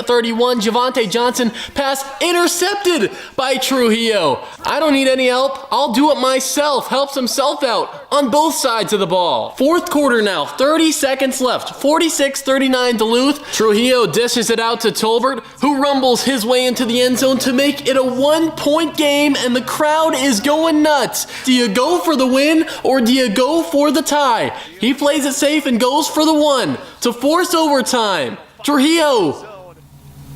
31, Javonte Johnson pass intercepted by Trujillo. I don't need any help. I'll do it myself. Helps himself out on both sides of the ball. Fourth quarter now, 30 seconds left. 46-39 Duluth. Trujillo dishes it out to Tolbert, who rumbles his way into the end zone to make it a 1-point game, and the crowd is going nuts. Do you go for the win or do you go for the tie? He plays it safe and goes for the one to force overtime. Trujillo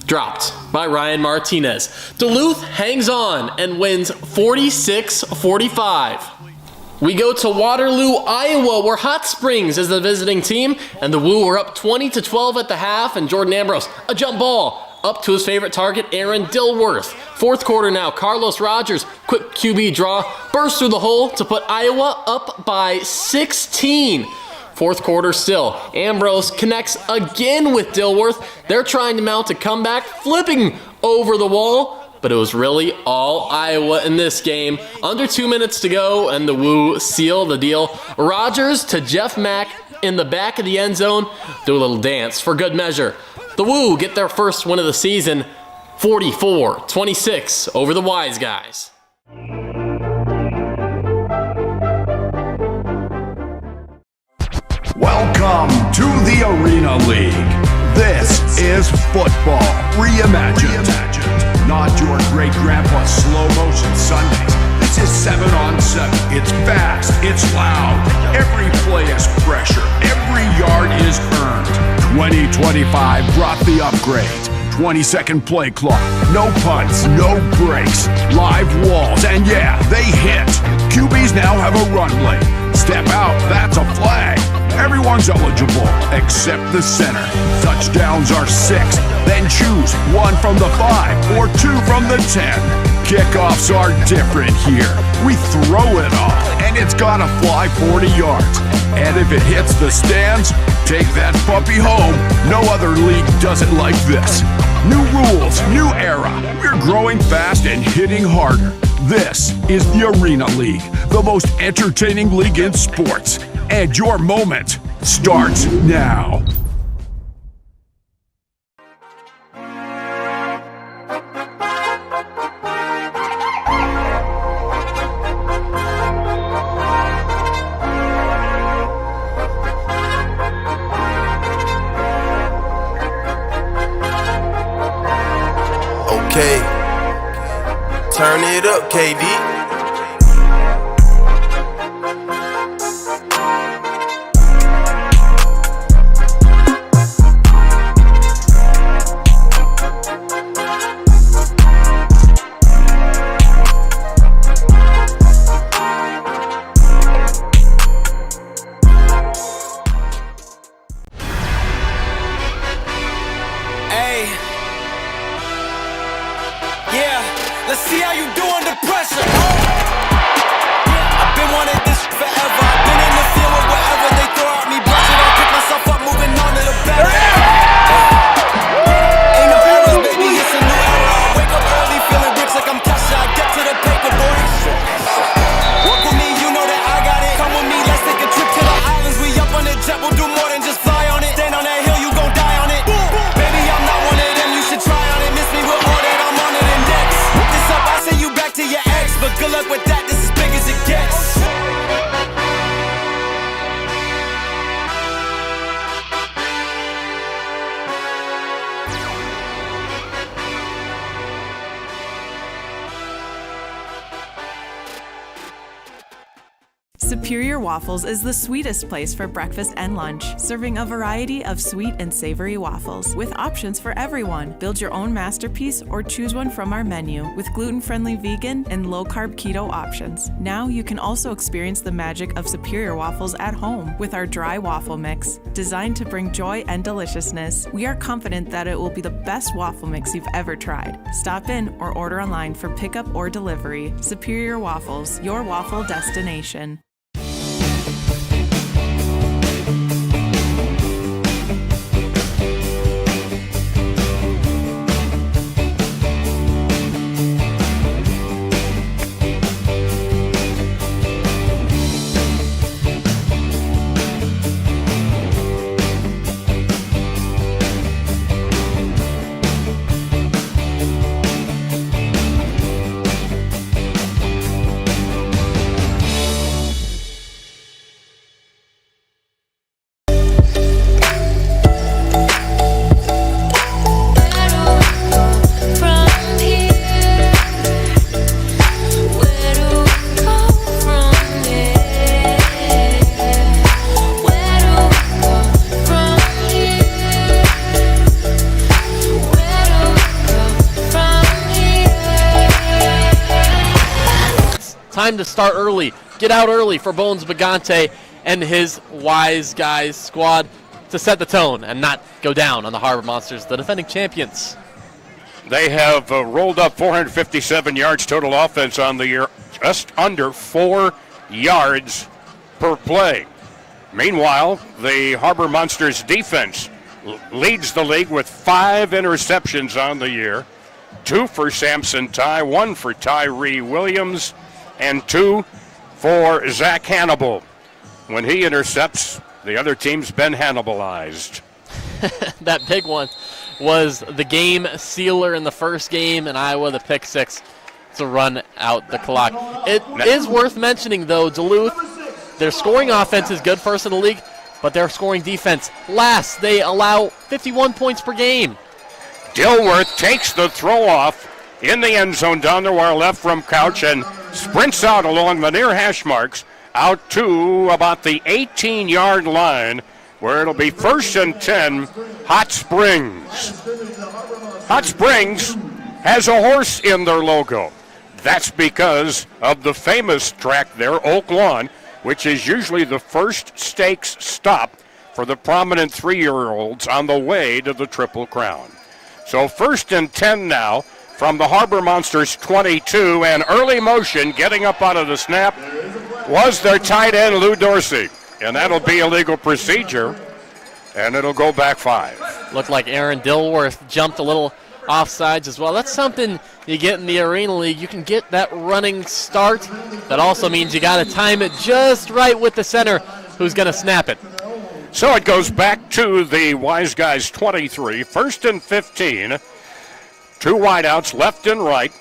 dropped by Ryan Martinez. Duluth hangs on and wins 46-45. We go to Waterloo, Iowa, where Hot Springs is the visiting team, and the Woo are up 20-12 at the half, and Jordan Ambrose, a jump ball, up to his favorite target, Aaron Dilworth. Fourth quarter now, Carlos Rogers, quick QB draw, bursts through the hole to put Iowa up by 16. Fourth quarter still, Ambrose connects again with Dilworth. They're trying to mount a comeback, flipping over the wall, but it was really all Iowa in this game. Under 2 minutes to go, and the Woo seal the deal. Rogers to Jeff Mack in the back of the end zone. Do a little dance for good measure. The Woo get their first win of the season, 44-26 over the Wiseguys. Welcome to the Arena League. This is football reimagined. Not your great-grandpa's slow-motion Sundays. This is 7-on-7. It's fast. It's loud. Every play is pressure. Every yard is earned. 2025 brought the upgrade. 20-second play clock. No punts, no breaks. Live walls, and yeah, they hit. QBs now have a run lane. Step out, that's a flag. Everyone's eligible, except the center. Touchdowns are 6. Then choose 1 from the 5 or 2 from the 10. Kickoffs are different here. We throw it off, and it's gotta fly 40 yards. And if it hits the stands, take that puppy home. No other league does it like this. New rules, new era. We're growing fast and hitting harder. This is the Arena League, the most entertaining league in sports. And your moment starts now. Okay, turn it up, KD. Let's see how you do under pressure. I've been wanting this forever. I've been in the field with whatever they throw at me. Brush it off, pick myself up, moving on to the better. Ain't no errors, baby, it's a new era. I wake up early, feeling rich like I'm Kesha. I get to the paper, boy. Walk with me, you know that I got it. Come with me, let's take a trip to the islands. We up on the jet, we'll do more than just fly on it. Stand on that hill, you gon' die on it. Baby, I'm not one of them, you should try on it. Miss me with more than I'm on it index. I send you back to your ex, but good luck with that, this is big as it gets. Superior Waffles is the sweetest place for breakfast and lunch, serving a variety of sweet and savory waffles with options for everyone. Build your own masterpiece or choose one from our menu with gluten-friendly vegan and low-carb keto options. Now you can also experience the magic of Superior Waffles at home with our dry waffle mix, designed to bring joy and deliciousness. We are confident that it will be the best waffle mix you've ever tried. Stop in or order online for pickup or delivery. Superior Waffles, your waffle destination. time to start early, get out early for Bones Bagante and his Wiseguys squad to set the tone and not go down on the Harbour Monsters, the defending champions. They have rolled up 457 yards total offense on the year, just under 4 yards per play. Meanwhile, the Harbour Monsters defense leads the league with 5 interceptions on the year, 2 for Samson Ty, 1 for Tyree Williams, and 2 for Zach Hannibal. When he intercepts, the other team's been Hannibalized. That big one was the game sealer in the first game in Iowa, the pick 6 to run out the clock. It is worth mentioning, though, Duluth, their scoring offense is good, first in the league, but their scoring defense last. They allow 51 points per game. Dilworth takes the throw off in the end zone down to our left from Couch and sprints out along the near hash marks out to about the 18-yard line, where it'll be 1st and 10, Hot Springs. Hot Springs has a horse in their logo. That's because of the famous track there, Oak Lawn, which is usually the first stakes stop for the prominent 3-year-olds on the way to the Triple Crown. So 1st and 10 now from the Harbour Monsters 22, and early motion getting up out of the snap was their tight end, Lou Dorsey. And that'll be a legal procedure, and it'll go back 5. Looked like Aaron Dilworth jumped a little offsides as well. That's something you get in the Arena League. You can get that running start. That also means you got to time it just right with the center who's going to snap it. So it goes back to the Wiseguys 23, 1st and 15. 2 wideouts left and right,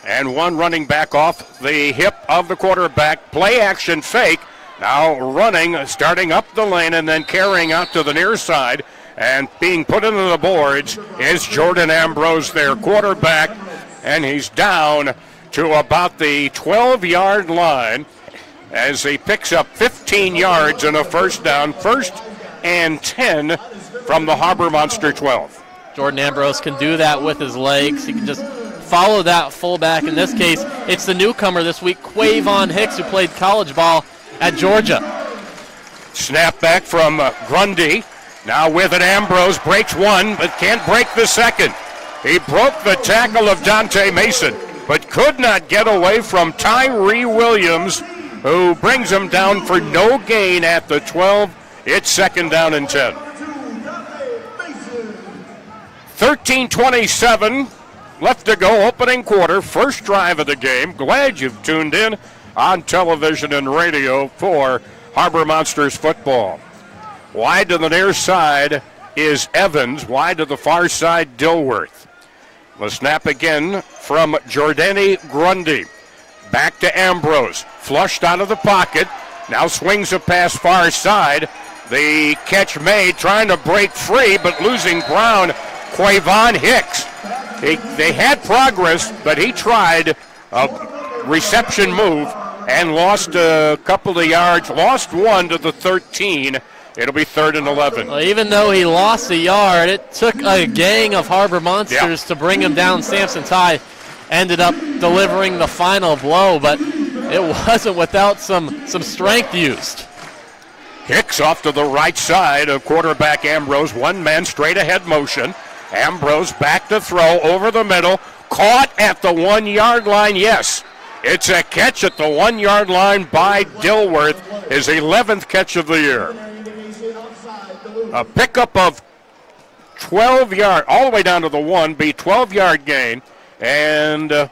and 1 running back off the hip of the quarterback. Play action fake. Now running, starting up the lane, and then carrying out to the near side. And being put into the boards is Jordan Ambrose, their quarterback. And he's down to about the 12-yard line as he picks up 15 yards and a first down. 1st and 10 from the Harbour Monster 12. Jordan Ambrose can do that with his legs. He can just follow that fullback. In this case, it's the newcomer this week, Quavon Hicks, who played college ball at Georgia. Snap back from Grundy. Now with it, Ambrose breaks 1, but can't break the 2nd. He broke the tackle of Dante Mason, but could not get away from Tyree Williams, who brings him down for no gain at the 12. It's 2nd down and 10. 13:27 left to go, opening quarter, first drive of the game. Glad you've tuned in on television and radio for Harbour Monsters football. Wide to the near side is Evans. Wide to the far side, Dilworth. The snap again from Jordani Grundy. Back to Ambrose. Flushed out of the pocket. Now swings a pass far side. The catch made, trying to break free, but losing ground. Quavon Hicks. They had progress, but he tried a reception move and lost a couple of yards. Lost 1 to the 13. It'll be 3rd and 11. Well, even though he lost a yard, it took a gang of Harbour Monsters to bring him down. Samson Ty ended up delivering the final blow, but it wasn't without some strength used. Hicks off to the right side of quarterback Ambrose. 1-man straight ahead motion. Ambrose back to throw over the middle. Caught at the 1-yard line. Yes, it's a catch at the 1-yard line by Dilworth. His 11th catch of the year. A pickup of 12 yards, all the way down to the 1, be 12-yard gain. And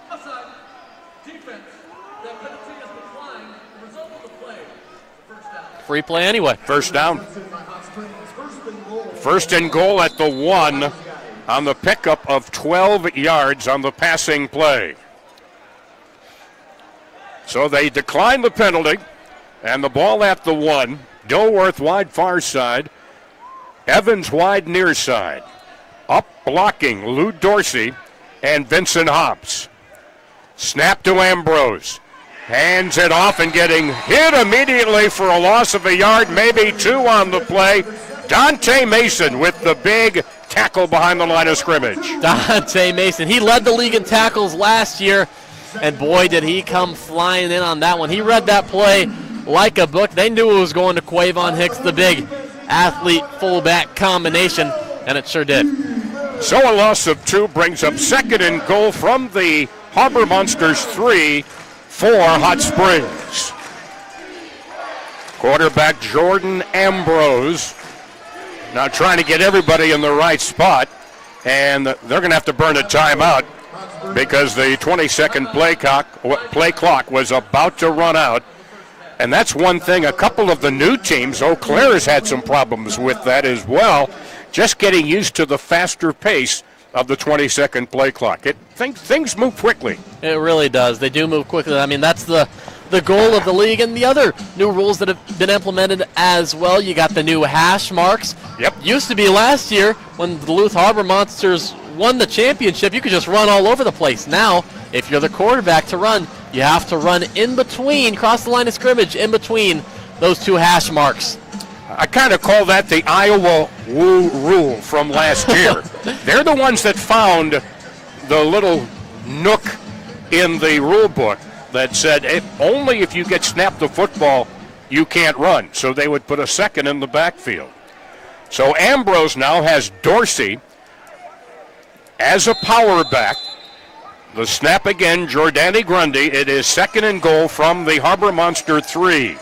free play anyway. First down. 1st and goal at the 1 on the pickup of 12 yards on the passing play. So they decline the penalty, and the ball at the 1. Dilworth wide far side. Evans wide near side. Up blocking Lou Dorsey and Vincent Hobbs. Snap to Ambrose. Hands it off and getting hit immediately for a loss of a yard, maybe 2 on the play. Dante Mason with the big tackle behind the line of scrimmage. Dante Mason, he led the league in tackles last year. and boy, did he come flying in on that one. He read that play like a book. They knew it was going to Quavon Hicks, the big athlete fullback combination, and it sure did. So a loss of 2 brings up 2nd and goal from the Harbour Monsters 3 for Hot Springs. Quarterback Jordan Ambrose now trying to get everybody in the right spot, and they're going to have to burn a timeout because the 20-second play clock was about to run out. And that's one thing, a couple of the new teams, Eau Claire has had some problems with that as well, just getting used to the faster pace of the 20-second play clock. Things move quickly. It really does. They do move quickly. I mean, that's the goal of the league, and the other new rules that have been implemented as well. You got the new hash marks. Yep. Used to be last year when the Duluth Harbour Monsters won the championship, you could just run all over the place. Now, if you're the quarterback to run, you have to run in between, cross the line of scrimmage, in between those 2 hash marks. I kind of call that the Iowa Woo rule from last year. They're the ones that found the little nook in the rule book that said only if you get snapped the football, you can't run. So they would put a 2nd in the backfield. So Ambrose now has Dorsey as a power back. The snap again, Jordani Grundy. It is 2nd and goal from the Harbour Monster 3.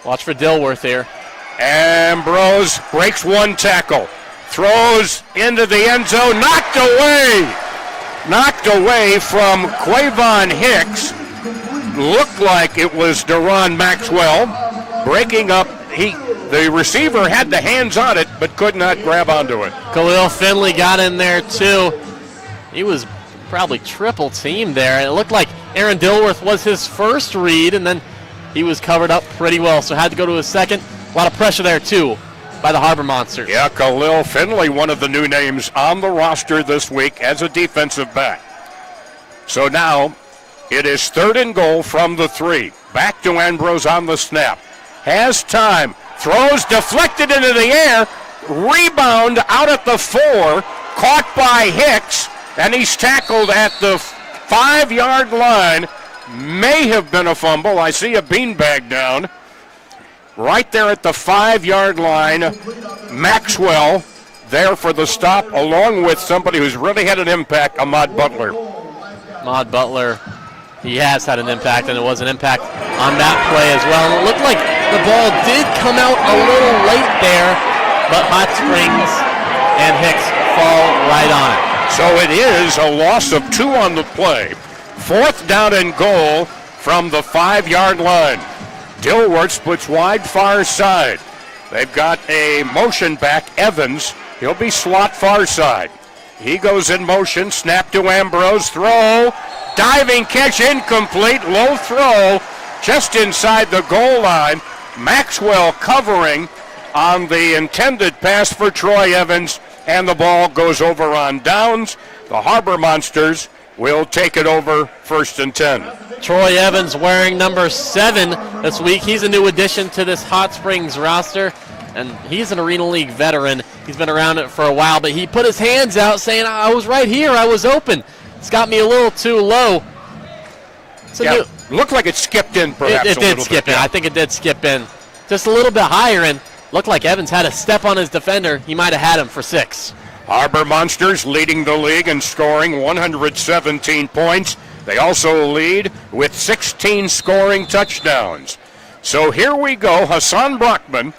Watch for Dilworth here. Ambrose breaks 1 tackle. Throws into the end zone. Knocked away. Knocked away from Quavon Hicks. Looked like it was Deron Maxwell breaking up. The receiver had the hands on it but could not grab onto it. Khalil Finley got in there too. He was probably triple teamed there. It looked like Aaron Dilworth was his first read, and then he was covered up pretty well, so had to go to his second. A lot of pressure there too by the Harbour Monsters. Yeah, Khalil Finley, one of the new names on the roster this week as a defensive back. So now it is 3rd and goal from the 3. Back to Ambrose on the snap. Has time. Throws deflected into the air. Rebound out at the 4. Caught by Hicks. And he's tackled at the 5-yard line. May have been a fumble. I see a beanbag down. Right there at the 5-yard line. Maxwell there for the stop, along with somebody who's really had an impact, Ahmad Butler. Ahmad Butler, he has had an impact, and it was an impact on that play as well. And it looked like the ball did come out a little late there, but Hot Springs and Hicks fall right on it. So it is a loss of 2 on the play. 4th down and goal from the 5-yard line. Dilworth splits wide far side. They've got a motion back, Evans. He'll be slot far side. He goes in motion, snap to Ambrose, throw, diving catch, incomplete, low throw, just inside the goal line. Maxwell covering on the intended pass for Troy Evans, and the ball goes over on downs. The Harbour Monsters will take it over 1st and 10. Troy Evans wearing number 7 this week. He's a new addition to this Hot Springs roster, and he's an Arena League veteran. He's been around it for a while, but he put his hands out saying, I was right here, I was open. It's got me a little too low. Looked like it skipped in perhaps It did skip in. I think it did skip in. Just a little bit higher, and looked like Evans had a step on his defender. He might have had him for 6. Harbour Monsters leading the league in scoring, 117 points. They also lead with 16 scoring touchdowns. So here we go. Hassan Brockman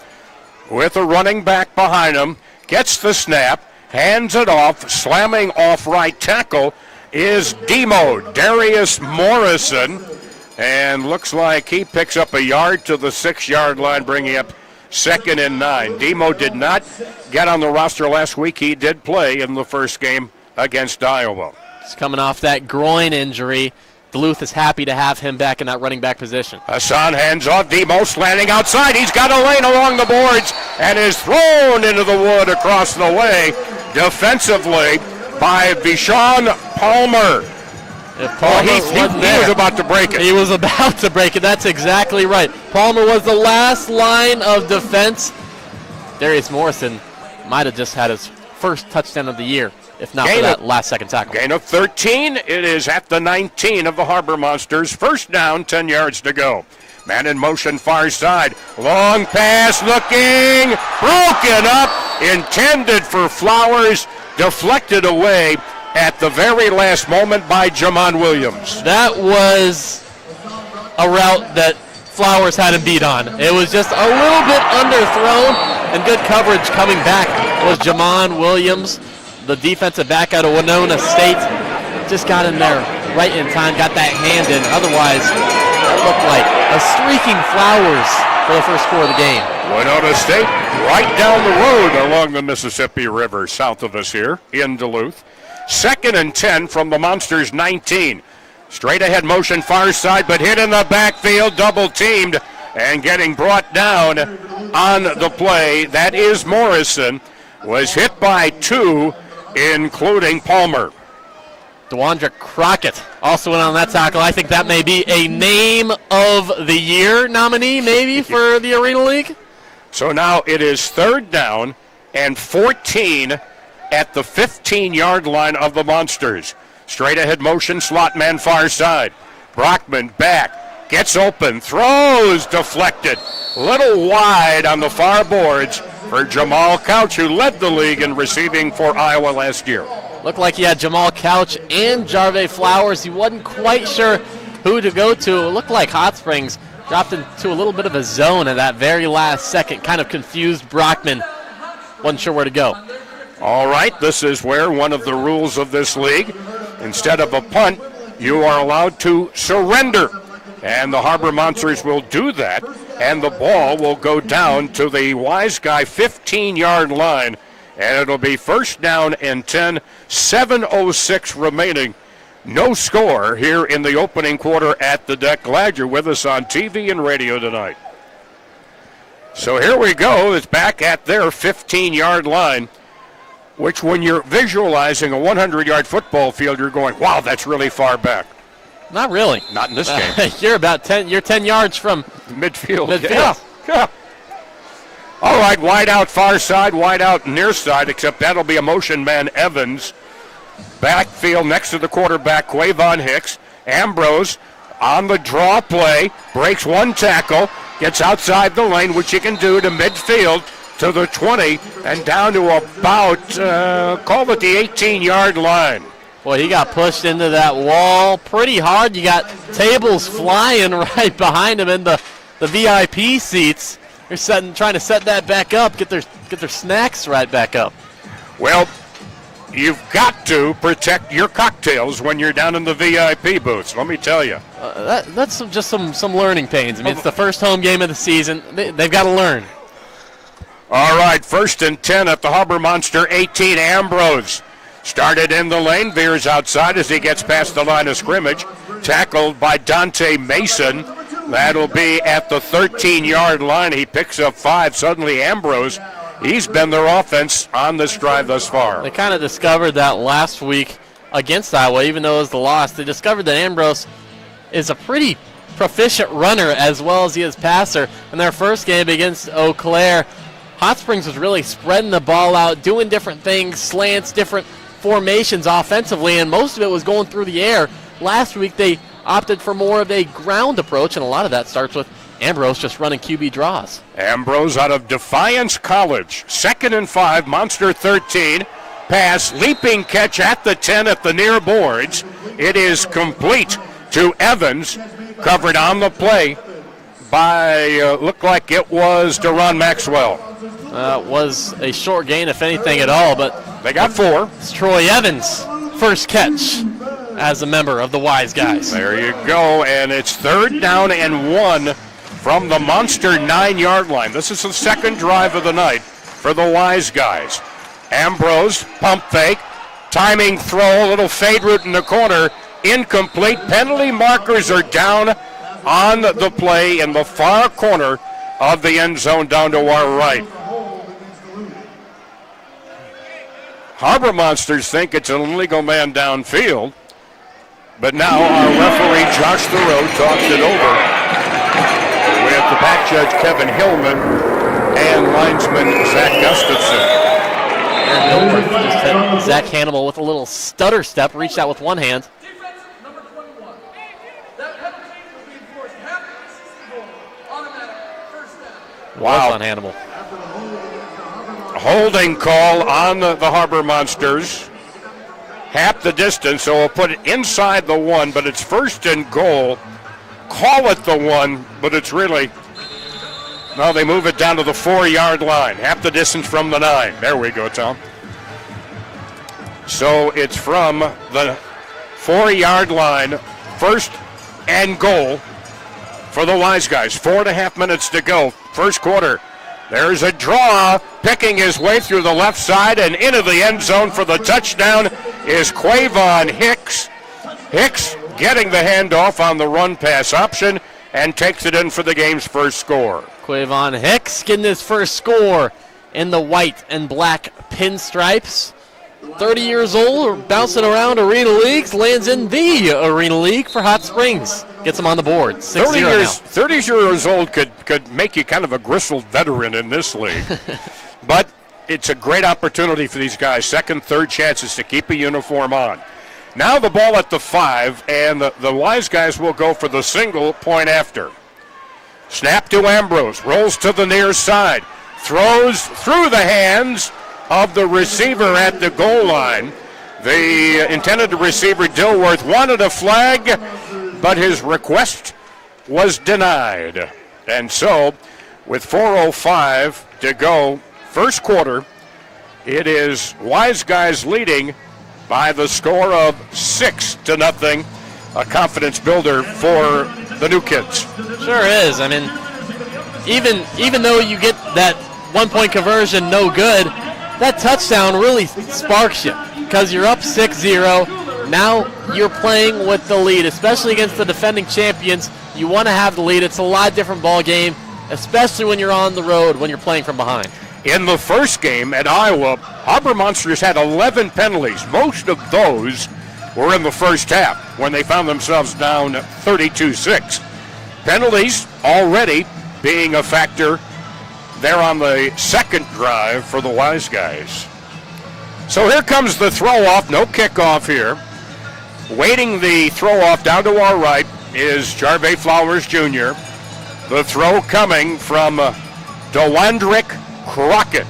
with a running back behind him, gets the snap, hands it off, slamming off right tackle is Darius Morrison, and looks like he picks up a yard to the 6-yard line, bringing up 2nd and 9. Demo did not get on the roster last week. He did play in the first game against Iowa. He's coming off that groin injury. Duluth is happy to have him back in that running back position. Hassan hands off. Demo slanting outside. He's got a lane along the boards and is thrown into the wood across the way defensively by Vishon Palmer. If Palmer he was about to break it. He was about to break it. That's exactly right. Palmer was the last line of defense. Darius Morrison might have just had his first touchdown of the year. if not for that last-second tackle. Gain of 13. It is at the 19 of the Harbour Monsters. First down, 10 yards to go. Man in motion, far side. Long pass, looking, broken up, intended for Flowers, deflected away at the very last moment by Jamon Williams. That was a route that Flowers had him beat on. It was just a little bit underthrown, and good coverage coming back was Jamon Williams, the defensive back out of Winona State. Just got in there right in time, got that hand in. Otherwise, that looked like a streaking Flowers for the first score of the game. Winona State right down the road along the Mississippi River south of us here in Duluth. 2nd and 10 from the Monsters 19. Straight ahead motion far side, but hit in the backfield, double teamed, and getting brought down on the play. That is Morrison. Was hit by 2, including Palmer. DeWandre Crockett also went on that tackle. I think that may be a Name of the Year nominee, maybe, for the Arena League. So now it is 3rd down and 14 at the 15-yard line of the Monsters. Straight ahead motion, slot man far side. Brockman back, gets open, throws, deflected. Little wide on the far boards for Jamal Couch, who led the league in receiving for Iowa last year. Looked like he had Jamal Couch and Jarve Flowers. He wasn't quite sure who to go to. It looked like Hot Springs dropped into a little bit of a zone at that very last second, kind of confused Brockman. Wasn't sure where to go. All right, this is where one of the rules of this league, instead of a punt, you are allowed to surrender. And the Harbour Monsters will do that, and the ball will go down to the Wiseguy 15-yard line, and it'll be 1st down and 10, 7:06 remaining. No score here in the opening quarter at the deck. Glad you're with us on TV and radio tonight. So here we go. It's back at their 15-yard line, which when you're visualizing a 100-yard football field, you're going, wow, that's really far back. Not really. Not in this game. You're about 10 yards from midfield. Yeah. All right, wide out far side, wide out near side, except that'll be a motion man Evans. Backfield next to the quarterback, Quavon Hicks. Ambrose on the draw play, breaks one tackle, gets outside the lane, which he can do to midfield, to the 20, and down to about, call it the 18-yard line. Boy, he got pushed into that wall pretty hard. You got tables flying right behind him in the VIP seats. They're trying to set that back up, get their snacks right back up. Well, you've got to protect your cocktails when you're down in the VIP booths, let me tell you. That's just some learning pains. I mean, it's the first home game of the season. They've got to learn. All right, 1st and 10 at the Harbour Monster 18. Ambrose started in the lane, veers outside as he gets past the line of scrimmage. Tackled by Dante Mason. That'll be at the 13-yard line. He picks up 5. Suddenly Ambrose, he's been their offense on this drive thus far. They kind of discovered that last week against Iowa, even though it was the loss. They discovered that Ambrose is a pretty proficient runner as well as he is passer. In their first game against Eau Claire, Hot Springs was really spreading the ball out, doing different things, slants, different formations offensively, and most of it was going through the air. Last week they opted for more of a ground approach, and a lot of that starts with Ambrose just running QB draws. Ambrose out of Defiance College. 2nd and 5, Monster 13. Pass, leaping catch at the 10 at the near boards. It is complete to Evans, covered on the play by, looked like it was Deron Maxwell. Was a short gain, if anything at all, but they got 4. It's Troy Evans' first catch as a member of the Wiseguys. There you go, and it's 3rd down and 1 from the Monster 9-yard line. This is the second drive of the night for the Wiseguys. Ambrose, pump fake, timing throw, a little fade route in the corner, incomplete. Penalty markers are down on the play in the far corner of the end zone down to our right. Harbour Monsters think it's an illegal man downfield, but now our referee Josh Thoreau talks it over with the back judge Kevin Hillman and linesman Zach Gustafson. Aaron Dilworth just hit Zach Hannibal with a little stutter step, reached out with one hand. Wow. On Hannibal. Holding call on the Harbour Monsters. Half the distance, so we'll put it inside the 1, but it's first and goal. Call it the 1, but it's really, no, they move it down to the 4-yard line. Half the distance from the 9. There we go, Tom. So it's from the 4-yard line, first and goal for the Wiseguys. 4.5 minutes to go, first quarter. There's a draw, picking his way through the left side and into the end zone for the touchdown is Quavon Hicks. Hicks getting the handoff on the run-pass option and takes it in for the game's first score. Quavon Hicks getting his first score in the white and black pinstripes. 30 years old, bouncing around Arena Leagues, lands in the Arena League for Hot Springs. Gets him on the board. 30 years old could make you kind of a gristled veteran in this league. But it's a great opportunity for these guys. Second, third chances to keep a uniform on. Now the ball at the 5, and the Wiseguys will go for the single point after. Snap to Ambrose, rolls to the near side, throws through the hands of the receiver at the goal line. The intended receiver, Dilworth, wanted a flag, but his request was denied. And so, with 4:05 to go, first quarter, it is Wiseguys leading by the score of 6-0. A confidence builder for the new kids. Sure is. I mean, even though you get that 1-point conversion no good, that touchdown really sparks you because you're up 6-0. Now you're playing with the lead, especially against the defending champions. You want to have the lead. It's a lot different ball game, especially when you're on the road, when you're playing from behind. In the first game at Iowa, Harbour Monsters had 11 penalties. Most of those were in the first half when they found themselves down 32-6. Penalties already being a factor there on the second drive for the Wiseguys. So here comes the throw-off, no kickoff here. Waiting the throw-off down to our right is Jarvey Flowers Jr. The throw coming from DeWandrick Crockett.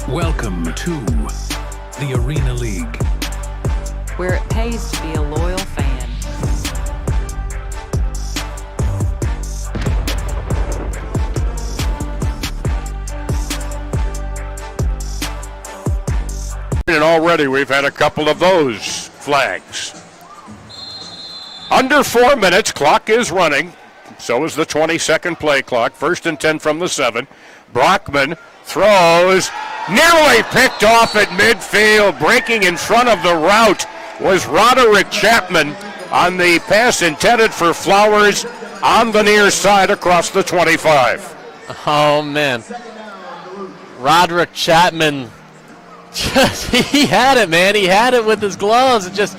Welcome to the Arena League, where it pays to be a loyal fan. And already we've had a couple of those flags. Under 4 minutes, clock is running. So is the 20-second play clock. 1st and 10 from the 7. Brockman throws, nearly picked off at midfield. Breaking in front of the route was Roderick Chapman on the pass intended for Flowers on the near side across the 25. Oh, man. Roderick Chapman, he had it, man. He had it with his gloves and just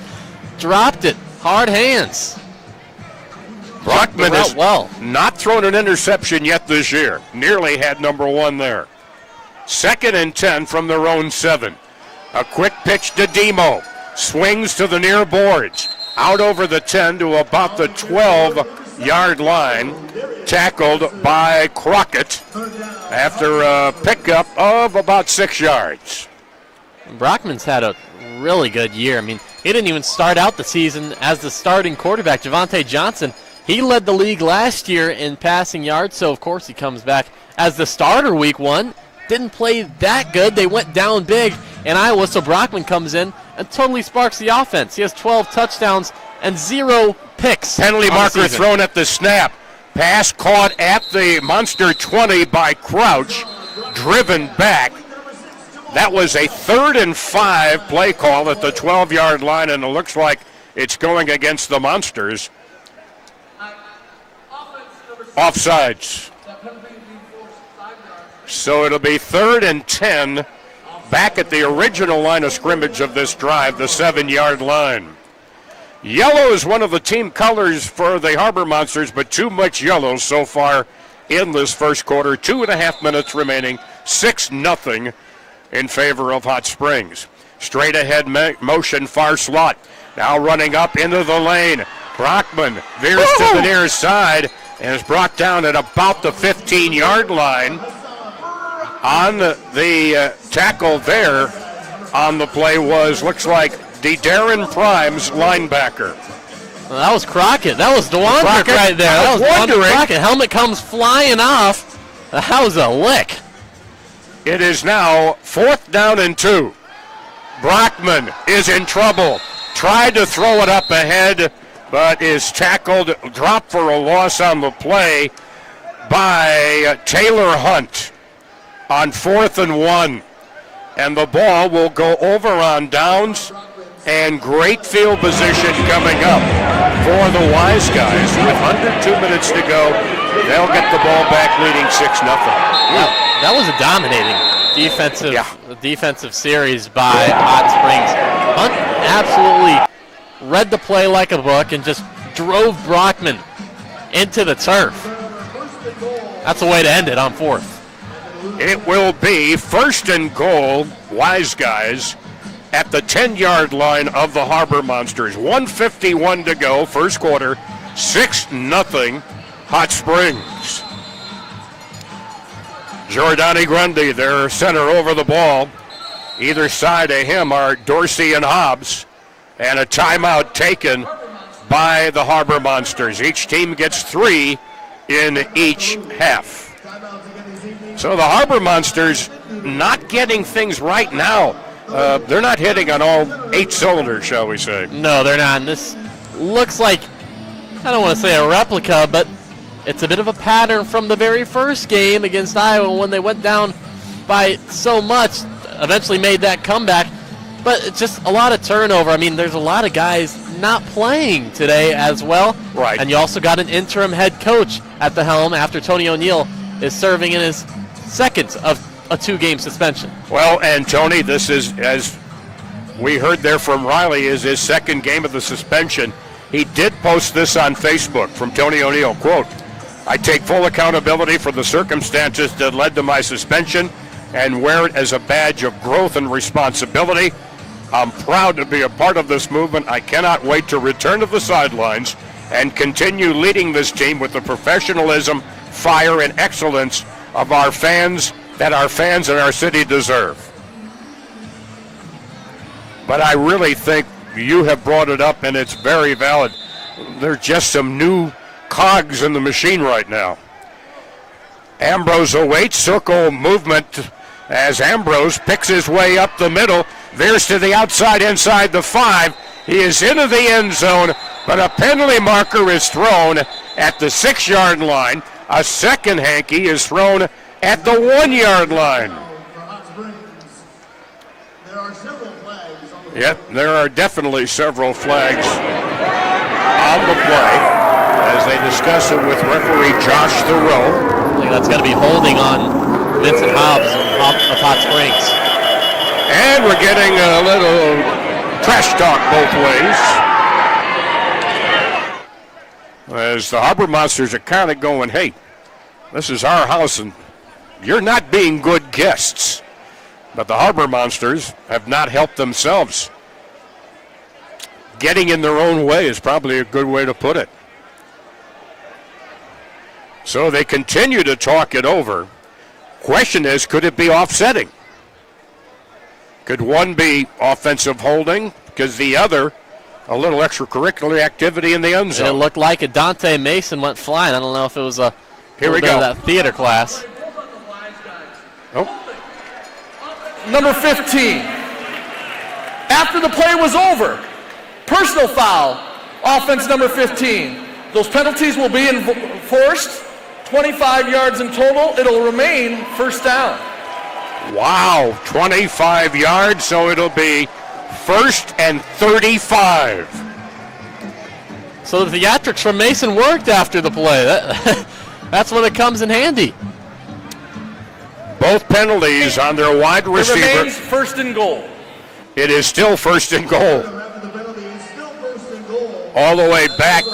dropped it. Hard hands. Brockman has not thrown an interception yet this year. Nearly had number 1 there. 2nd and 10 from their own 7. A quick pitch to Demo. Swings to the near boards. Out over the 10 to about the 12-yard line. Tackled by Crockett after a pickup of about 6 yards. Brockman's had a really good year. I mean, he didn't even start out the season as the starting quarterback. Javante Johnson, he led the league last year in passing yards, so of course he comes back as the starter week 1. Didn't play that good. They went down big, in Iowa, so Brockman comes in and totally sparks the offense. He has 12 touchdowns and 0 picks. Penalty marker thrown at the snap. Pass caught at the Monster 20 by Crouch, driven back. That was a 3rd and 5 play call at the 12-yard line, and it looks like it's going against the Monsters. Offsides. So it'll be 3rd and 10 back at the original line of scrimmage of this drive, the 7-yard line. Yellow is one of the team colors for the Harbour Monsters, but too much yellow so far in this first quarter. 2.5 minutes remaining, 6-0 in favor of Hot Springs. Straight ahead motion, far slot. Now running up into the lane. Brockman veers to the near side and is brought down at about the 15-yard line. On the tackle there on the play looks like Darren Prime's linebacker. Well, that was Crockett. That was DeWandre right there. That was DeWandre Crockett. Helmet comes flying off. That was a lick. It is now 4th down and 2. Brockman is in trouble. Tried to throw it up ahead, but is tackled, dropped for a loss on the play by Taylor Hunt on 4th and 1. And the ball will go over on downs, and great field position coming up for the Wiseguys. With under 2 minutes to go, they'll get the ball back leading 6-0. That was a dominating defensive series by Hot Springs. Hunt absolutely read the play like a book and just drove Brockman into the turf. That's a way to end it on 4th. It will be 1st and goal, Wiseguys, at the 10-yard line of the Harbour Monsters. 1:51 to go, first quarter, 6-0 Hot Springs. Giordani Grundy, their center, over the ball. Either side of him are Dorsey and Hobbs, and a timeout taken by the Harbour Monsters. Each team gets 3 in each half. So the Harbour Monsters not getting things right now. They're not hitting on all 8 cylinders, shall we say. No, they're not. And this looks like, I don't want to say a replica, but it's a bit of a pattern from the very first game against Iowa when they went down by so much, eventually made that comeback. But it's just a lot of turnover. I mean, there's a lot of guys not playing today as well. Right. And you also got an interim head coach at the helm after Tony O'Neill is serving in his second of a 2-game suspension. Well, and Tony, this is, as we heard there from Riley, is his second game of the suspension. He did post this on Facebook from Tony O'Neill, quote, "I take full accountability for the circumstances that led to my suspension and wear it as a badge of growth and responsibility. I'm proud to be a part of this movement. I cannot wait to return to the sidelines and continue leading this team with the professionalism, fire, and excellence of our fans that our fans in our city deserve." But I really think you have brought it up, and it's very valid. There's just some new cogs in the machine right now. Ambrose awaits circle movement as Ambrose picks his way up the middle, veers to the outside inside the 5. He is into the end zone, but a penalty marker is thrown at the 6-yard line. A second hanky is thrown at the 1-yard line. Yep, there are definitely several flags on the play as they discuss it with referee Josh Thoreau. I think that's got to be holding on Vincent Hobbs of Hot Springs. And we're getting a little trash talk both ways. As the Harbour Monsters are kind of going, hey, this is our house and you're not being good guests. But the Harbour Monsters have not helped themselves. Getting in their own way is probably a good way to put it. So they continue to talk it over. Question is, could it be offsetting? Could one be offensive holding? Because the other, a little extracurricular activity in the end zone. It looked like a Dante Mason went flying. I don't know if it was a Here we go. That theater class. Oh. Number 15, After the play was over, personal foul, offense number 15. Those penalties will be enforced, 25 yards in total. It'll remain first down. Wow, 25 yards, so it'll be 1st and 35. So the theatrics from Mason worked after the play. That's when it comes in handy. Both penalties on their wide receiver. It remains first and goal. It is still 1st and goal. All the way back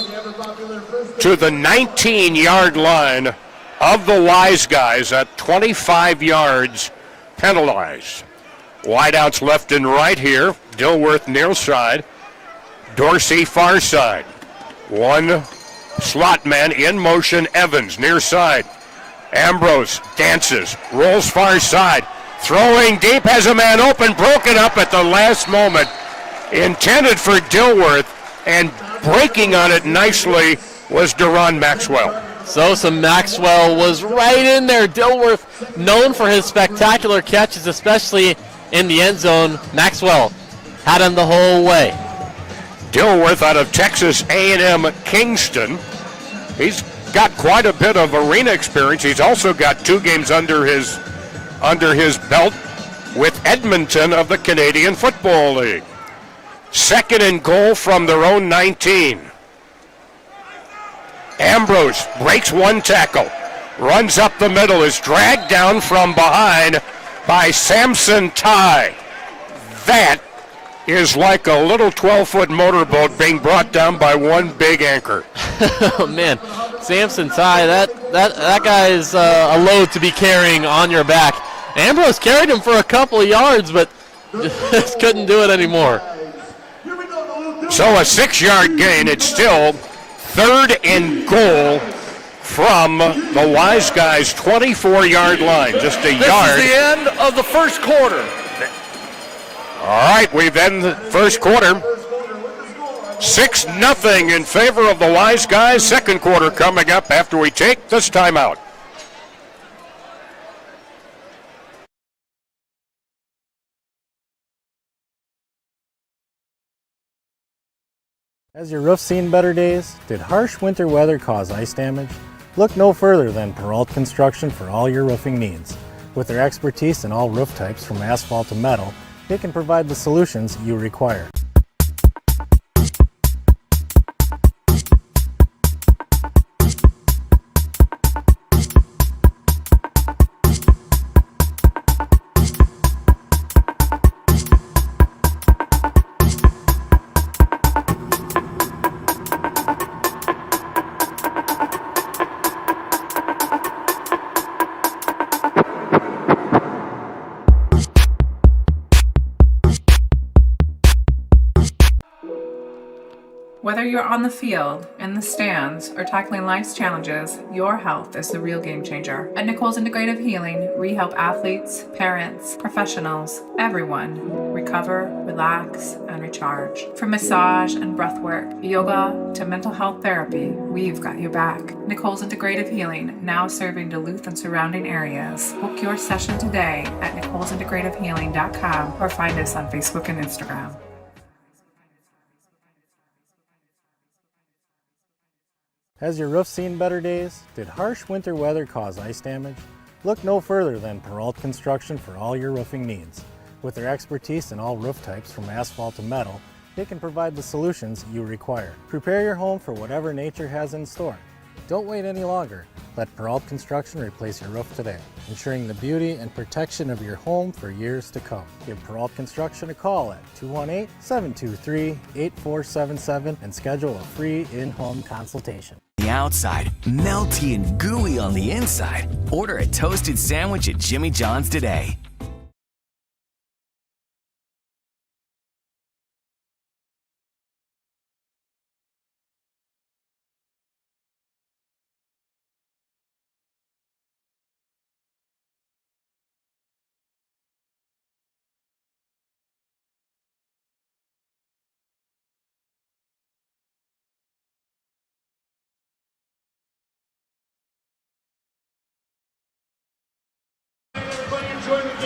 to the 19-yard line of the Wiseguys at 25 yards penalized. Wideouts left and right here. Dilworth near side. Dorsey far side. One slot man in motion. Evans near side. Ambrose dances, rolls far side. Throwing deep, has a man open, broken up at the last moment. Intended for Dilworth, and breaking on it nicely was Deron Maxwell. So Maxwell was right in there. Dilworth, known for his spectacular catches, especially in the end zone. Maxwell had him the whole way. Dilworth out of Texas A&M Kingston. He's got quite a bit of arena experience. He's also got 2 games under his belt with Edmonton of the Canadian Football League. 2nd and goal from their own 19. Ambrose breaks one tackle, runs up the middle, is dragged down from behind by Samson Ty. That is like a little 12-foot motorboat being brought down by one big anchor. Oh man, Samson Ty, that guy is a load to be carrying on your back. Ambrose carried him for a couple of yards, but just couldn't do it anymore. So a 6-yard gain. It's still 3rd and goal from the Wiseguys' 24-yard line. Just a yard. This is the end of the first quarter. All right, we've ended the first quarter. 6-0 in favor of the Wiseguys. Second quarter coming up after we take this timeout. Has your roof seen better days? Did harsh winter weather cause ice damage? Look no further than Peralt Construction for all your roofing needs. With their expertise in all roof types from asphalt to metal, they can provide the solutions you require. Whether you're on the field, in the stands, or tackling life's challenges, your health is the real game changer. At Nicole's Integrative Healing, we help athletes, parents, professionals, everyone recover, relax, and recharge. From massage and breathwork, yoga to mental health therapy, we've got your back. Nicole's Integrative Healing, now serving Duluth and surrounding areas. Book your session today at nicolesintegrativehealing.com or find us on Facebook and Instagram. Has your roof seen better days? Did harsh winter weather cause ice damage? Look no further than Peralt Construction for all your roofing needs. With their expertise in all roof types from asphalt to metal, they can provide the solutions you require. Prepare your home for whatever nature has in store. Don't wait any longer. Let Peralt Construction replace your roof today, ensuring the beauty and protection of your home for years to come. Give Peralt Construction a call at 218-723-8477 and schedule a free in-home consultation. The outside, melty and gooey on the inside. Order a toasted sandwich at Jimmy John's today.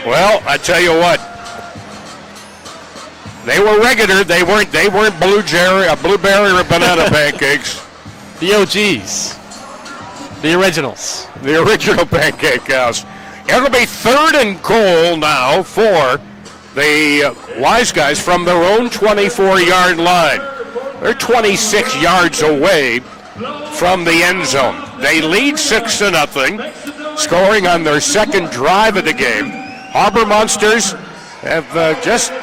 Well, I tell you what, They were regular. They weren't blueberry or banana pancakes. The OGs. The originals. The original Pancake House. It'll be 3rd and goal now for the Wiseguys from their own 24-yard line. They're 26 yards away from the end zone. They lead 6-0, scoring on their second drive of the game. Harbour Monsters have just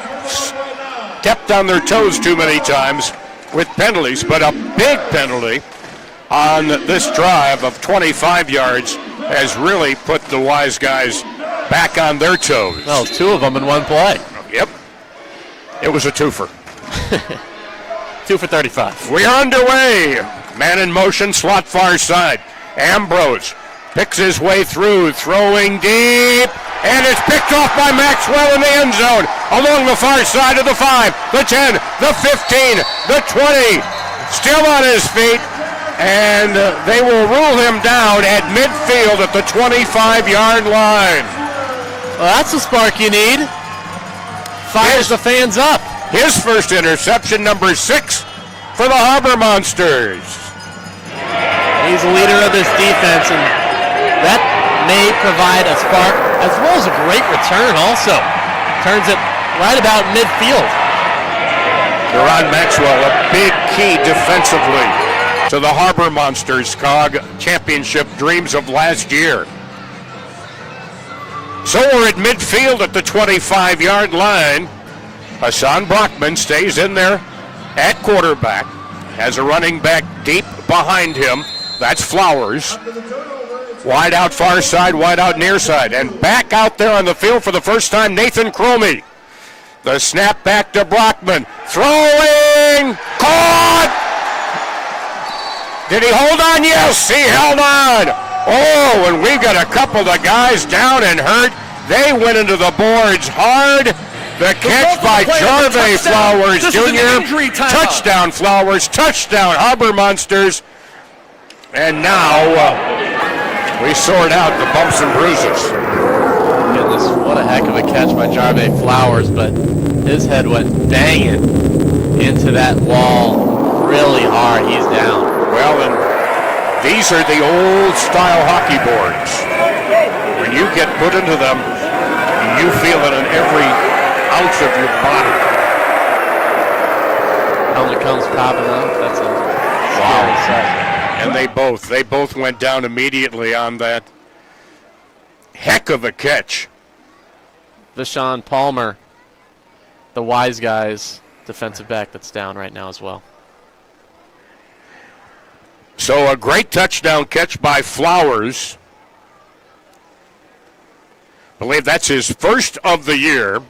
stepped on their toes too many times with penalties, but a big penalty on this drive of 25 yards has really put the Wiseguys back on their toes. Well, 2 of them in one play. Yep. It was a twofer. 2 for 35. We are underway. Man in motion, slot far side. Ambrose picks his way through, throwing deep, and it's picked off by Maxwell in the end zone along the far side of the 5, the 10, the 15, the 20. Still on his feet, and they will rule him down at midfield at the 25-yard line. Well, that's the spark you need. Fires the fans up. His first interception, number 6 for the Harbour Monsters. He's the leader of this defense, and that may provide a spark as well as a great return also. Turns it right about midfield. Deron Maxwell, a big key defensively to the Harbour Monsters' COG championship dreams of last year. So we're at midfield at the 25-yard line. Hassan Brockman stays in there at quarterback, has a running back deep behind him. That's Flowers. Wide out far side, wide out near side. And back out there on the field for the first time, Nathan Cromie. The snap back to Brockman. Throwing! Caught! Did he hold on? Yes, he held on. Oh, and we've got a couple of guys down and hurt. They went into the boards hard. The catch by Jarve Flowers Jr. Touchdown Flowers, touchdown Harbour Monsters. And now we sort out the bumps and bruises. Goodness, what a heck of a catch by Jarve Flowers, but his head went banging into that wall really hard. He's down. Well, and these are the old style hockey boards. When you get put into them, you feel it in every ounce of your body. Helmet comes popping up. That's a scary sight. And they both went down immediately on that heck of a catch. Vashon Palmer, the Wiseguys defensive back, that's down right now as well. So a great touchdown catch by Flowers. I believe that's his first of the year.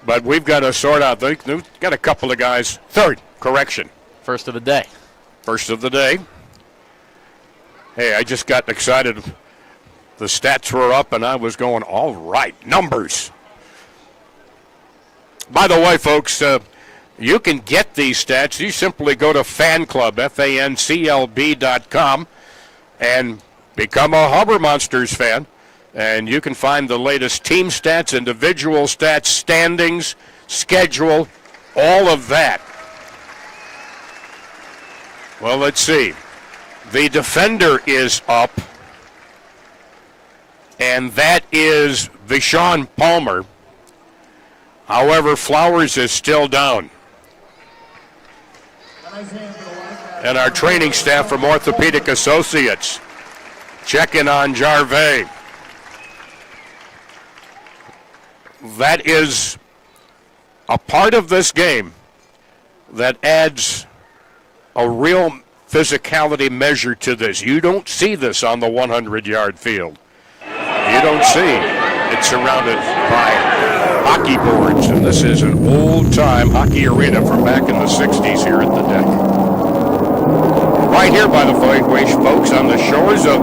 But we've got to sort out. We've got a couple of guys. Third, correction. First of the day. First of the day. Hey, I just got excited. The stats were up, and I was going, all right, numbers. By the way, folks, you can get these stats. You simply go to FANCLB, FANCLB.com, and become a Harbour Monsters fan. And you can find the latest team stats, individual stats, standings, schedule, all of that. Well, let's see. The defender is up, and that is Vashon Palmer. However, Flowers is still down. And our training staff from Orthopedic Associates checking on Jarve. That is a part of this game that adds a real physicality measure to this. You don't see this on the 100-yard field. You don't see it surrounded by hockey boards, and this is an old-time hockey arena from back in the 60s here at the deck. Right here, by the way, folks, on the shores of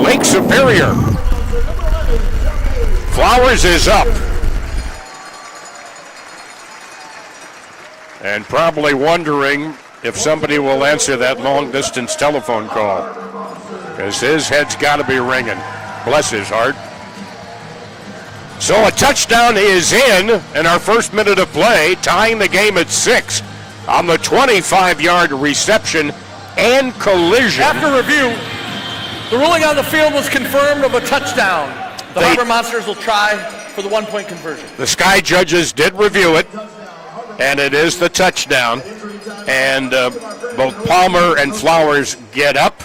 Lake Superior. Flowers is up. And probably wondering if somebody will answer that long-distance telephone call, because his head's got to be ringing. Bless his heart. So a touchdown is in our first minute of play, tying the game at 6 on the 25-yard reception and collision. After review, the ruling on the field was confirmed of a touchdown. The Harbour Monsters will try for the 1-point conversion. The Sky judges did review it, and it is the touchdown. And both Palmer and Flowers get up.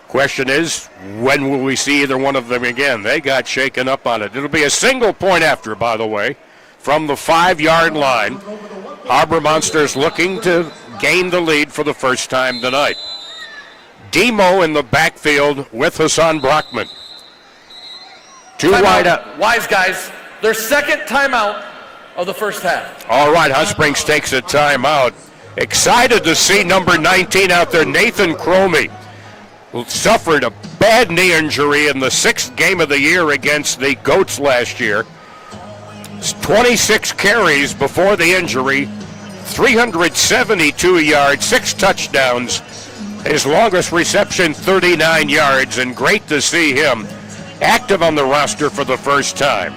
Question is, when will we see either one of them again? They got shaken up on it. It'll be a single point after, by the way, from the 5-yard line. Harbour Monsters looking to gain the lead for the first time tonight. Demo in the backfield with Hassan Brockman. Two wide out. Wiseguys, their second timeout of the first half. All right, Hot Springs takes a timeout. Excited to see number 19 out there, Nathan Cromie, who suffered a bad knee injury in the 6th game of the year against the Goats last year. 26 carries before the injury, 372 yards, 6 touchdowns. His longest reception, 39 yards, and great to see him active on the roster for the first time.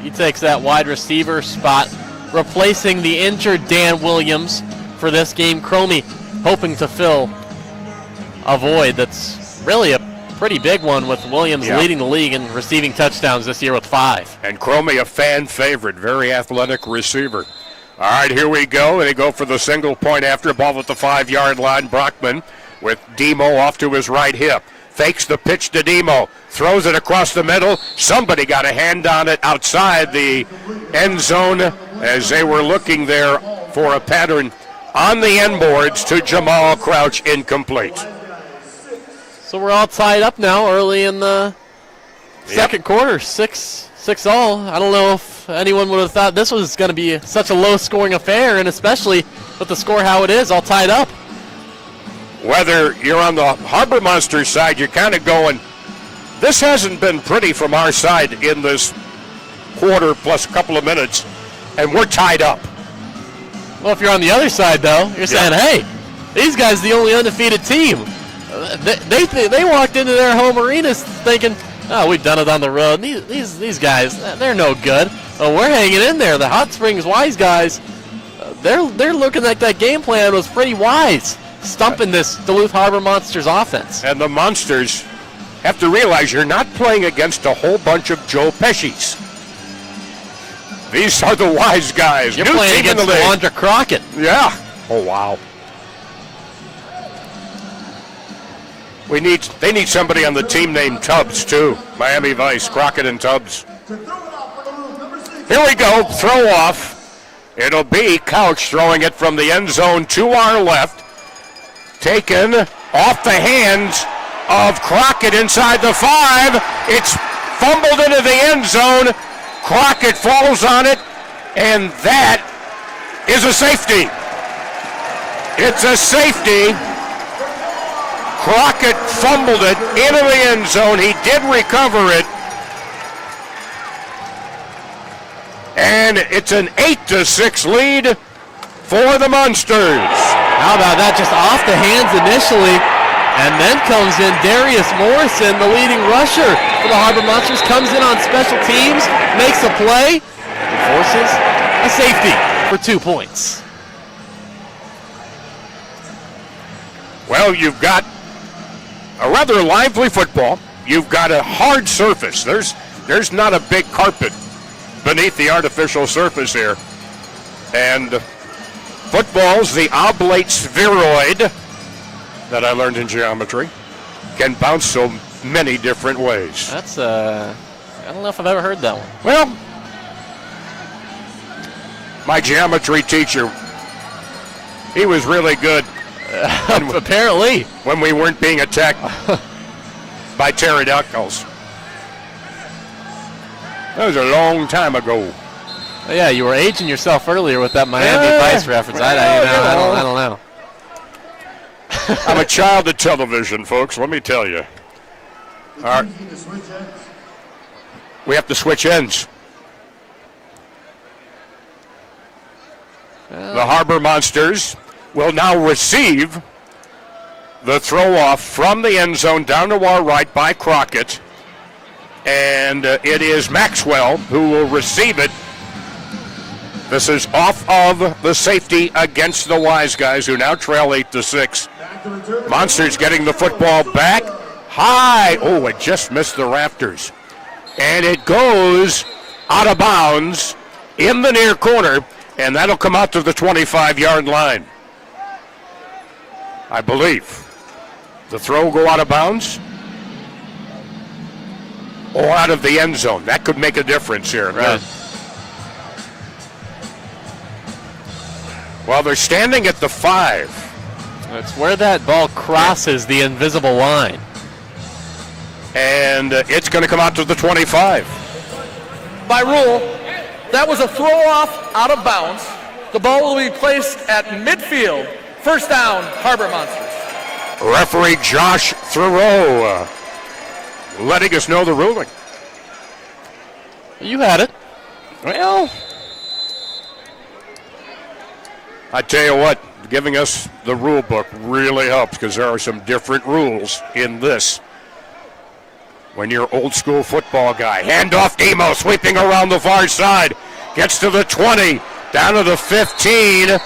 He takes that wide receiver spot, replacing the injured Dan Williams for this game. Cromie hoping to fill a void that's really a pretty big one, with Williams leading the league in receiving touchdowns this year with 5. And Cromie, a fan favorite, very athletic receiver. All right, here we go. They go for the single point after, ball at the 5-yard line. Brockman with Demo off to his right hip. Fakes the pitch to Demo. Throws it across the middle. Somebody got a hand on it outside the end zone as they were looking there for a pattern on the end boards to Jamal Crouch, incomplete. So we're all tied up now early in the second quarter, 6 all. I don't know if anyone would have thought this was going to be such a low-scoring affair, and especially with the score how it is, all tied up. Whether you're on the Harbour Monsters side, you're kind of going, this hasn't been pretty from our side in this quarter plus a couple of minutes, and we're tied up. Well, if you're on the other side, though, you're saying, hey, these guys are the only undefeated team. They walked into their home arenas thinking, oh, we've done it on the road. These guys, they're no good. Oh, we're hanging in there. The Hot Springs Wiseguys, they're looking like that game plan was pretty wise, stumping this Duluth Harbour Monsters offense. And the Monsters have to realize you're not playing against a whole bunch of Joe Pesci's. These are the Wiseguys. You're playing against Wanda Crockett. Yeah. Oh, wow. They need somebody on the team named Tubbs, too. Miami Vice, Crockett and Tubbs. Here we go, throw off. It'll be Couch throwing it from the end zone to our left. Taken off the hands of Crockett inside the 5. It's fumbled into the end zone. Crockett falls on it, and that is a safety. It's a safety. Crockett fumbled it into the end zone. He did recover it. And it's an 8-6 lead for the Monsters. How about that? Just off the hands initially. And then comes in Darius Morrison, the leading rusher for the Harbour Monsters. Comes in on special teams, makes a play, and forces a safety for 2 points. Well, you've got a rather lively football. You've got a hard surface. There's not a big carpet beneath the artificial surface here. And football's the oblate spheroid that I learned in geometry. Can bounce so many different ways. That's, I don't know if I've ever heard that one. Well, my geometry teacher, he was really good. Apparently. When we weren't being attacked by pterodactyls. That was a long time ago. Yeah, you were aging yourself earlier with that Miami Vice reference. I don't know. I'm a child of television, folks, let me tell you. All right. We have to switch ends. The Harbour Monsters will now receive the throw off from the end zone down to our right by Crockett. And it is Maxwell who will receive it. This is off of the safety against the Wiseguys, who now trail 8-6. Monsters getting the football back high. Oh, it just missed the rafters. And it goes out of bounds in the near corner, and that'll come out to the 25-yard line, I believe. The throw will go out of bounds or out of the end zone. That could make a difference here. Right. Well, they're standing at the 5. It's where that ball crosses the invisible line. And it's going to come out to the 25. By rule, that was a throw off out of bounds. The ball will be placed at midfield. First down, Harbour Monsters. Referee Josh Thoreau letting us know the ruling. You had it. Well, I tell you what, giving us the rule book really helps, because there are some different rules in this. When you're old school football guy, handoff Demo, sweeping around the far side, gets to the 20, down to the 15.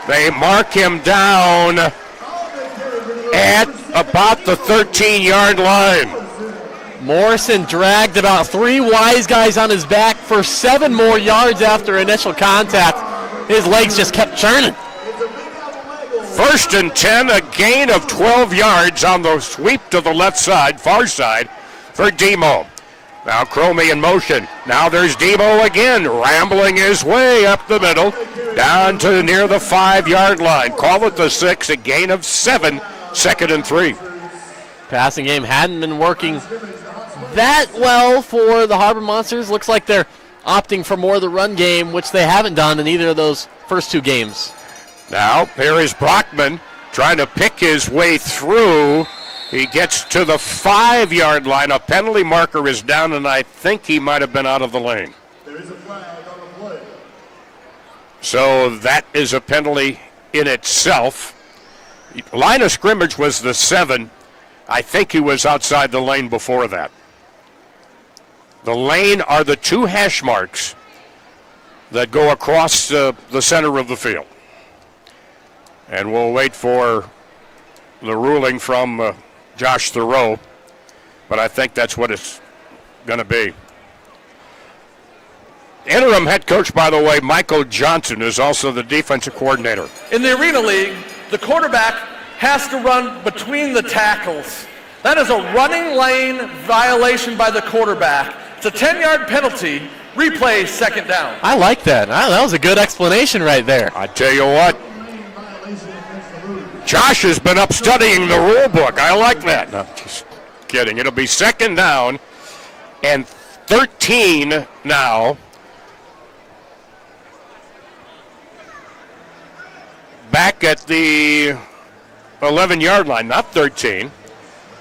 They mark him down at about the 13-yard line. Morrison dragged about 3 Wiseguys on his back for 7 more yards after initial contact. His legs just kept churning. 1st and 10, a gain of 12 yards on the sweep to the left side, far side, for Demo. Now Cromie in motion. Now there's Demo again, rambling his way up the middle, down to near the 5-yard line. Call it the 6, a gain of 7, 2nd and 3. Passing game hadn't been working that well for the Harbour Monsters. Looks like they're opting for more of the run game, which they haven't done in either of those first 2 games. Now, here is Brockman trying to pick his way through. He gets to the 5-yard line. A penalty marker is down, and I think he might have been out of the lane. There is a flag on the play. So that is a penalty in itself. Line of scrimmage was the 7. I think he was outside the lane before that. The lane are the 2 hash marks that go across the center of the field. And we'll wait for the ruling from Josh Thoreau, but I think that's what it's going to be. Interim head coach, by the way, Michael Johnson, is also the defensive coordinator. In the Arena League, the quarterback has to run between the tackles. That is a running lane violation by the quarterback. It's a 10-yard penalty. Replay, 2nd down. I like that. That was a good explanation right there. I tell you what, Josh has been up studying the rule book. I like that. No, just kidding. It'll be 2nd down and 13 now. Back at the 11-yard line, not 13.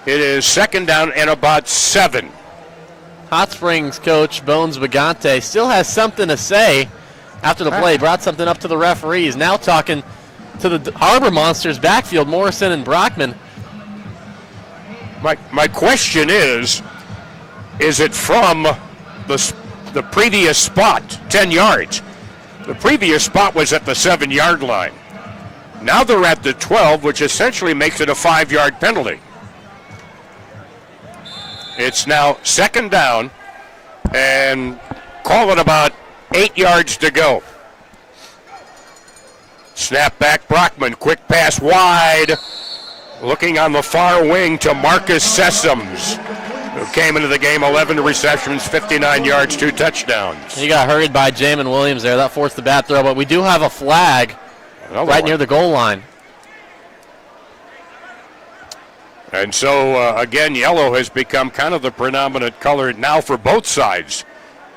It is 2nd down and about 7. Hot Springs coach Bones Bagante still has something to say after the play. Brought something up to the referees. Now talking to the Harbour Monsters backfield, Morrison and Brockman. My question is it from the previous spot, 10 yards? The previous spot was at the 7-yard line. Now they're at the 12, which essentially makes it a 5-yard penalty. It's now 2nd down, and call it about 8 yards to go. Snap back, Brockman, quick pass wide. Looking on the far wing to Marcus Sessoms, who came into the game 11 receptions, 59 yards, 2 touchdowns. He got hurried by Jamin Williams there. That forced the bad throw, but we do have a flag right near the goal line. And so, again, yellow has become kind of the predominant color now for both sides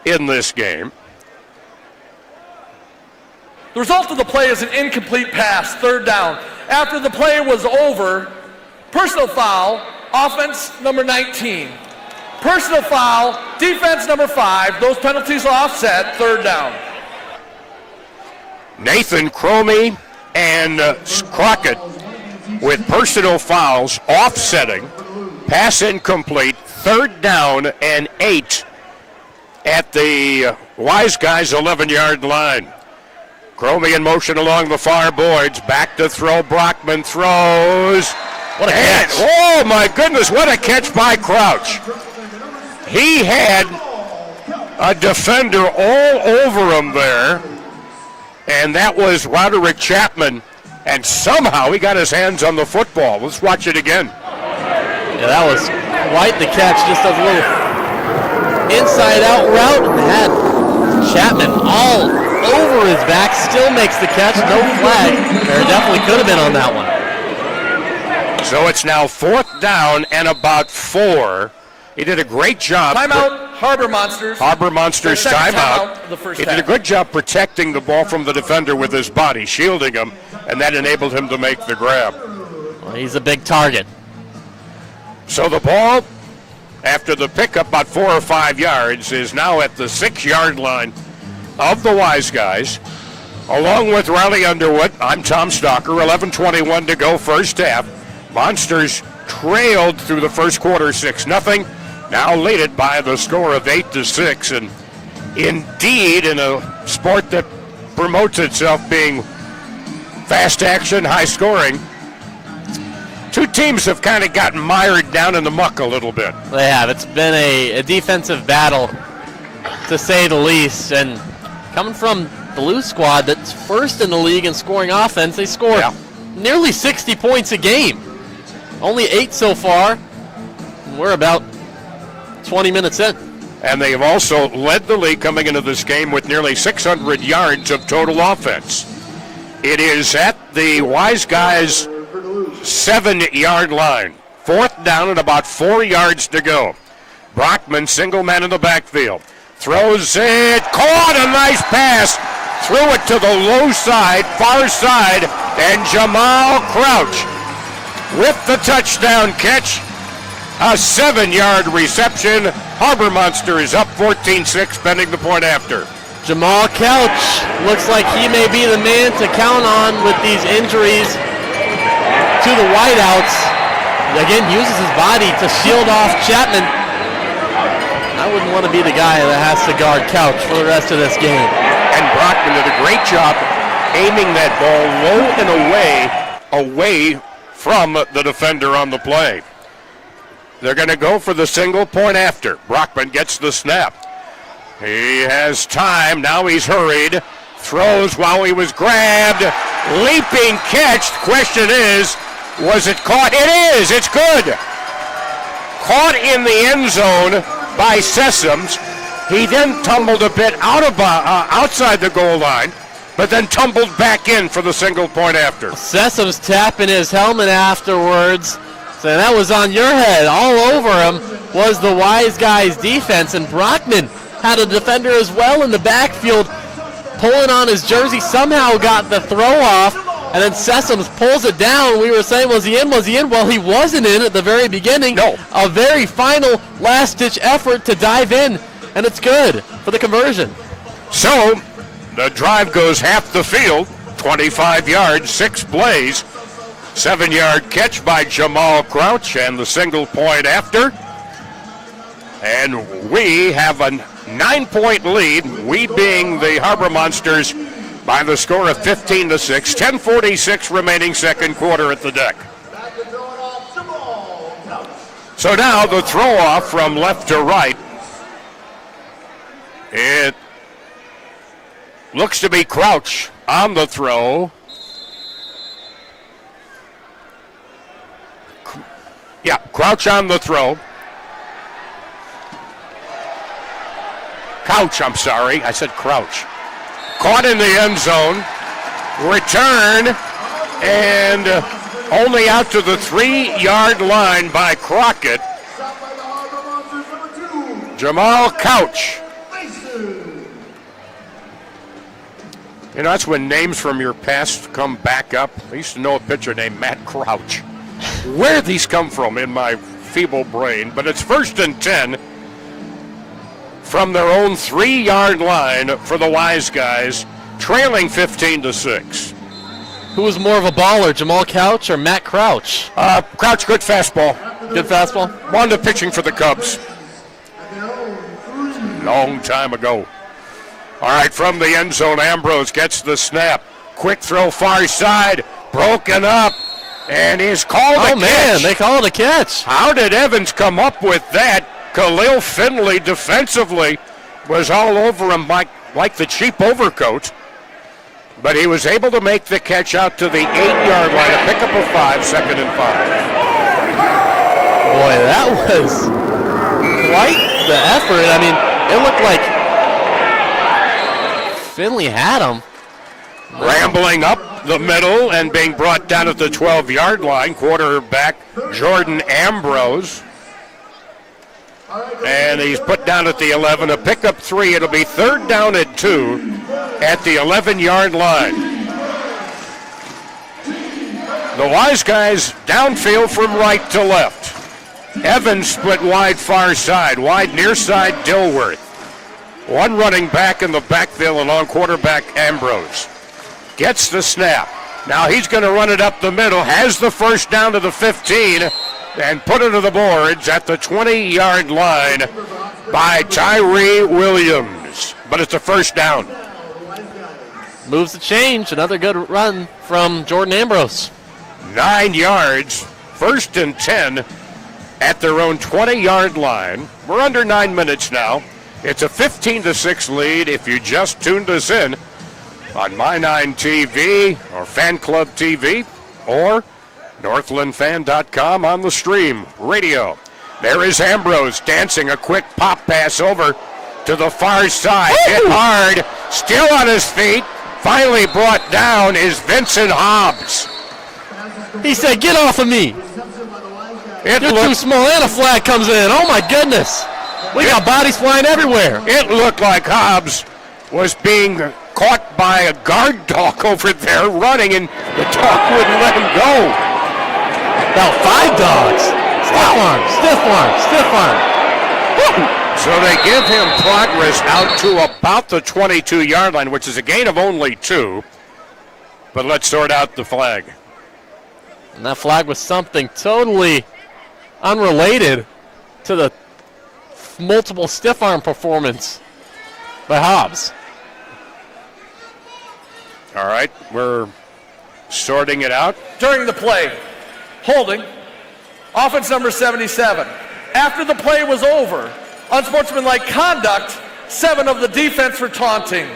in this game. The result of the play is an incomplete pass, 3rd down. After the play was over, personal foul, offense number 19. Personal foul, defense number 5. Those penalties are offset, 3rd down. Nathan Cromie and Crockett with personal fouls offsetting Pass incomplete. 3rd down and 8 at the Wiseguys 11-yard line. Cromie in motion along the far boards. Back to throw. Brockman throws. What a catch. Oh, my goodness, what a catch by Crouch. He had a defender all over him there, and that was Roderick Chapman, and somehow he got his hands on the football. Let's watch it again. Yeah, that was quite the catch. Just a little inside-out route, and had Chapman all over his back. Still makes the catch. No flag. There definitely could have been on that one. So it's now 4th down and about 4. He did a great job. Timeout, Harbour Monsters. Harbour Monsters timeout. Of the first He half. did a good job protecting the ball from the defender with his body, shielding him, and that enabled him to make the grab. Well, he's a big target. So the ball, after the pickup about 4 or 5 yards, is now at the 6-yard line of the Wiseguys. Along with Riley Underwood, I'm Tom Stalker. 11:21 to go, first half. Monsters trailed through the first quarter 6-0. Now lead it by the score of 8-6. And indeed, in a sport that promotes itself being fast action, high scoring, two teams have kind of gotten mired down in the muck a little bit. They have. It's been a defensive battle, to say the least. And coming from the Duluth squad that's first in the league in scoring offense, they score nearly 60 points a game. Only 8 so far. And we're about 20 minutes in. And they have also led the league coming into this game with nearly 600 yards of total offense. It is at the Wiseguys 7-yard line. 4th down and about 4 yards to go. Brockman, single man in the backfield. Throws it, caught a nice pass. Threw it to the low side, far side, and Jamal Crouch with the touchdown catch. A 7-yard reception. Harbour Monster is up 14-6, pending the point after. Jamal Couch looks like he may be the man to count on with these injuries to the wideouts. Again, uses his body to shield off Chapman. I wouldn't want to be the guy that has to guard Couch for the rest of this game. And Brockman did a great job aiming that ball low and away from the defender on the play. They're going to go for the single point after. Brockman gets the snap. He has time. Now he's hurried. Throws while he was grabbed. Leaping catch. The question is, was it caught? It is. It's good. Caught in the end zone by Sessoms. He then tumbled a bit outside the goal line, but then tumbled back in for the single point after. Sessoms tapping his helmet afterwards. So that was on your head. All over him was the Wiseguys defense, and Brockman had a defender as well in the backfield pulling on his jersey. Somehow got the throw off, and then Sessoms pulls it down. We were saying, was he in? Was he in? Well, he wasn't in at the very beginning. No. A very final last-ditch effort to dive in, and it's good for the conversion. So the drive goes half the field, 25 yards, 6 plays. 7-yard catch by Jamal Crouch and the single point after. And we have a 9-point lead, we being the Harbour Monsters, by the score of 15-6. 10:46 remaining second quarter at the deck. So now the throw off from left to right. It looks to be Crouch on the throw. Yeah, Crouch on the throw. Couch, I'm sorry. I said Crouch. Caught in the end zone. Return. And only out to the 3-yard line by Crockett. Jamal Couch. You know, that's when names from your past come back up. I used to know a pitcher named Matt Crouch. Where these come from in my feeble brain, but it's 1st and 10 from their own 3-yard line for the Wiseguys, trailing 15-6. Who was more of a baller, Jamal Couch or Matt Crouch? Crouch, good fastball. Good fastball. Wound up pitching for the Cubs. Long time ago. All right, from the end zone, Ambrose gets the snap. Quick throw far side. Broken up. And he's called a catch. Oh, man, they called a catch. How did Evans come up with that? Khalil Finley defensively was all over him like the cheap overcoat. But he was able to make the catch out to the 8-yard line, a pickup of 5, 2nd and 5. Boy, that was quite the effort. I mean, it looked like Finley had him. Rambling up the middle and being brought down at the 12-yard line, quarterback Jordan Ambrose. And he's put down at the 11, a pickup 3. It'll be 3rd down and 2 at the 11-yard line. The Wiseguys downfield from right to left. Evans split wide far side, wide near side Dilworth. One running back in the backfield along quarterback Ambrose. Gets the snap. Now he's going to run it up the middle, has the first down to the 15, and put it to the boards at the 20-yard line by Tyree Williams. But it's a first down. Moves the change. Another good run from Jordan Ambrose. 9 yards, 1st and 10 at their own 20-yard line. We're under 9 minutes now. It's a 15-6 lead if you just tuned us in on My9 TV or FANCLB TV or NorthlandFan.com on the stream radio. There is Ambrose dancing a quick pop pass over to the far side. Woo! Hit hard, still on his feet. Finally brought down is Vincent Hobbs. He said, "Get off of me. You're too small," and a flag comes in. Oh, my goodness. We got bodies flying everywhere. It looked like Hobbs was being caught by a guard dog over there running, and the dog wouldn't let him go. About 5 dogs. Stiff arm, stiff arm, stiff arm. Woo! So they give him progress out to about the 22-yard line, which is a gain of only 2. But let's sort out the flag. And that flag was something totally unrelated to the multiple stiff arm performance by Hobbs. All right, we're sorting it out. During the play, holding, offense number 77. After the play was over, unsportsmanlike conduct, 7 of the defense for taunting.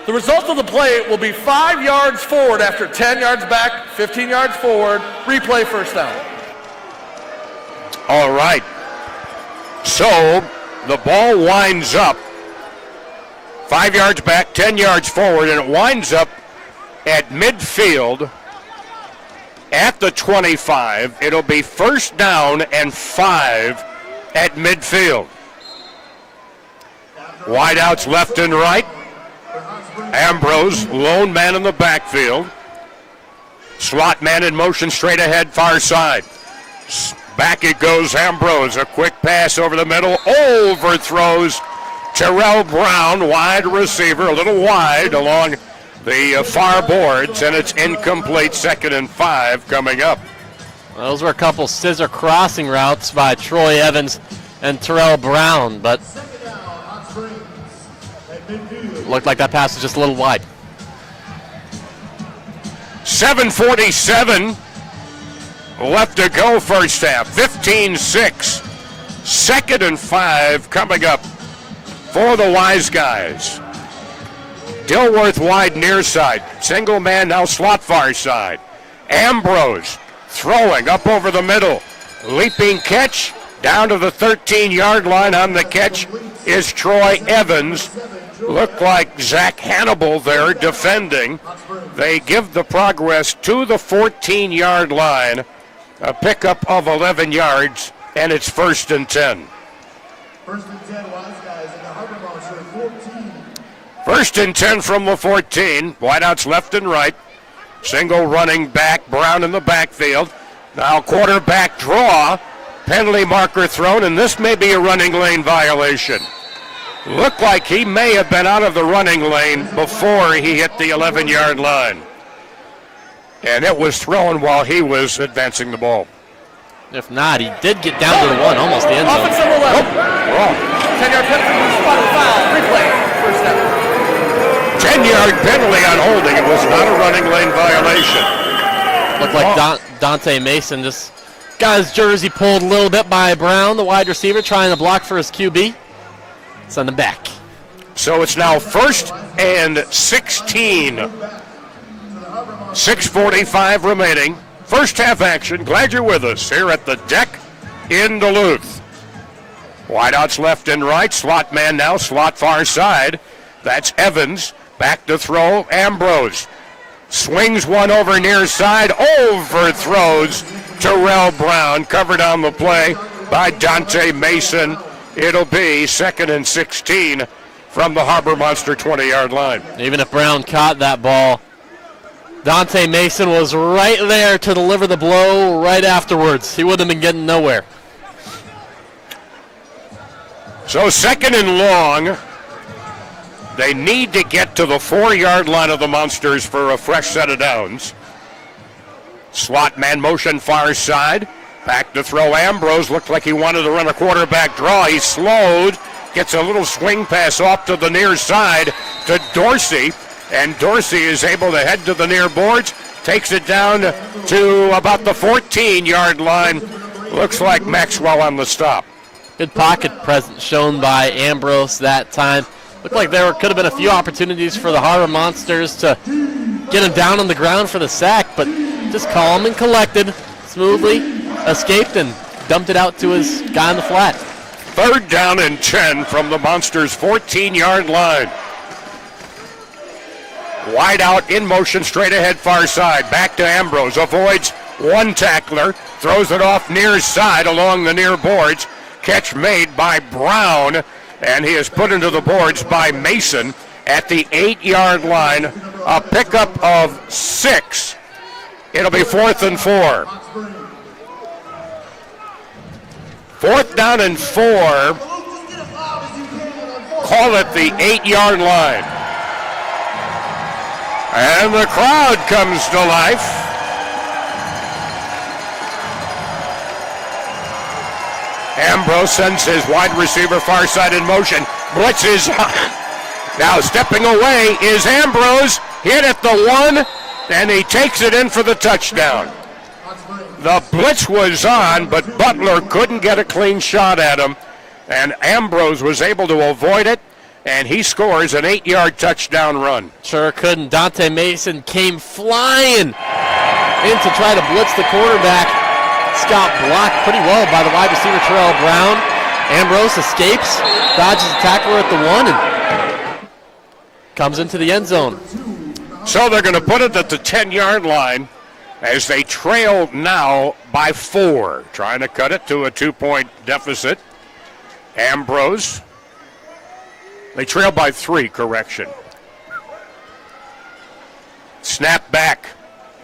The result of the play will be 5 yards forward after 10 yards back, 15 yards forward, replay first down. All right. So the ball winds up 5 yards back, 10 yards forward, and it winds up at midfield at the 25. It'll be first down and 5 at midfield. Wideouts left and right. Ambrose, lone man in the backfield. Slot man in motion straight ahead, far side. Back it goes, Ambrose. A quick pass over the middle. Overthrows Terrell Brown, wide receiver, a little wide along the far boards, and it's incomplete. 2nd and 5 coming up. Those were a couple scissor crossing routes by Troy Evans and Terrell Brown, but looked like that pass was just a little wide. 7:47 left to go first half. 15-6. 2nd and 5 coming up for the Wiseguys. Dilworth wide near side. Single man now slot far side. Ambrose throwing up over the middle. Leaping catch down to the 13-yard line. On the catch is Troy Evans. Looked like Zach Hannibal there defending. They give the progress to the 14-yard line. A pickup of 11 yards, and it's 1st and 10. 1st and 10, Wiseguys in the Harbour Marshall, 14. 1st and 10 from the 14. Wideouts left and right. Single running back, Brown in the backfield. Now quarterback draw. Penalty marker thrown, and this may be a running lane violation. Looked like he may have been out of the running lane before he hit the 11-yard line. And it was thrown while he was advancing the ball. If not, he did get down to the 1, almost the end zone. Offense number 11. Wrong. 10-yard penalty, spotted foul, replay, first down. 10-yard penalty on holding. It was not a running lane violation. Looked like Dante Mason just got his jersey pulled a little bit by Brown, the wide receiver, trying to block for his QB. Send him back. So it's now 1st and 16. 6:45 remaining. First half action. Glad you're with us here at the deck in Duluth. Wideouts left and right. Slot man now. Slot far side. That's Evans. Back to throw. Ambrose. Swings one over near side. Overthrows Terrell Brown. Covered on the play by Dante Mason. It'll be 2nd and 16 from the Harbour Monster 20-yard line. Even if Brown caught that ball, Dante Mason was right there to deliver the blow right afterwards. He wouldn't have been getting nowhere. So 2nd and long. They need to get to the 4-yard line of the Monsters for a fresh set of downs. Slot man motion far side. Back to throw. Ambrose looked like he wanted to run a quarterback draw. He's slowed. Gets a little swing pass off to the near side to Dorsey. And Dorsey is able to head to the near boards. Takes it down to about the 14-yard line. Looks like Maxwell on the stop. Good pocket presence shown by Ambrose that time. Looked like there could have been a few opportunities for the Harbour Monsters to get him down on the ground for the sack, but just calm and collected, smoothly escaped and dumped it out to his guy on the flat. 3rd down and 10 from the Monsters' 14-yard line. Wide out in motion, straight ahead, far side. Back to Ambrose, avoids one tackler, throws it off near side along the near boards. Catch made by Brown, and he is put into the boards by Mason at the 8-yard line. A pickup of 6. It'll be 4th and 4. 4th down and 4. Call it the 8-yard line. And the crowd comes to life. Ambrose sends his wide receiver far side in motion. Blitzes. Now stepping away is Ambrose. Hit at the 1, and he takes it in for the touchdown. The blitz was on, but Butler couldn't get a clean shot at him, and Ambrose was able to avoid it, and he scores an 8-yard touchdown run. Sure couldn't. Dante Mason came flying in to try to blitz the quarterback. Scott blocked pretty well by the wide receiver Terrell Brown. Ambrose escapes, dodges the tackler at the 1, and comes into the end zone. So they're going to put it at the 10-yard line as they trail now by 4, trying to cut it to a 2-point deficit. Ambrose. They trail by 3, correction. Snap back.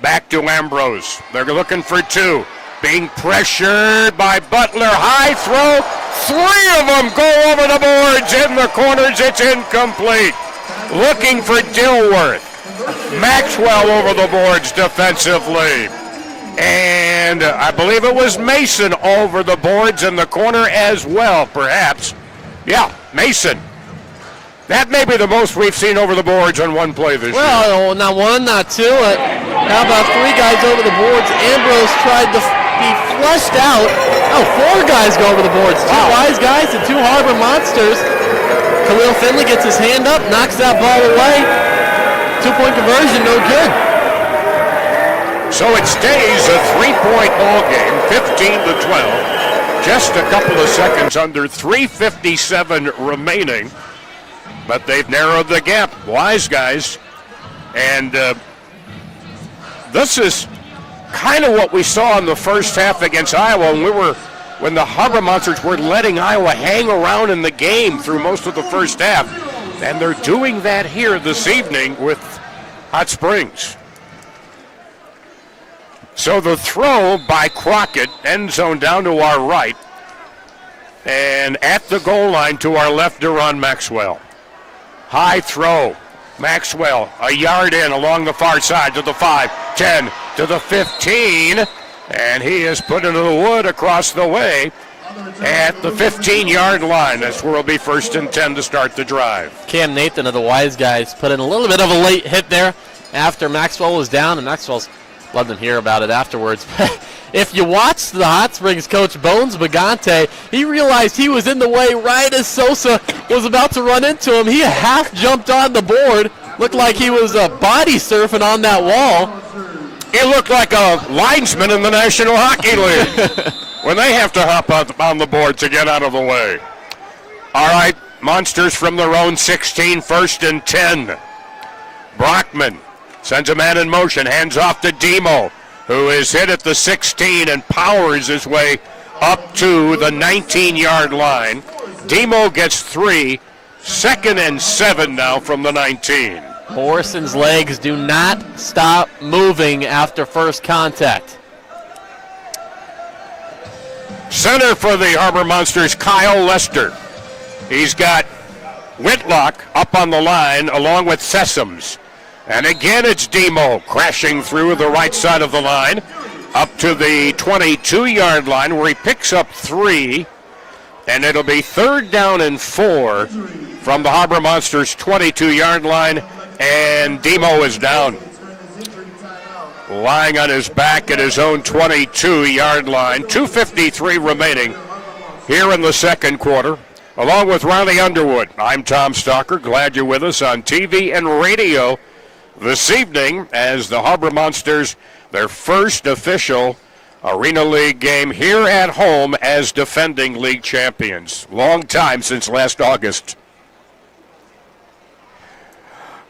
Back to Ambrose. They're looking for 2. Being pressured by Butler. High throw. 3 of them go over the boards. In the corners, it's incomplete. Looking for Dilworth. Maxwell over the boards defensively. And I believe it was Mason over the boards in the corner as well, perhaps. Yeah, Mason. That may be the most we've seen over the boards on one play this year. Well, not 1, not 2. How about 3 guys over the boards? Ambrose tried to be flushed out. Oh, 4 guys go over the boards. 2 Wiseguys and 2 Harbour Monsters. Khalil Finley gets his hand up, knocks that ball away. 2-point conversion, no good. So it stays a 3-point ball game, 15-12. Just a couple of seconds under, 3:57 remaining. But they've narrowed the gap, Wiseguys. And this is kind of what we saw in the first half against Iowa when the Harbour Monsters were letting Iowa hang around in the game through most of the first half. And they're doing that here this evening with Hot Springs. So the throw by Crockett, end zone down to our right. And at the goal line to our left, Deron Maxwell. High throw. Maxwell, a yard in along the far side to the 5, 10, to the 15. And he is put into the wood across the way at the 15-yard line. That's where it'll be 1st and 10 to start the drive. Cam Nathan of the Wiseguys put in a little bit of a late hit there after Maxwell was down, and Maxwell's loved to hear about it afterwards. If you watch the Hot Springs coach, Bones Bagante, he realized he was in the way right as Sosa was about to run into him. He half jumped on the board. Looked like he was body surfing on that wall. He looked like a linesman in the National Hockey League when they have to hop on the board to get out of the way. All right, Monsters from their own 16, 1st and 10. Brockman sends a man in motion, hands off to Demo, who is hit at the 16 and powers his way up to the 19-yard line. Demo gets 3, 2nd and 7 now from the 19. Morrison's legs do not stop moving after first contact. Center for the Harbor Monsters, Kyle Lester. He's got Whitlock up on the line along with Sessoms. And again, it's Demo crashing through the right side of the line up to the 22-yard line where he picks up 3. And it'll be 3rd down and 4 from the Harbor Monsters' 22-yard line. And Demo is down, lying on his back at his own 22-yard line. 2:53 remaining here in the second quarter. Along with Ronnie Underwood, I'm Tom Stalker. Glad you're with us on TV and radio this evening as the Harbor Monsters, their first official Arena League game here at home as defending league champions. Long time since last August.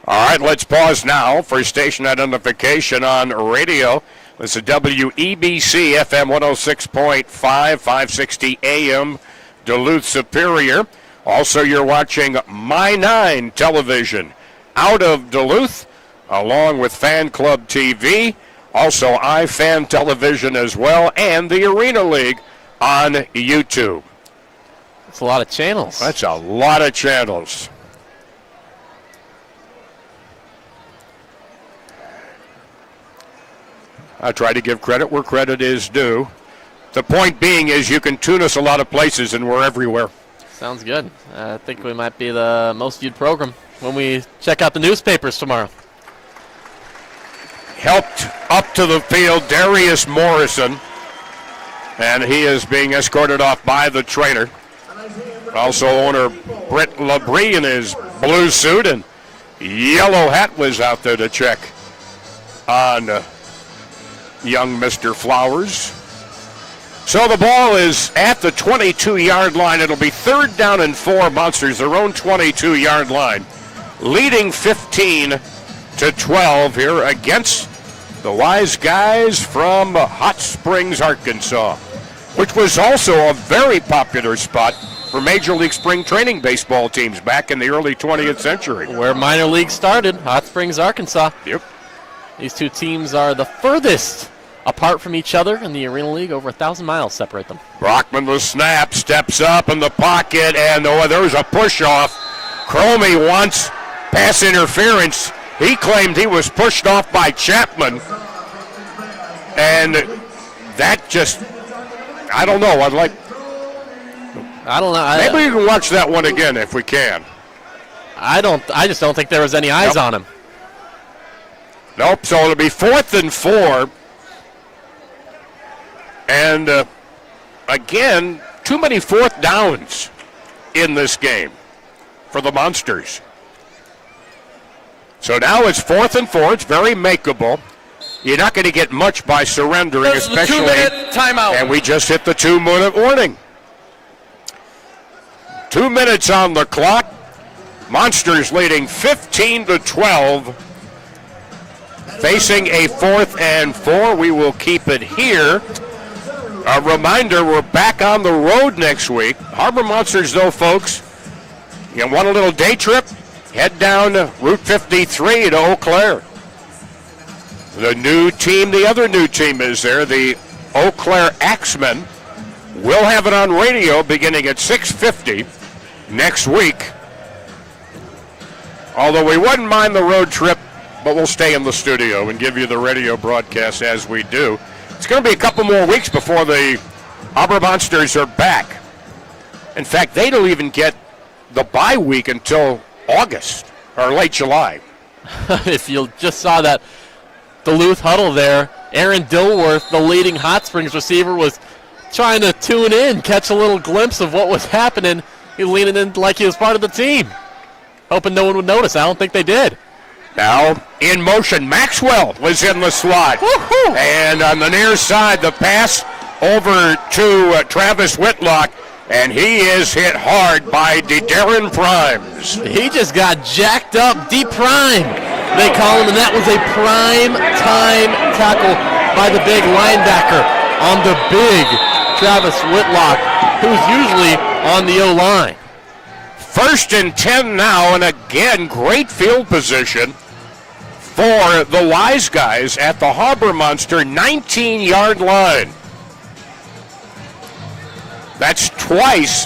All right, let's pause now for station identification on radio. This is WEBC FM 106.5, 560 AM, Duluth Superior. Also, you're watching My 9 television out of Duluth, along with FANCLB TV. Also, iFan television as well, and the Arena League on YouTube. That's a lot of channels. That's a lot of channels. I try to give credit where credit is due. The point being is you can tune us a lot of places and we're everywhere. Sounds good. I think we might be the most viewed program when we check out the newspapers tomorrow. Helped up to the field, Darius Morrison, and he is being escorted off by the trainer. Also owner Britt Labrie in his blue suit and yellow hat was out there to check on young Mr. Flowers. So the ball is at the 22-yard line. It'll be 3rd down and 4, Monsters, their own 22-yard line, leading 15-12 here against the Wiseguys from Hot Springs, Arkansas, which was also a very popular spot for Major League Spring Training baseball teams back in the early 20th century. Where minor league started, Hot Springs, Arkansas. Yep. These two teams are the furthest apart from each other in the Arena League. Over 1,000 miles separate them. Brockman the snap, steps up in the pocket, and there's a push-off. Cromie wants pass interference. He claimed he was pushed off by Chapman. And that just, I don't know. I don't know. Maybe we can watch that one again if we can. I just don't think there was any eyes on him. Nope, so it'll be 4th and 4. And again, too many 4th downs in this game for the Monsters. So now it's 4th and 4. It's very makeable. You're not going to get much by surrendering, especially. The 2-minute timeout. And we just hit the 2-minute warning. 2 minutes on the clock. Monsters leading 15-12. Facing a 4th and 4. We will keep it here. A reminder, we're back on the road next week. Harbor Monsters, though, folks, you want a little day trip? Head down Route 53 to Eau Claire. The new team, the other new team is there, the Eau Claire Axemen. We'll have it on radio beginning at 6:50 next week. Although we wouldn't mind the road trip, but we'll stay in the studio and give you the radio broadcast as we do. It's going to be a couple more weeks before the Harbour Monsters are back. In fact, they don't even get the bye week until August or late July. If you just saw that Duluth huddle there, Aaron Dilworth, the leading Hot Springs receiver, was trying to tune in, catch a little glimpse of what was happening. He was leaning in like he was part of the team, hoping no one would notice. I don't think they did. Now in motion, Maxwell was in the slot. Woo-hoo! And on the near side, the pass over to Travis Whitlock, and he is hit hard by Darren Primes. He just got jacked up, deep prime, they call him, and that was a prime time tackle by the big linebacker on the big Travis Whitlock, who's usually on the O-line. 1st and 10 now, and again, great field position for the Wiseguys at the Harbour Monster 19-yard line. That's twice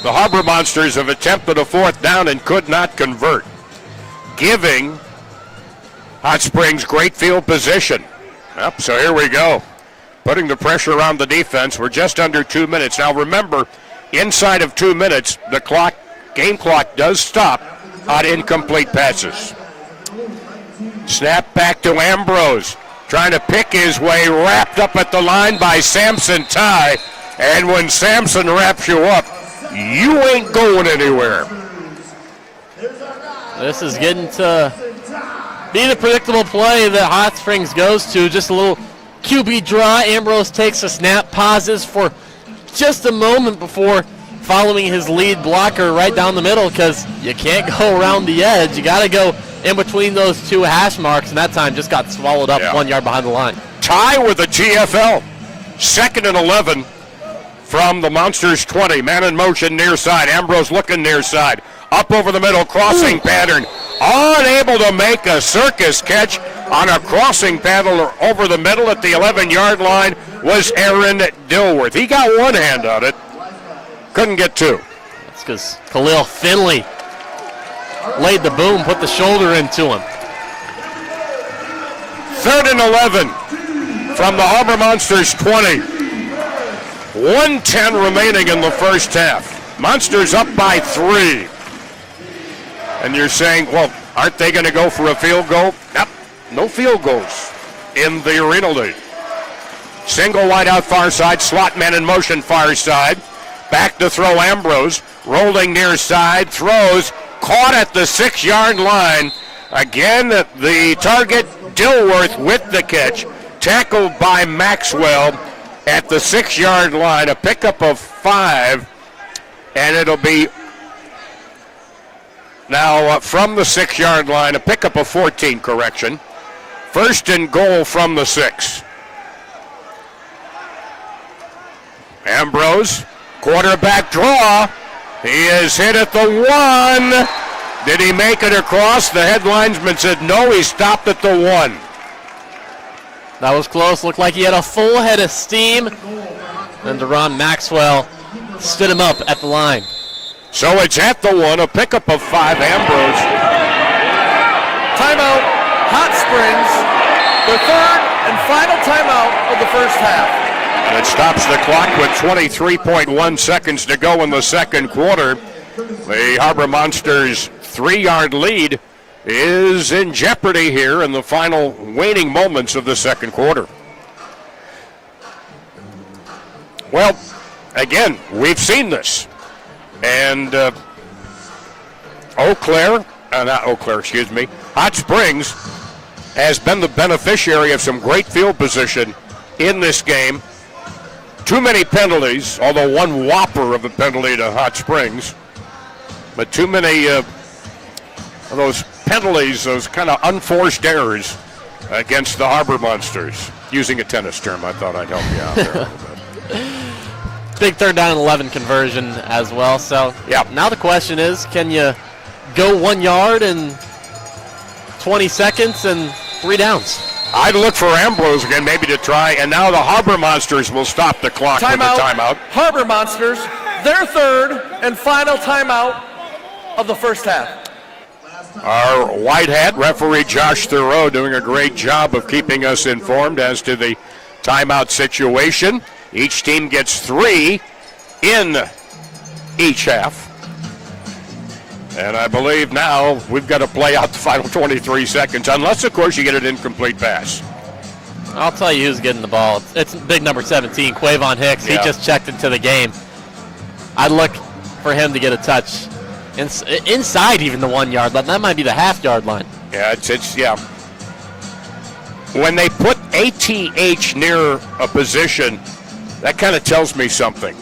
the Harbour Monsters have attempted a 4th down and could not convert, giving Hot Springs great field position. Yep, so here we go. Putting the pressure on the defense. We're just under 2 minutes. Now remember, inside of 2 minutes, the game clock does stop on incomplete passes. Snap back to Ambrose, trying to pick his way, wrapped up at the line by Samson Ty. And when Samson wraps you up, you ain't going anywhere. This is getting to be the predictable play that Hot Springs goes to. Just a little QB draw. Ambrose takes a snap, pauses for just a moment before following his lead blocker right down the middle, because you can't go around the edge. You got to go in between those two hash marks, and that time just got swallowed up 1 yard behind the line. Tie with a TFL. 2nd and 11 from the Monsters 20. Man in motion near side. Ambrose looking near side. Up over the middle, crossing pattern. Unable to make a circus catch on a crossing pattern over the middle at the 11-yard line was Aaron Dilworth. He got one hand on it. Couldn't get two. That's because Khalil Finley laid the boom, put the shoulder into him. 3rd and 11 from the Harbour Monsters 20. 1:10 remaining in the first half. Monsters up by 3. And you're saying, well, aren't they going to go for a field goal? Nope, no field goals in the Arena League. Single wide out far side, slot man in motion far side. Back to throw Ambrose, rolling near side, throws, caught at the 6-yard line. Again, the target, Dilworth with the catch, tackled by Maxwell at the 6-yard line, a pickup of 5, and it'll be now from the 6-yard line, a pickup of 14, correction. 1st and goal from the 6. Ambrose, quarterback draw. He is hit at the 1. Did he make it across? The head linesman said no, he stopped at the 1. That was close. Looked like he had a full head of steam. And Deron Maxwell stood him up at the line. So it's at the 1, a pickup of 5, Ambrose. Timeout, Hot Springs, the 3rd and final timeout of the first half. And it stops the clock with 23.1 seconds to go in the second quarter. The Harbour Monsters' 3-yard lead is in jeopardy here in the final waning moments of the second quarter. Well, again, we've seen this. And Hot Springs has been the beneficiary of some great field position in this game. Too many penalties, although one whopper of a penalty to Hot Springs. But too many of those penalties, those kind of unforced errors against the Harbour Monsters. Using a tennis term, I thought I'd help you out there a little bit. Big 3rd down and 11 conversion as well. So now the question is, can you go 1 yard in 20 seconds and 3 downs? I'd look for Ambrose again, maybe to try, and now the Harbour Monsters will stop the clock with a timeout. Harbour Monsters, their 3rd and final timeout of the first half. Our white hat referee Josh Thoreau doing a great job of keeping us informed as to the timeout situation. Each team gets 3 in each half. And I believe now we've got to play out the final 23 seconds, unless, of course, you get an incomplete pass. I'll tell you who's getting the ball. It's big number 17, Quavon Hicks. Yeah. He just checked into the game. I'd look for him to get a touch inside even the 1 yard line. That might be the half-yard line. Yeah, yeah. When they put ATH near a position, that kind of tells me something.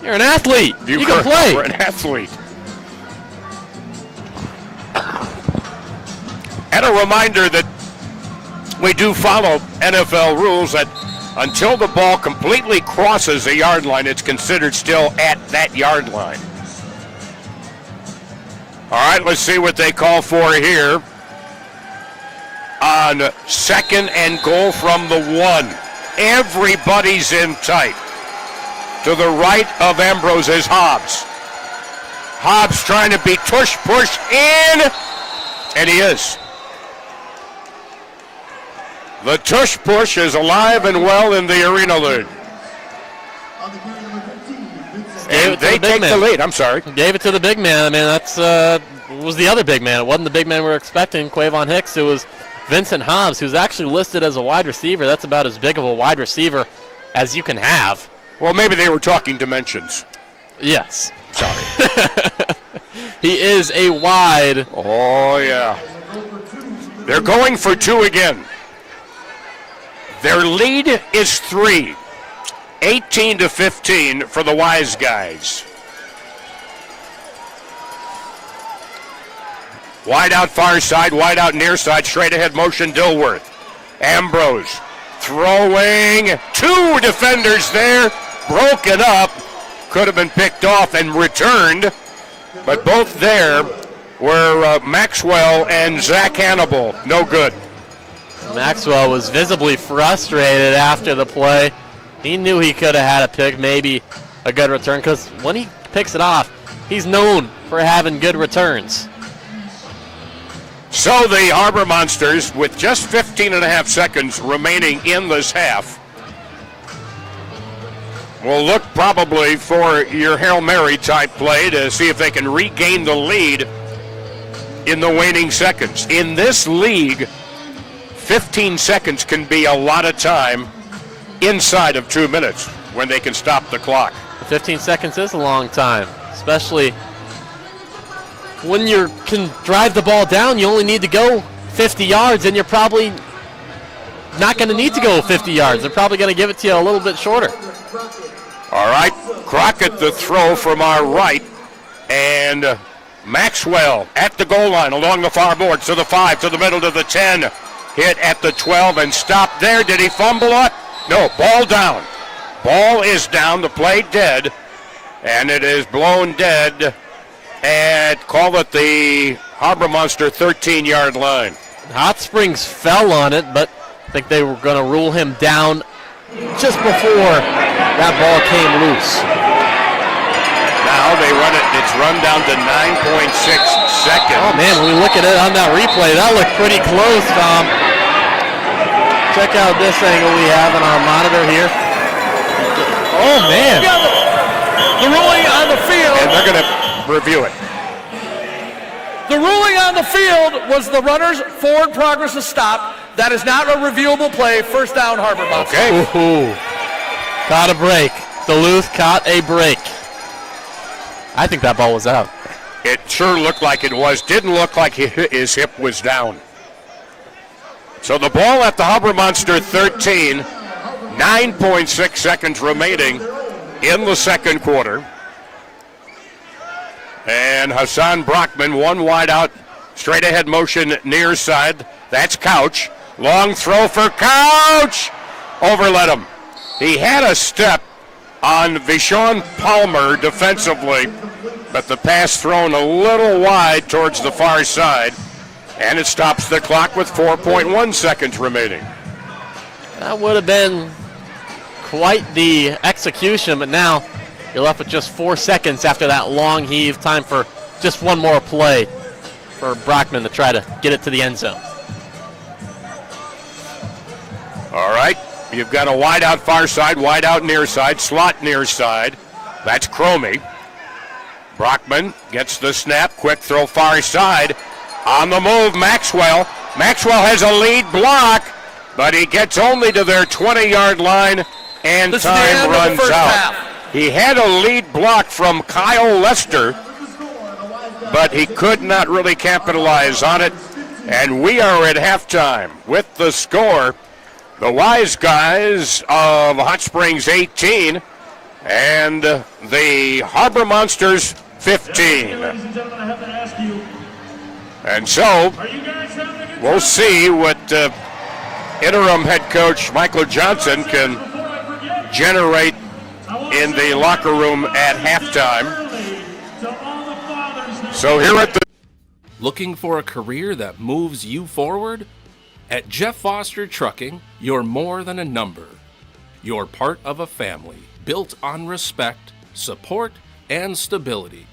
You're an athlete. You can play. You're an athlete. And a reminder that we do follow NFL rules that until the ball completely crosses the yard line, it's considered still at that yard line. All right, let's see what they call for here. On 2nd and goal from the 1. Everybody's in tight. To the right of Ambrose is Hobbs. Hobbs trying to be push in, and he is. The tush push is alive and well in the Arena League. And they take the lead. I'm sorry. Gave it to the big man. I mean, that's was the other big man. It wasn't the big man we were expecting, Quavon Hicks. It was Vincent Hobbs, who's actually listed as a wide receiver. That's about as big of a wide receiver as you can have. Well, maybe they were talking dimensions. Yes. Sorry. He is a wide. Oh, yeah. They're going for 2 again. Their lead is 3. 18-15 for the Wiseguys. Wide out far side, wide out near side, straight ahead motion Dilworth. Ambrose throwing. 2 defenders there, broken up. Could have been picked off and returned, but both there were Maxwell and Zach Hannibal. No good. Maxwell was visibly frustrated after the play. He knew he could have had a pick, maybe a good return, because when he picks it off, he's known for having good returns. So the Harbour Monsters, with just 15.5 seconds remaining in this half, will look probably for your Hail Mary type play to see if they can regain the lead in the waning seconds. In this league, 15 seconds can be a lot of time inside of 2 minutes when they can stop the clock. 15 seconds is a long time, especially when you can drive the ball down. You only need to go 50 yards, and you're probably not going to need to go 50 yards. They're probably going to give it to you a little bit shorter. All right, Crockett the throw from our right, and Maxwell at the goal line along the far board to the 5, to the middle, to the 10. Hit at the 12 and stopped there. Did he fumble it? No, ball down. Ball is down, the play dead, and it is blown dead at, call it the Harbour Monster 13-yard line. Hot Springs fell on it, but I think they were going to rule him down just before that ball came loose. Now they run it, it's run down to 9.6 seconds. Oh man, when we look at it on that replay, that looked pretty close, Tom. Check out this angle we have on our monitor here. Oh man. The ruling on the field. And they're going to review it. The ruling on the field was the runner's forward progress is stopped. That is not a reviewable play. First down, Harbour Monsters. Okay. Ooh. Caught a break. Duluth caught a break. I think that ball was out. It sure looked like it was. Didn't look like his hip was down. So the ball at the Harbour Monster 13. 9.6 seconds remaining in the second quarter. And Hassan Brockman, 1 wide out, straight ahead motion near side. That's Couch. Long throw for Couch. Overlet him. He had a step on Vishon Palmer defensively, but the pass thrown a little wide towards the far side, and it stops the clock with 4.1 seconds remaining. That would have been quite the execution, but now you're left with just 4 seconds after that long heave. Time for just one more play for Brockman to try to get it to the end zone. All right, You've got a wide out far side, wide out near side, slot near side. That's Cromie. Brockman gets the snap, quick throw far side. On the move, Maxwell. Maxwell has a lead block, but he gets only to their 20-yard line, and time runs out. He had a lead block from Kyle Lester, but he could not really capitalize on it. And we are at halftime with the score. The Wiseguys of Hot Springs 18 and the Harbour Monsters 15. And so we'll see what interim head coach Michael Johnson can generate in the locker room at halftime. So here at the... Looking for a career that moves you forward? At Jeff Foster Trucking, you're more than a number. You're part of a family built on respect, support, and stability.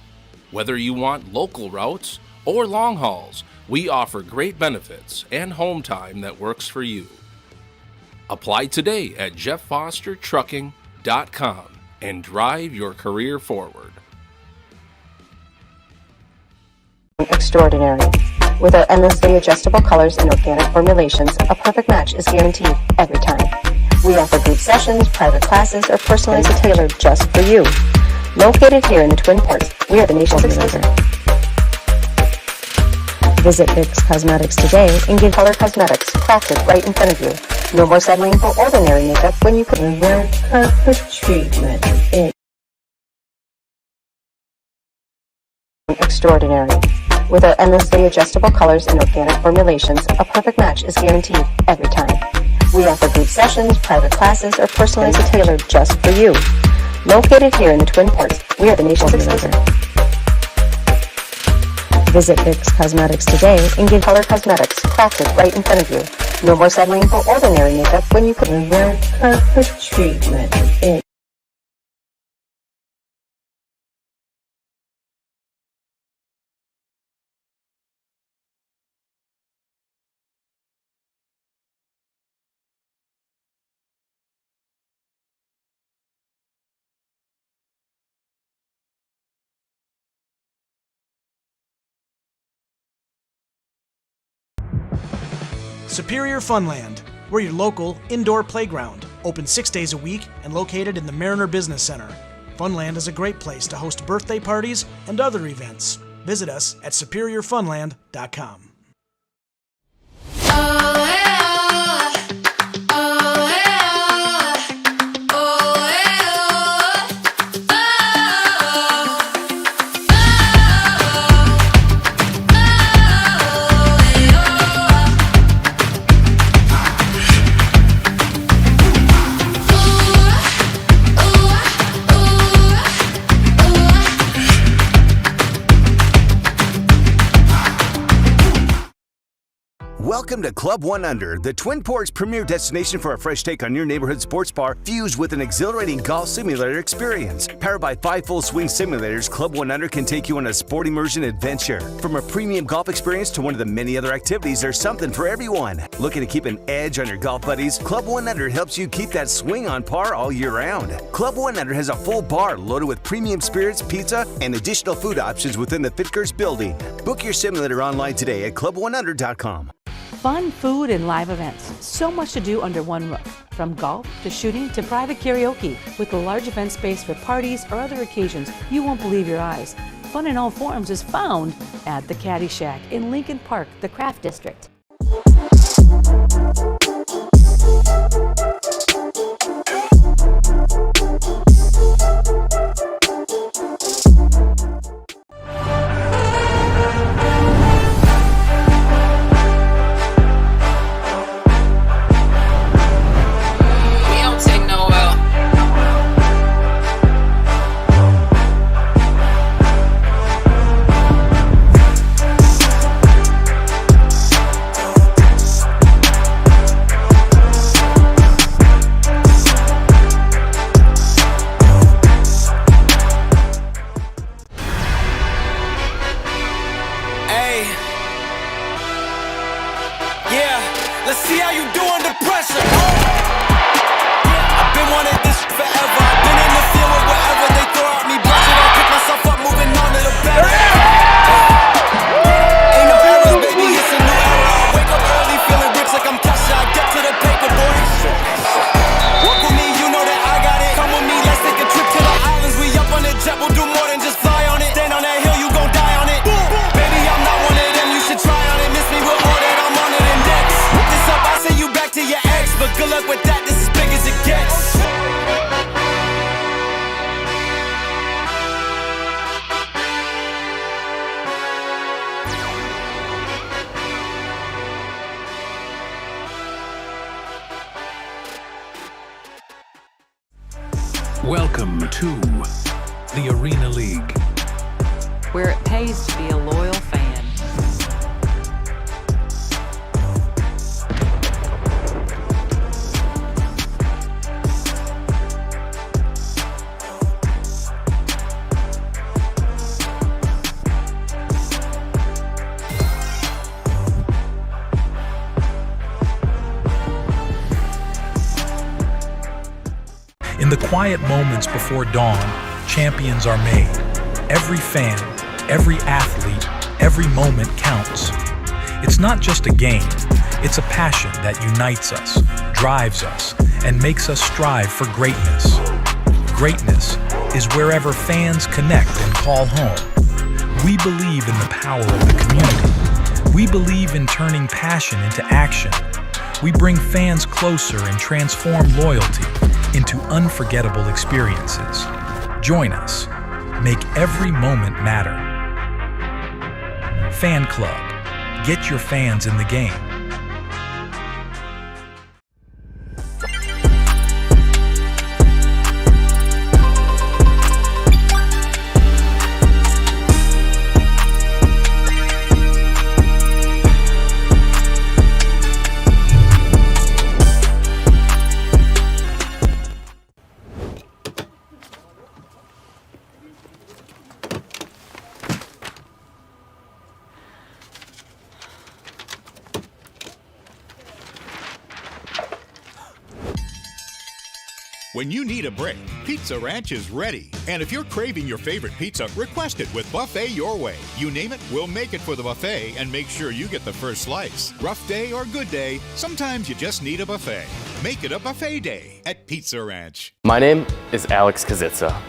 Whether you want local routes or long hauls, we offer great benefits and home time that works for you. Apply today at jefffostertrucking.com and drive your career forward. Extraordinary. With our endlessly adjustable colors and organic formulations, a perfect match is guaranteed every time. We offer group sessions, private classes, or personalized tailored just for you. Located here in the Twin Ports, we are the nation's leader. Visit Vic's Cosmetics today and get color cosmetics crafted right in front of you. No more settling for ordinary makeup when you can wear perfect treatment. Extraordinary. With our endlessly adjustable colors and organic formulations, a perfect match is guaranteed every time. We offer group sessions, private classes, or personalized tailored just for you. Located here in the Twin Ports, we are the nation's leader. Visit Vic's Cosmetics today and get color cosmetics crafted right in front of you. No more settling for ordinary makeup when you can wear perfect treatment. Superior Funland. We're your local indoor playground, open 6 days a week and located in the Mariner Business Center. Funland is a great place to host birthday parties and other events. Visit us at superiorfunland.com. Welcome to Club 1 Under, the Twin Ports' premier destination for a fresh take on your neighborhood sports bar, fused with an exhilarating golf simulator experience. Powered by 5 full swing simulators, Club 1 Under can take you on a sport immersion adventure. From a premium golf experience to one of the many other activities, there's something for everyone. Looking to keep an edge on your golf buddies? Club 1 Under helps you keep that swing on par all year round. Club 1 Under has a full bar loaded with premium spirits, pizza, and additional food options within the Fitkers building. Book your simulator online today at club1under.com. Fun, food, and live events. So much to do under one roof. From golf to shooting to private karaoke. With a large event space for parties or other occasions, you won't believe your eyes. Fun in all forms is found at the Caddy Shack in Lincoln Park, the Craft District. Welcome to the Arena League, where it pays to be a loyal fan. In the quiet moments before dawn, champions are made. Every fan, every athlete, every moment counts. It's not just a game, it's a passion that unites us, drives us, and makes us strive for greatness. Greatness is wherever fans connect and call home. We believe in the power of the community. We believe in turning passion into action. We bring fans closer and transform loyalty into unforgettable experiences. Join us. Make every moment matter. Fan Club. Get your fans in the game. When you need a break, Pizza Ranch is ready. And if you're craving your favorite pizza, request it with Buffet Your Way. You name it, we'll make it for the buffet and make sure you get the first slice. Rough day or good day, sometimes you just need a buffet. Make it a buffet day at Pizza Ranch. My name is Alex Kazitsa.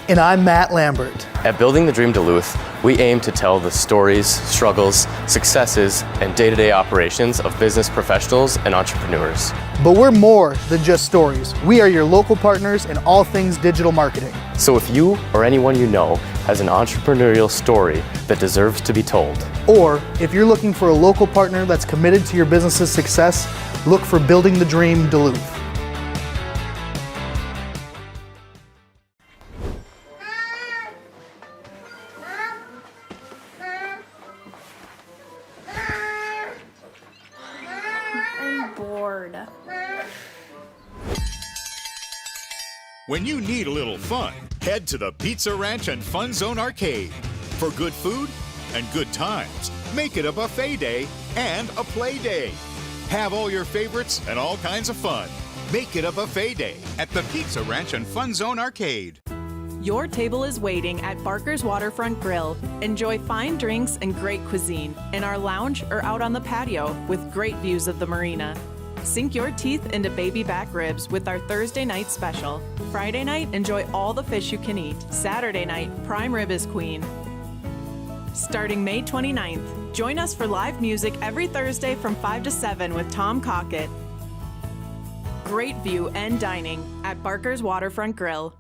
And I'm Matt Lambert. At Building the Dream Duluth, we aim to tell the stories, struggles, successes, and day-to-day operations of business professionals and entrepreneurs. But we're more than just stories. We are your local partners in all things digital marketing. So if you or anyone you know has an entrepreneurial story that deserves to be told, or if you're looking for a local partner that's committed to your business's success, look for Building the Dream Duluth. When you need a little fun, head to the Pizza Ranch and Fun Zone Arcade. For good food and good times, make it a buffet day and a play day. Have all your favorites and all kinds of fun. Make it a buffet day at the Pizza Ranch and Fun Zone Arcade. Your table is waiting at Barker's Waterfront Grill. Enjoy fine drinks and great cuisine in our lounge or out on the patio with great views of the marina. Sink your teeth into baby back ribs with our Thursday night special. Friday night, enjoy all the fish you can eat. Saturday night, prime rib is queen. Starting May 29th, join us for live music every Thursday from 5 to 7 with Tom Cockett. Great view and dining at Barker's Waterfront Grill.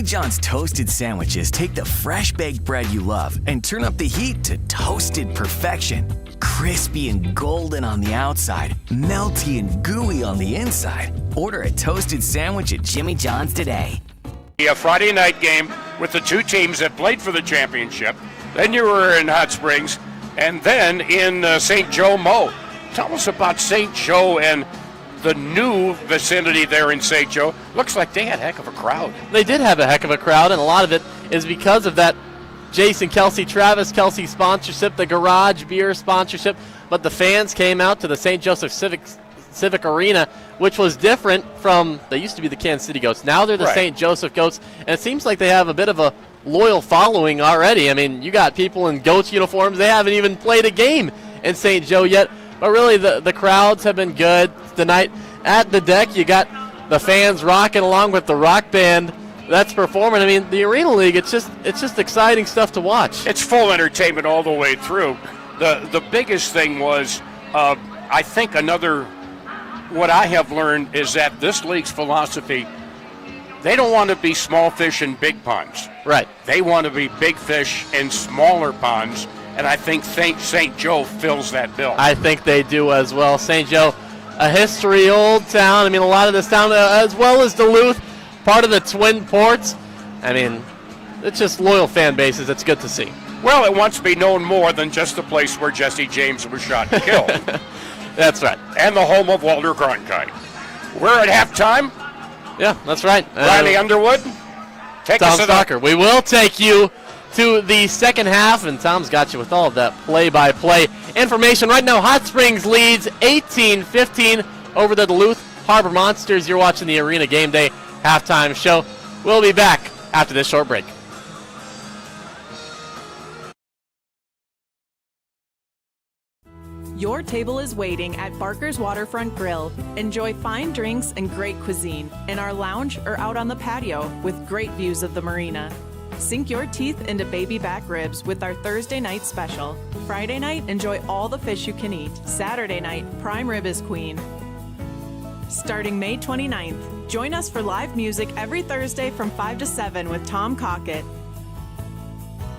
John's toasted sandwiches take the fresh baked bread you love and turn up the heat to toasted perfection. Crispy and golden on the outside, melty and gooey on the inside. Order a toasted sandwich at Jimmy John's today. A Friday night game with the two teams that played for the championship. Then you were in Hot Springs, and then in St. Joe Mo. Tell us about St. Joe and the new vicinity there in St. Joe. Looks like they had a heck of a crowd. They did have a heck of a crowd, and a lot of it is because of that Jason Travis Kelsey sponsorship, the Garage Beer sponsorship, but the fans came out to the St. Joseph Civic Arena, which was different from, they used to be the Kansas City Goats. Now they're the Right. St. Joseph Goats, and it seems like they have a bit of a loyal following already. I mean, you got people in Goats uniforms. They haven't even played a game in St. Joe yet, but really the crowds have been good tonight. At the deck, you got the fans rocking along with the rock band that's performing. I mean, the Arena League, it's just exciting stuff to watch. It's full entertainment all the way through. The biggest thing was, I think what I have learned is that this league's philosophy, they don't want to be small fish in big ponds. Right. They want to be big fish in smaller ponds, and I think St. Joe fills that bill. I think they do as well. St. Joe, a history old town. I mean, a lot of this town, as well as Duluth, part of the Twin Ports. I mean, it's just loyal fan bases. It's good to see. Well, it wants to be known more than just the place where Jesse James was shot and killed. That's right. And the home of Walter Cronkite. We're at halftime. Yeah, that's right. Riley Underwood, take Tom us to Stalker. We will take you to the second half, and Tom's got you with all of that play-by-play information. Right now, Hot Springs leads 18-15 over the Duluth Harbour Monsters. You're watching the Arena Game Day halftime show. We'll be back after this short break. Your table is waiting at Barker's Waterfront Grill. Enjoy fine drinks and great cuisine in our lounge or out on the patio with great views of the marina. Sink your teeth into baby back ribs with our Thursday night special. Friday night, enjoy all the fish you can eat. Saturday night, prime rib is queen. Starting May 29th, join us for live music every Thursday from 5 to 7 with Tom Cockett.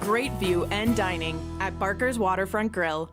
Great view and dining at Barker's Waterfront Grill.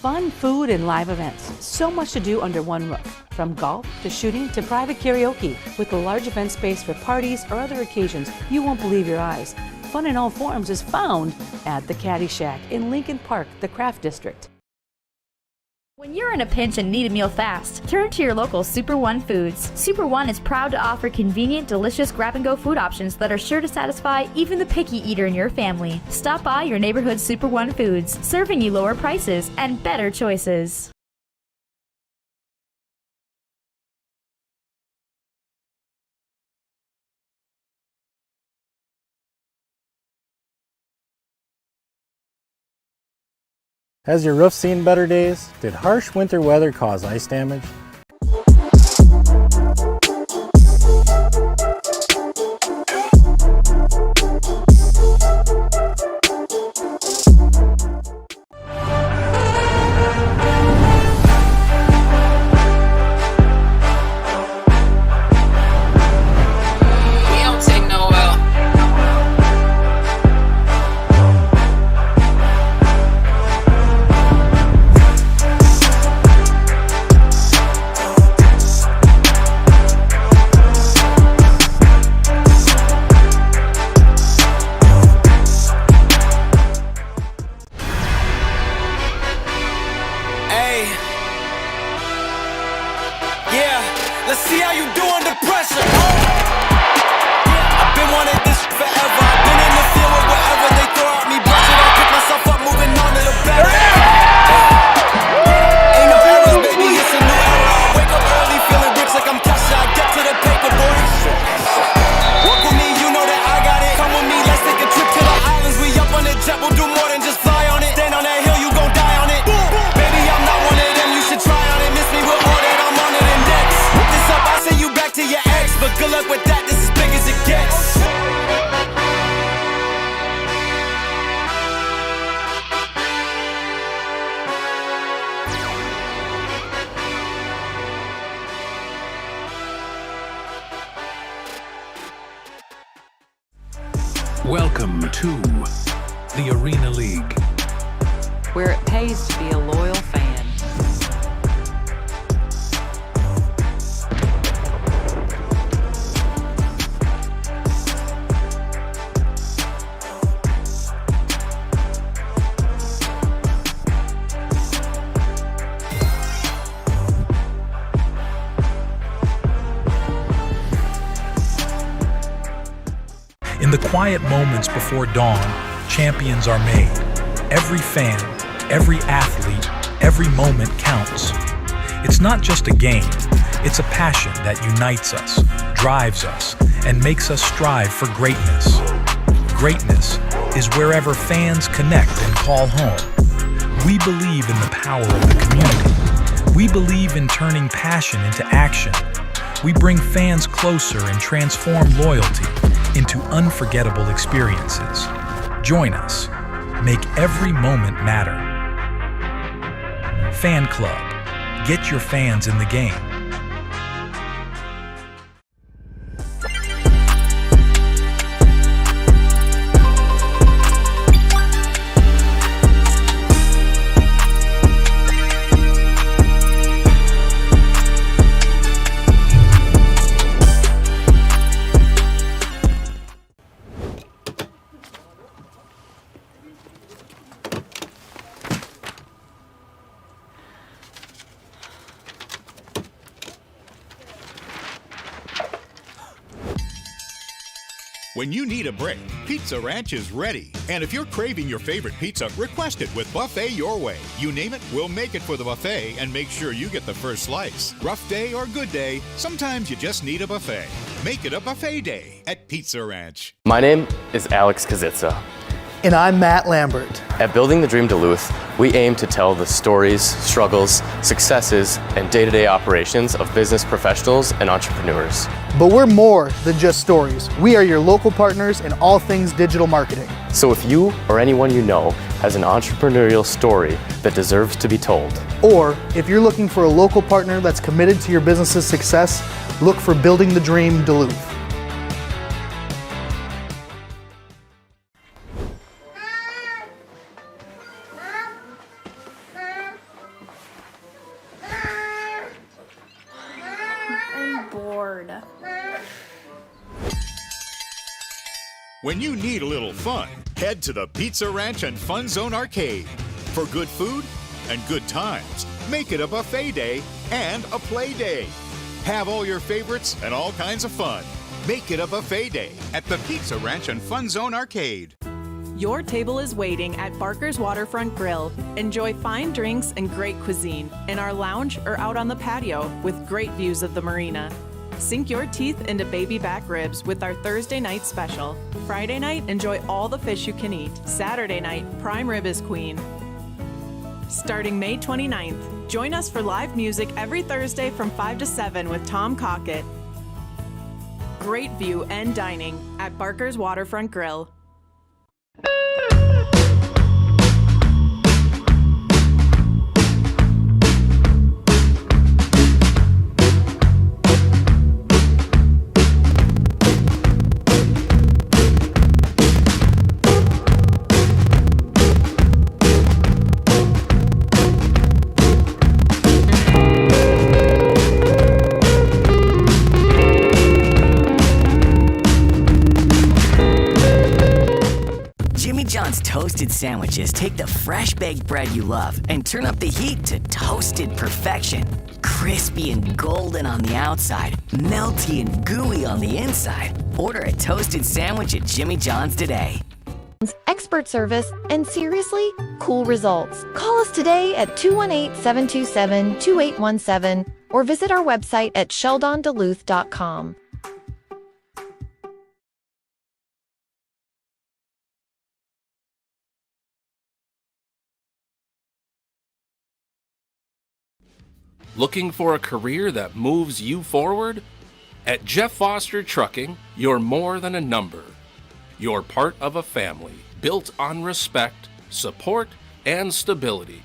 Fun, food, and live events. So much to do under one roof. From golf to shooting to private karaoke. With a large event space for parties or other occasions, you won't believe your eyes. Fun in all forms is found at the Caddy Shack in Lincoln Park, the Craft District. When you're in a pinch and need a meal fast, turn to your local Super One Foods. Super One is proud to offer convenient, delicious grab-and-go food options that are sure to satisfy even the picky eater in your family. Stop by your neighborhood Super One Foods, serving you lower prices and better choices. Has your roof seen better days? Did harsh winter weather cause ice damage? Welcome to the Arena League, where it pays to be a loyal fan. in the quiet moments before dawn, champions are made. Every fan, every athlete, every moment counts. It's not just a game, it's a passion that unites us, drives us, and makes us strive for greatness. Greatness is wherever fans connect and call home. We believe in the power of the community. We believe in turning passion into action. We bring fans closer and transform loyalty into unforgettable experiences. Join us. Make every moment matter. Fan Club. Get your fans in the game. When you need a break, Pizza Ranch is ready. And if you're craving your favorite pizza, request it with Buffet Your Way. You name it, we'll make it for the buffet and make sure you get the first slice. Rough day or good day, sometimes you just need a buffet. Make it a buffet day at Pizza Ranch. My name is Alex Kazitsa. And I'm Matt Lambert. At Building the Dream Duluth, we aim to tell the stories, struggles, successes, and day-to-day operations of business professionals and entrepreneurs. But we're more than just stories. We are your local partners in all things digital marketing. So if you or anyone you know has an entrepreneurial story that deserves to be told, or if you're looking for a local partner that's committed to your business's success, look for Building the Dream Duluth. When you need a little fun, head to the Pizza Ranch and Fun Zone Arcade. For good food and good times, make it a buffet day and a play day. Have all your favorites and all kinds of fun. Make it a buffet day at the Pizza Ranch and Fun Zone Arcade. Your table is waiting at Barker's Waterfront Grill. Enjoy fine drinks and great cuisine in our lounge or out on the patio with great views of the marina. Sink your teeth into baby back ribs with our Thursday night special. Friday night, enjoy all the fish you can eat. Saturday night, prime rib is queen. Starting May 29th, join us for live music every Thursday from 5 to 7 with Tom Cockett. Great view and dining at Barker's Waterfront Grill. Toasted sandwiches take the fresh baked bread you love and turn up the heat to toasted perfection. Crispy and golden on the outside, melty and gooey on the inside. Order a toasted sandwich at Jimmy John's today. Expert service and seriously cool results. Call us today at 218-727-2817 or visit our website at sheldonduluth.com. Looking for a career that moves you forward? At Jeff Foster Trucking, you're more than a number. You're part of a family built on respect, support, and stability.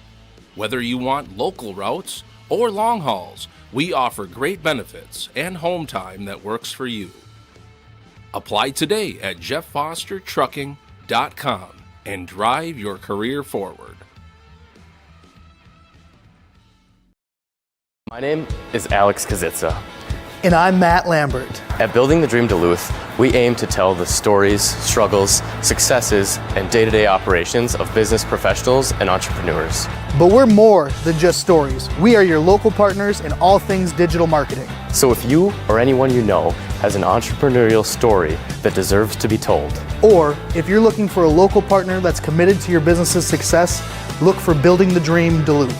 Whether you want local routes or long hauls, we offer great benefits and home time that works for you. Apply today at jefffostertrucking.com and drive your career forward. My name is Alex Kazitsa. And I'm Matt Lambert. At Building the Dream Duluth, we aim to tell the stories, struggles, successes, and day-to-day operations of business professionals and entrepreneurs. But we're more than just stories. We are your local partners in all things digital marketing. So if you or anyone you know has an entrepreneurial story that deserves to be told. Or if you're looking for a local partner that's committed to your business's success, look for Building the Dream Duluth.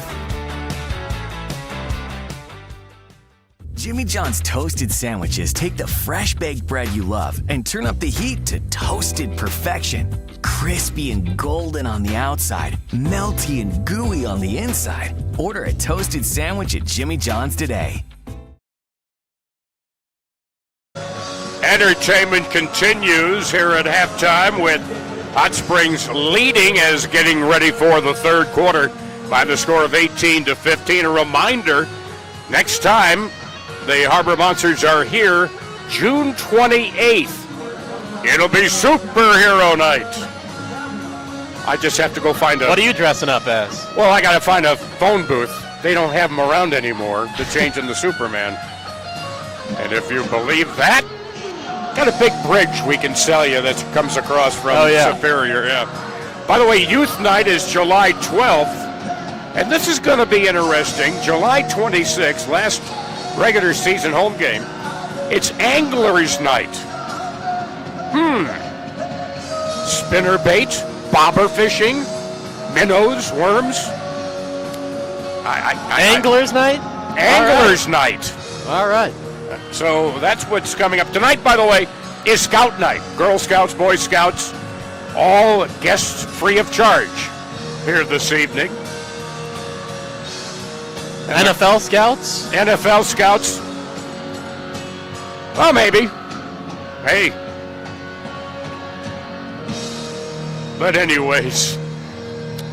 Jimmy John's toasted sandwiches take the fresh baked bread you love and turn up the heat to toasted perfection. Crispy and golden on the outside, melty and gooey on the inside. Order a toasted sandwich at Jimmy John's today. Entertainment continues here at halftime with Hot Springs leading as getting ready for the third quarter by the score of 18-15. A reminder, next time the Harbour Monsters are here, June 28th. It'll be Superhero Night. I just have to go find a... What are you dressing up as? Well, I got to find a phone booth. They don't have them around anymore to change into Superman. And if you believe that, got a big bridge we can sell you that comes across from Superior. Yeah. By the way, Youth Night is July 12th, and this is going to be interesting. July 26th, last regular season home game. It's Anglers Night. Spinnerbait, bobber fishing, minnows, worms. Anglers Night? Anglers Night. All right. So that's what's coming up. Tonight, by the way, is Scout Night. Girl Scouts, Boy Scouts, all guests free of charge here this evening. And NFL Scouts? NFL Scouts. Well, maybe. Hey. But anyways,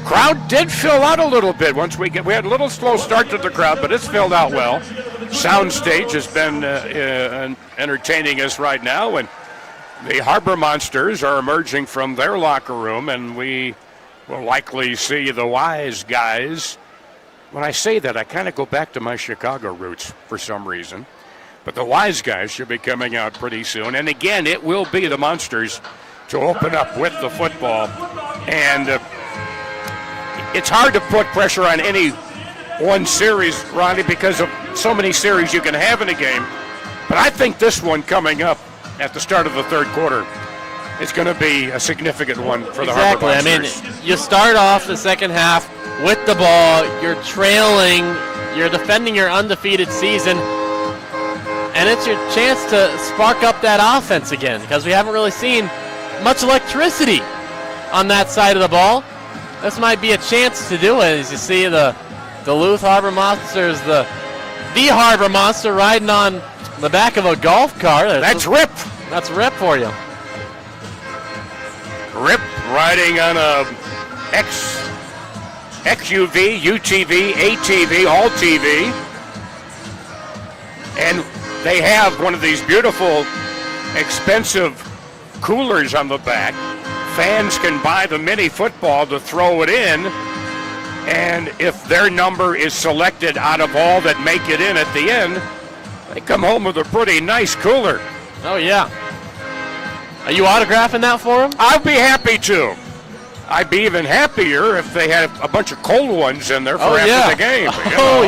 crowd did fill out a little bit once we had a little slow start to the crowd, but it's filled out well. Soundstage has been entertaining us right now, and the Harbour Monsters are emerging from their locker room, and we will likely see the Wiseguys. When I say that, I kind of go back to my Chicago roots for some reason. But the Wiseguys should be coming out pretty soon. And again, it will be the Monsters to open up with the football. And it's hard to put pressure on any one series, Ronnie, because of so many series you can have in a game. But I think this one coming up at the start of the third quarter is going to be a significant one for the Harbour Monsters. I mean, you start off the second half with the ball, you're trailing, you're defending your undefeated season, and it's your chance to spark up that offense again, because we haven't really seen much electricity on that side of the ball. This might be a chance to do it, as you see the Duluth Harbour Monsters, the Harbour Monster riding on the back of a golf cart. That's Rip. That's Rip for you. Rip riding on a XUV, UTV, ATV, all TV. And they have one of these beautiful, expensive coolers on the back. Fans can buy the mini football to throw it in. And if their number is selected out of all that make it in at the end, they come home with a pretty nice cooler. Oh, yeah. Are you autographing that for them? I'd be happy to. I'd be even happier if they had a bunch of cold ones in there for after the game.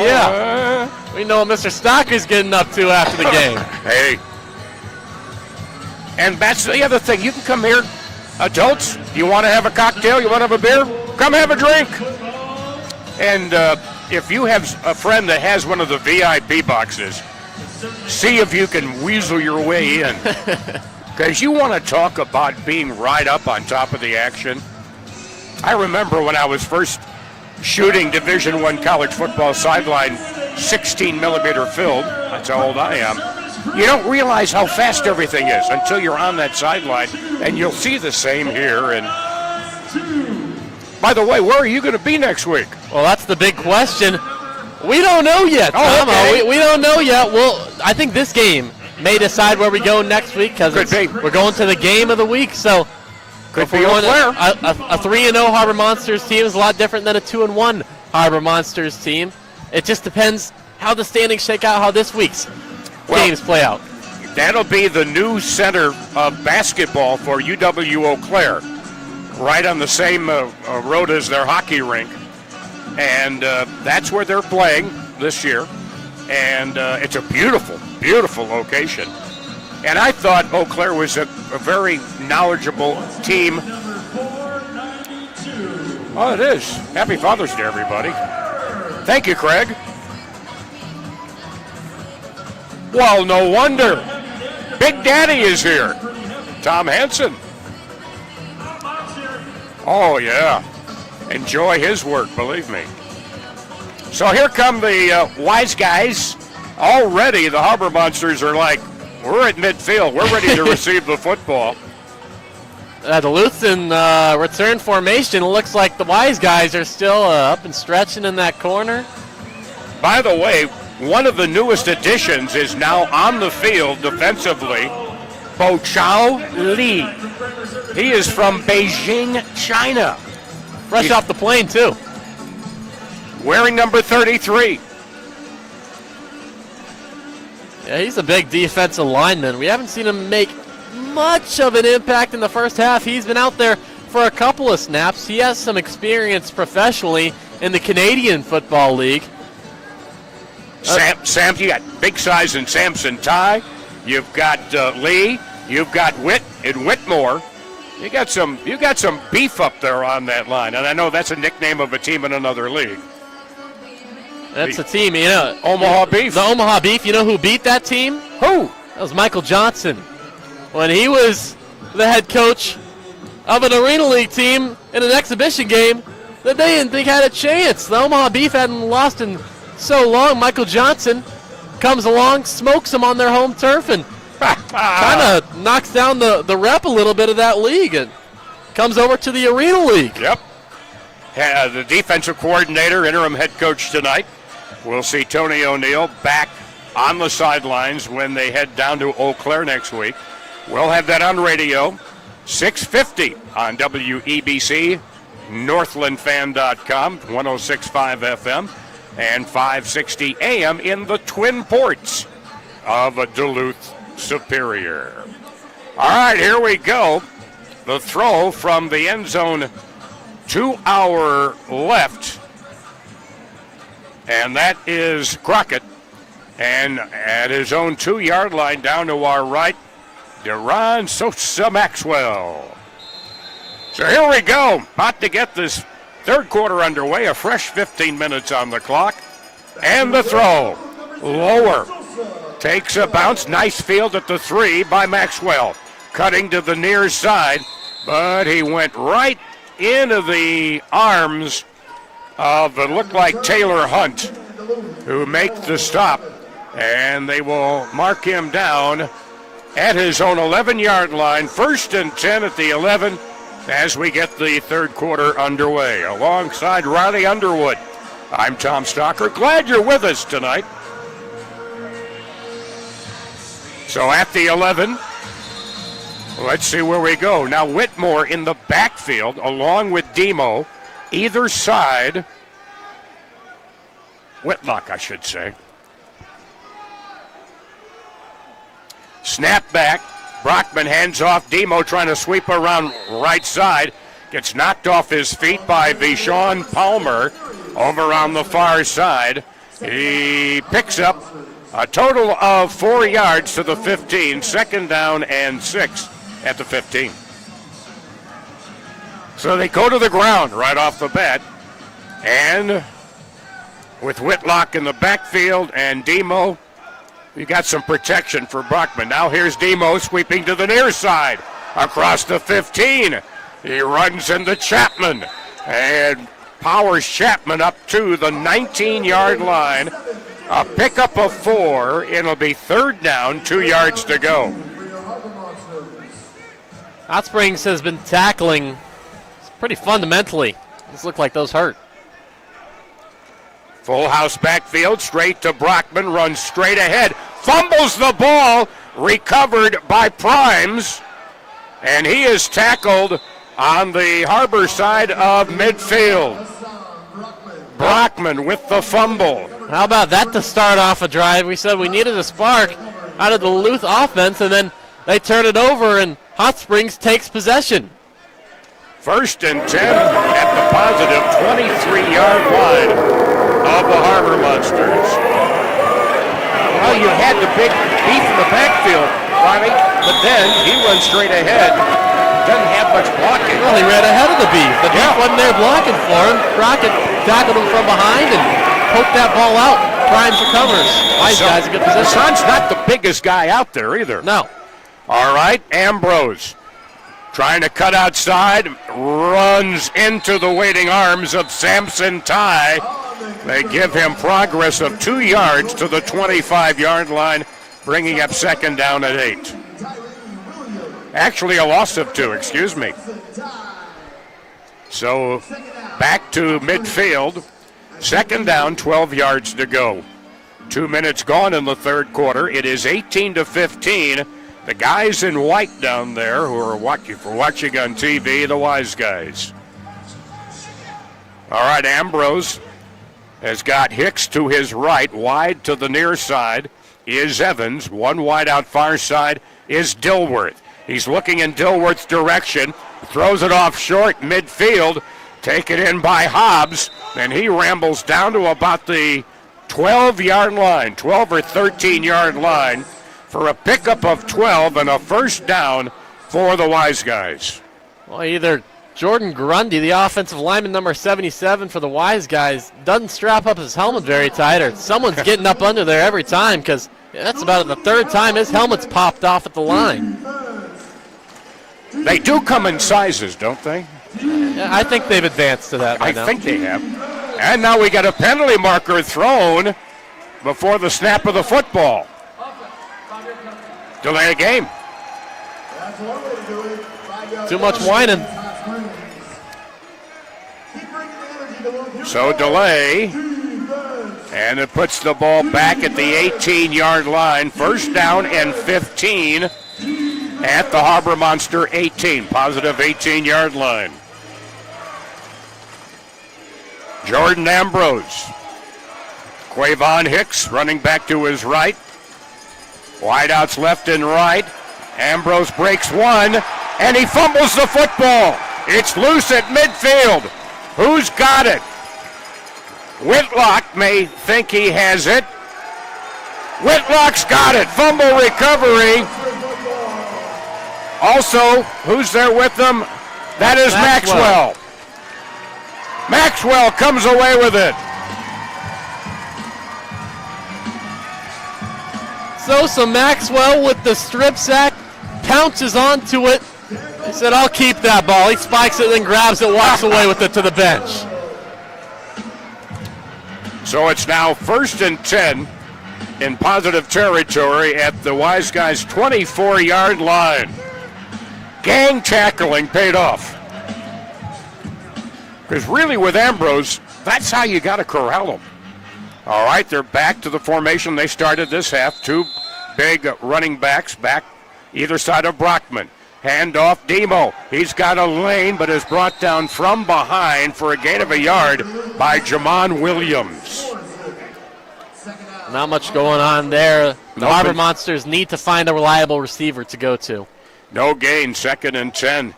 Yeah. We know what Mr. Stocker's getting up to after the game. Hey. And that's the other thing. You can come here, adults. You want to have a cocktail? You want to have a beer? Come have a drink. And if you have a friend that has one of the VIP boxes, see if you can weasel your way in. Because you want to talk about being right up on top of the action. I remember when I was first shooting Division I college football sideline 16 millimeter film. That's how old I am. You don't realize how fast everything is until you're on that sideline, and you'll see the same here. And by the way, where are you going to be next week? Well, that's the big question. We don't know yet, Tom. Oh, okay. We don't know yet. Well, I think this game may decide where we go next week, because we're going to the game of the week. So could be a 3-0 Harbour Monsters team is a lot different than a 2-1 Harbour Monsters team. It just depends how the standings shake out, how this week's games play out. That'll be the new center of basketball for UW Eau Claire, right on the same road as their hockey rink. And that's where they're playing this year. And it's a beautiful, beautiful location. And I thought Eau Claire was a very knowledgeable team. Oh, it is. Happy Father's Day, everybody. Thank you, Craig. Well, no wonder. Big Daddy is here. Tom Hansen. Oh, yeah. Enjoy his work, believe me. So here come the Wiseguys. Already the Harbour Monsters are like, we're at midfield. We're ready to receive the football. Duluth in return formation. It looks like the Wiseguys are still up and stretching in that corner. By the way, one of the newest additions is now on the field defensively, Bo Chao Li. He is from Beijing, China. Fresh off the plane, too. Wearing number 33. Yeah, he's a big defensive lineman. We haven't seen him make much of an impact in the first half. He's been out there for a couple of snaps. He has some experience professionally in the Canadian Football League. Sam, you got big size in Samson Ty. You've got Lee. You've got Witt and Whitmore. You got some beef up there on that line, and I know that's a nickname of a team in another league. That's a team, you know. Omaha Beef. The Omaha Beef. You know who beat that team? Who? That was Michael Johnson. When he was the head coach of an Arena League team in an exhibition game that they didn't think had a chance. The Omaha Beef hadn't lost in so long. Michael Johnson comes along, smokes them on their home turf, and kind of knocks down the rep a little bit of that league and comes over to the Arena League. Yep. The defensive coordinator, interim head coach tonight. We'll see Tony O'Neill back on the sidelines when they head down to Eau Claire next week. We'll have that on radio, 650 on WEBC, northlandfan.com, 106.5 FM, and 560 AM in the Twin Ports of Duluth Superior. All right, here we go. The throw from the end zone to our left, and that is Crockett. And at his own 2-yard line down to our right, Deron Sosa Maxwell. So here we go. About to get this third quarter underway. A fresh 15 minutes on the clock. And the throw. Lower. Takes a bounce. Nice field at the 3 by Maxwell. Cutting to the near side. But he went right into the arms of it looked like Taylor Hunt, who makes the stop. And they will mark him down at his own 11-yard line. 1st and 10 at the 11 as we get the third quarter underway. Alongside Riley Underwood, I'm Tom Stocker. Glad you're with us tonight. So at the 11, let's see where we go. Now Whitmore in the backfield along with Demo. Either side, Whitlock, I should say. Snap back. Brockman hands off. Demo trying to sweep around right side. Gets knocked off his feet by Vishon Palmer over on the far side. He picks up a total of 4 yards to the 15. 2nd down and 6 at the 15. So they go to the ground right off the bat. And with Whitlock in the backfield and Demo, you got some protection for Brockman. Now here's Demo sweeping to the near side across the 15. He runs into Chapman and powers Chapman up to the 19-yard line. A pickup of 4. It'll be 3rd down, 2 yards to go. Hot Springs has been tackling pretty fundamentally. This look like those hurt. Full house backfield, straight to Brockman, runs straight ahead, fumbles the ball, recovered by Primes, and he is tackled on the Harbour side of midfield. Brockman with the fumble. How about that to start off a drive? We said we needed a spark out of the Duluth offense, and then they turn it over, and Hot Springs takes possession. 1st and 10 at the positive 23-yard line of the Harbour Monsters. Well, you had the big beef in the backfield. Finally, but then he runs straight ahead. Doesn't have much blocking. Well, he ran ahead of the beef. The beef wasn't there blocking for him. Crockett tackled him from behind and poked that ball out. Primes recovers. Wiseguys, a good position. Hassan's not the biggest guy out there either. No. All right, Ambrose trying to cut outside, runs into the waiting arms of Samson Ty. They give him progress of 2 yards to the 25-yard line, bringing up second down at 8. Actually, a loss of 2, excuse me. So back to midfield. Second down, 12 yards to go. 2 minutes gone in the third quarter. It is 18-15. The guys in white down there who are watching on TV, the Wiseguys. All right, Ambrose has got Hicks to his right. Wide to the near side is Evans. One wide out far side is Dilworth. He's looking in Dilworth's direction. Throws it off short midfield. Taken in by Hobbs. And he rambles down to about the 12-yard line, 12 or 13-yard line, for a pickup of 12 and a first down for the Wiseguys. Well, either Jordan Grundy, the offensive lineman number 77 for the Wiseguys, doesn't strap up his helmet very tight, or someone's getting up under there every time, because that's about the third time his helmet's popped off at the line. They do come in sizes, don't they? Yeah, I think they've advanced to that by now. I think they have. And now we got a penalty marker thrown before the snap of the football. Delay a game. Too much whining. So delay. And it puts the ball back at the 18-yard line. First down and 15 at the Harbour Monster 18. Positive 18-yard line. Jordan Ambrose. Quavon Hicks running back to his right. Wideouts left and right. Ambrose breaks one, and he fumbles the football. It's loose at midfield. Who's got it? Whitlock may think he has it. Whitlock's got it. Fumble recovery. Also, who's there with them? That is Maxwell. Maxwell comes away with it. So Maxwell with the strip sack pounces onto it. He said, I'll keep that ball. He spikes it, then grabs it, walks away with it to the bench. So it's now 1st and 10 in positive territory at the Wiseguys' 24-yard line. Gang tackling paid off. Because really with Ambrose, that's how you got to corral him. All right, they're back to the formation they started this half. 2 big running backs back either side of Brockman. Handoff, Demo. He's got a lane, but is brought down from behind for a gain of a yard by Jamon Williams. Not much going on there. The Harbour Monsters need to find a reliable receiver to go to. No gain, 2nd and 10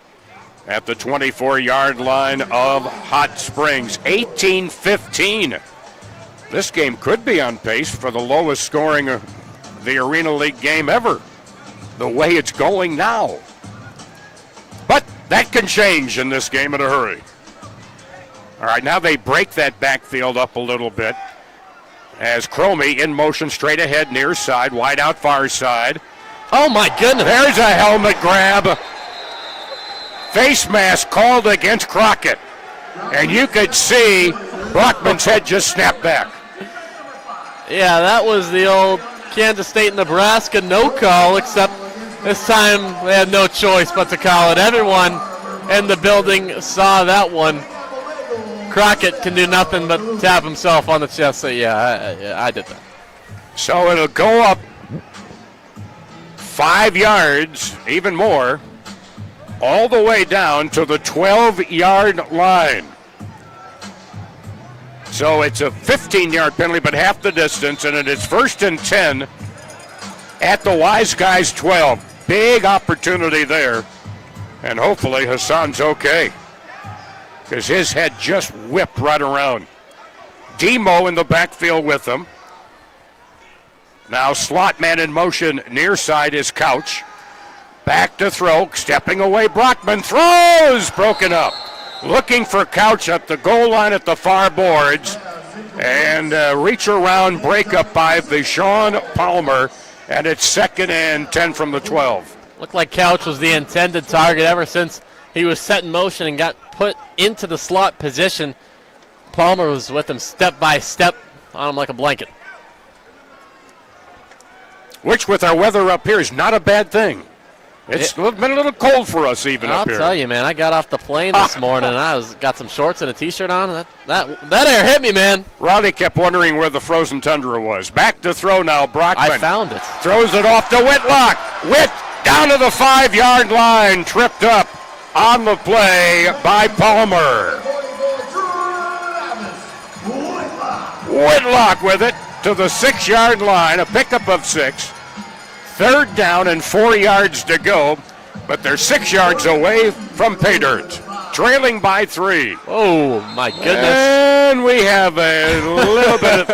at the 24-yard line of Hot Springs. 18-15. This game could be on pace for the lowest scoring of the Arena League game ever, the way it's going now. But that can change in this game in a hurry. All right, now they break that backfield up a little bit as Cromie in motion straight ahead, near side, wide out far side. Oh, my goodness. There's a helmet grab. Face mask called against Crockett. And you could see Brockman's head just snap back. Yeah, that was the old Kansas State-Nebraska no call, except this time they had no choice but to call it. Everyone in the building saw that one. Crockett can do nothing but tap himself on the chest, say, I did that. So it'll go up 5 yards, even more, all the way down to the 12-yard line. So it's a 15-yard penalty, but half the distance, and it is 1st and 10 at the Wiseguys 12. Big opportunity there, and hopefully Hassan's okay, because his head just whipped right around. Demo in the backfield with him. Now slot man in motion, near side is Couch. Back to throw, stepping away, Brockman throws, broken up. Looking for Couch at the goal line at the far boards. And reach around breakup by Vashon Palmer, and it's 2nd and 10 from the 12. Looked like Couch was the intended target ever since he was set in motion and got put into the slot position. Palmer was with him step by step on him like a blanket. Which with our weather up here is not a bad thing. It's been a little cold for us even up here. I'll tell you, man, I got off the plane this morning and I got some shorts and a t-shirt on. That air hit me, man. Rowdy kept wondering where the frozen tundra was. Back to throw now, Brockman. I found it. Throws it off to Whitlock. Whit down to the 5-yard line, tripped up on the play by Palmer. Whitlock with it to the 6-yard line, a pickup of 6. 3rd down and 4 yards to go, but they're 6 yards away from pay dirt, trailing by 3. Oh, my goodness. And we have a little bit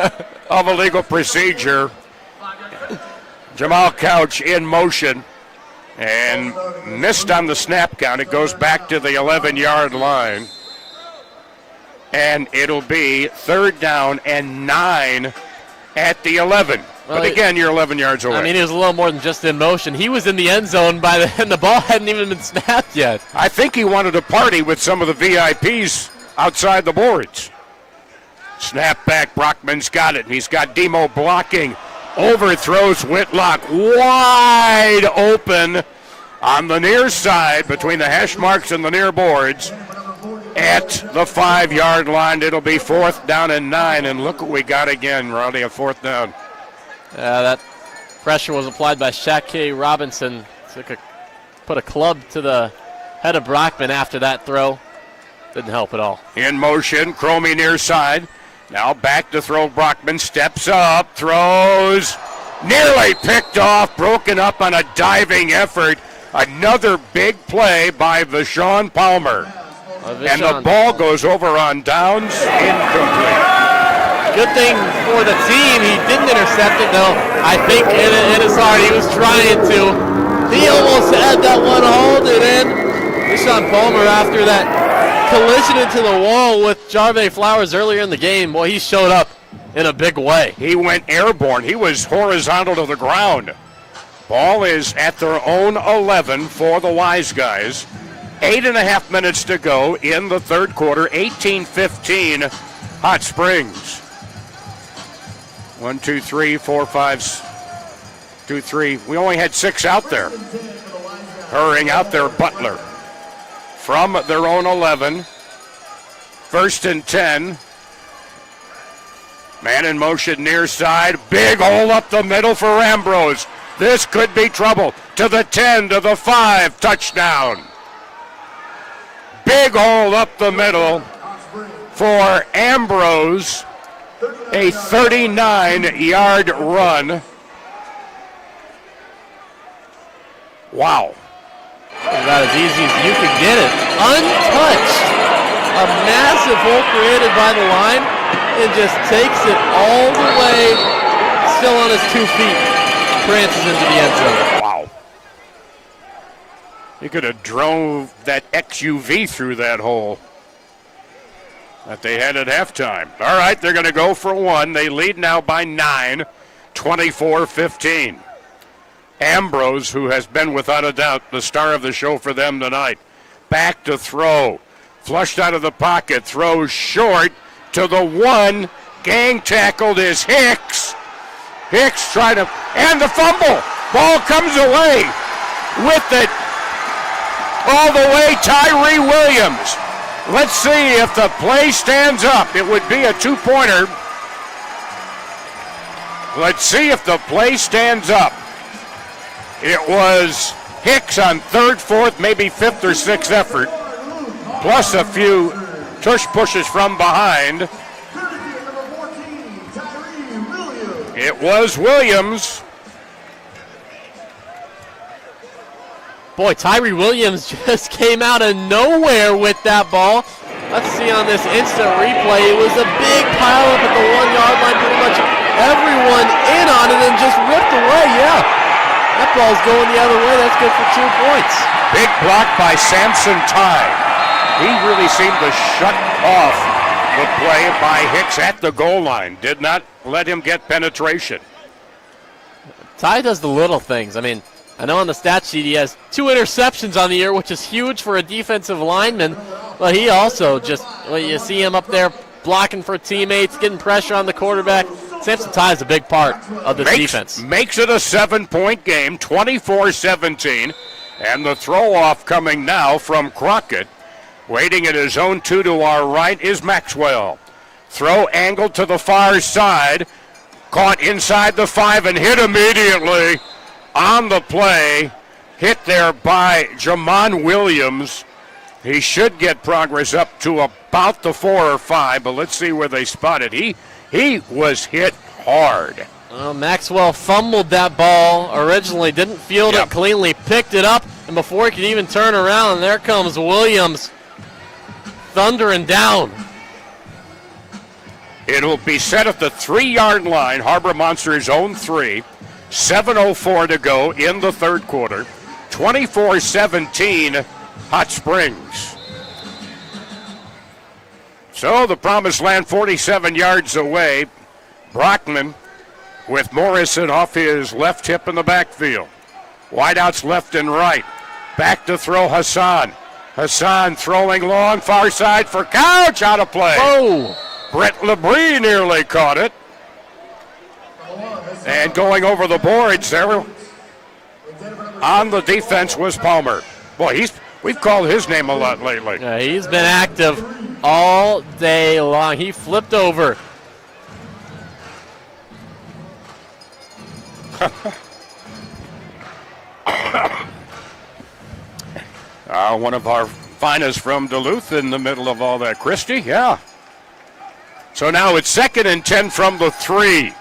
of a legal procedure. Jamal Couch in motion and missed on the snap count. It goes back to the 11-yard line. And it'll be 3rd down and 9 at the 11. Well, but again, you're 11 yards away. I mean, he was a little more than just in motion. He was in the end zone and the ball hadn't even been snapped yet. I think he wanted to party with some of the VIPs outside the boards. Snap back, Brockman's got it. He's got Demo blocking. Overthrows Whitlock wide open on the near side between the hash marks and the near boards. At the 5-yard line, it'll be 4th down and 9. And look what we got again, Rowdy, a 4th down. That pressure was applied by Shaq Robinson. Put a club to the head of Brockman after that throw. Didn't help at all. In motion, Cromie near side. Now back to throw. Brockman steps up, throws. Nearly picked off, broken up on a diving effort. Another big play by Vashon Palmer. And the ball goes over on downs, incomplete. Good thing for the team, he didn't intercept it, though. I think in his heart he was trying to. He almost had that one hauled it in. Vashon Palmer, after that collision into the wall with Jarve Flowers earlier in the game, boy, he showed up in a big way. He went airborne. He was horizontal to the ground. Ball is at their own 11 for the Wiseguys. 8.5 minutes to go in the 3rd quarter. 18-15 Hot Springs. 1, 2, 3, 4, 5, 2, 3. We only had 6 out there. Hurrying out there, Butler. From their own 11. 1st and 10. Man in motion near side. Big hole up the middle for Ambrose. This could be trouble. To the 10, to the 5. Touchdown. Big hole up the middle for Ambrose. A 39-yard run. Wow. About as easy as you could get it. Untouched. A massive hole created by the line and just takes it all the way, still on his 2 feet, prances into the end zone. Wow. He could have drove that XUV through that hole that they had at halftime. All right, they're going to go for 1. They lead now by 9, 24-15. Ambrose, who has been without a doubt the star of the show for them tonight, back to throw. Flushed out of the pocket, throws short to the 1. Gang tackled is Hicks. Hicks trying to, and the fumble. Ball comes away with it all the way, Tyree Williams. Let's see if the play stands up. It would be a 2-pointer. Let's see if the play stands up. It was Hicks on 3rd, 4th, maybe 5th or 6th effort, plus a few tush pushes from behind. It was Williams. Boy, Tyree Williams just came out of nowhere with that ball. Let's see on this instant replay. It was a big pile up at the 1-yard line, pretty much everyone in on it and just ripped away. Yeah, that ball's going the other way. That's good for 2 points. Big block by Samson Ty. He really seemed to shut off the play by Hicks at the goal line. Did not let him get penetration. Ty does the little things. I mean, I know on the stat sheet he has 2 interceptions on the year, which is huge for a defensive lineman. But he also just, well, you see him up there blocking for teammates, getting pressure on the quarterback. Samson Ty is a big part of this defense. Makes it a 7-point game, 24-17. And the throw-off coming now from Crockett. Waiting at his own 2 to our right is Maxwell. Throw angled to the far side. Caught inside the 5 and hit immediately on the play. Hit there by Jamon Williams. He should get progress up to about the 4 or 5, but let's see where they spot it. He was hit hard. Maxwell fumbled that ball originally, didn't field it cleanly, picked it up, and before he could even turn around, there comes Williams thundering down. It'll be set at the 3-yard line, Harbor Monsters' own 3. 7:04 to go in the third quarter. 24-17 Hot Springs. So the Promised Land 47 yards away. Brockman with Morrison off his left hip in the backfield. Wideouts left and right. Back to throw Hassan. Hassan throwing long, far side for Couch, out of play. Oh! Brett Labrie nearly caught it. And going over the boards there on the defense was Palmer. Boy, we've called his name a lot lately. Yeah, he's been active all day long. He flipped over. One of our finest from Duluth in the middle of all that. Christie, yeah. So now it's 2nd and 10 from the 3.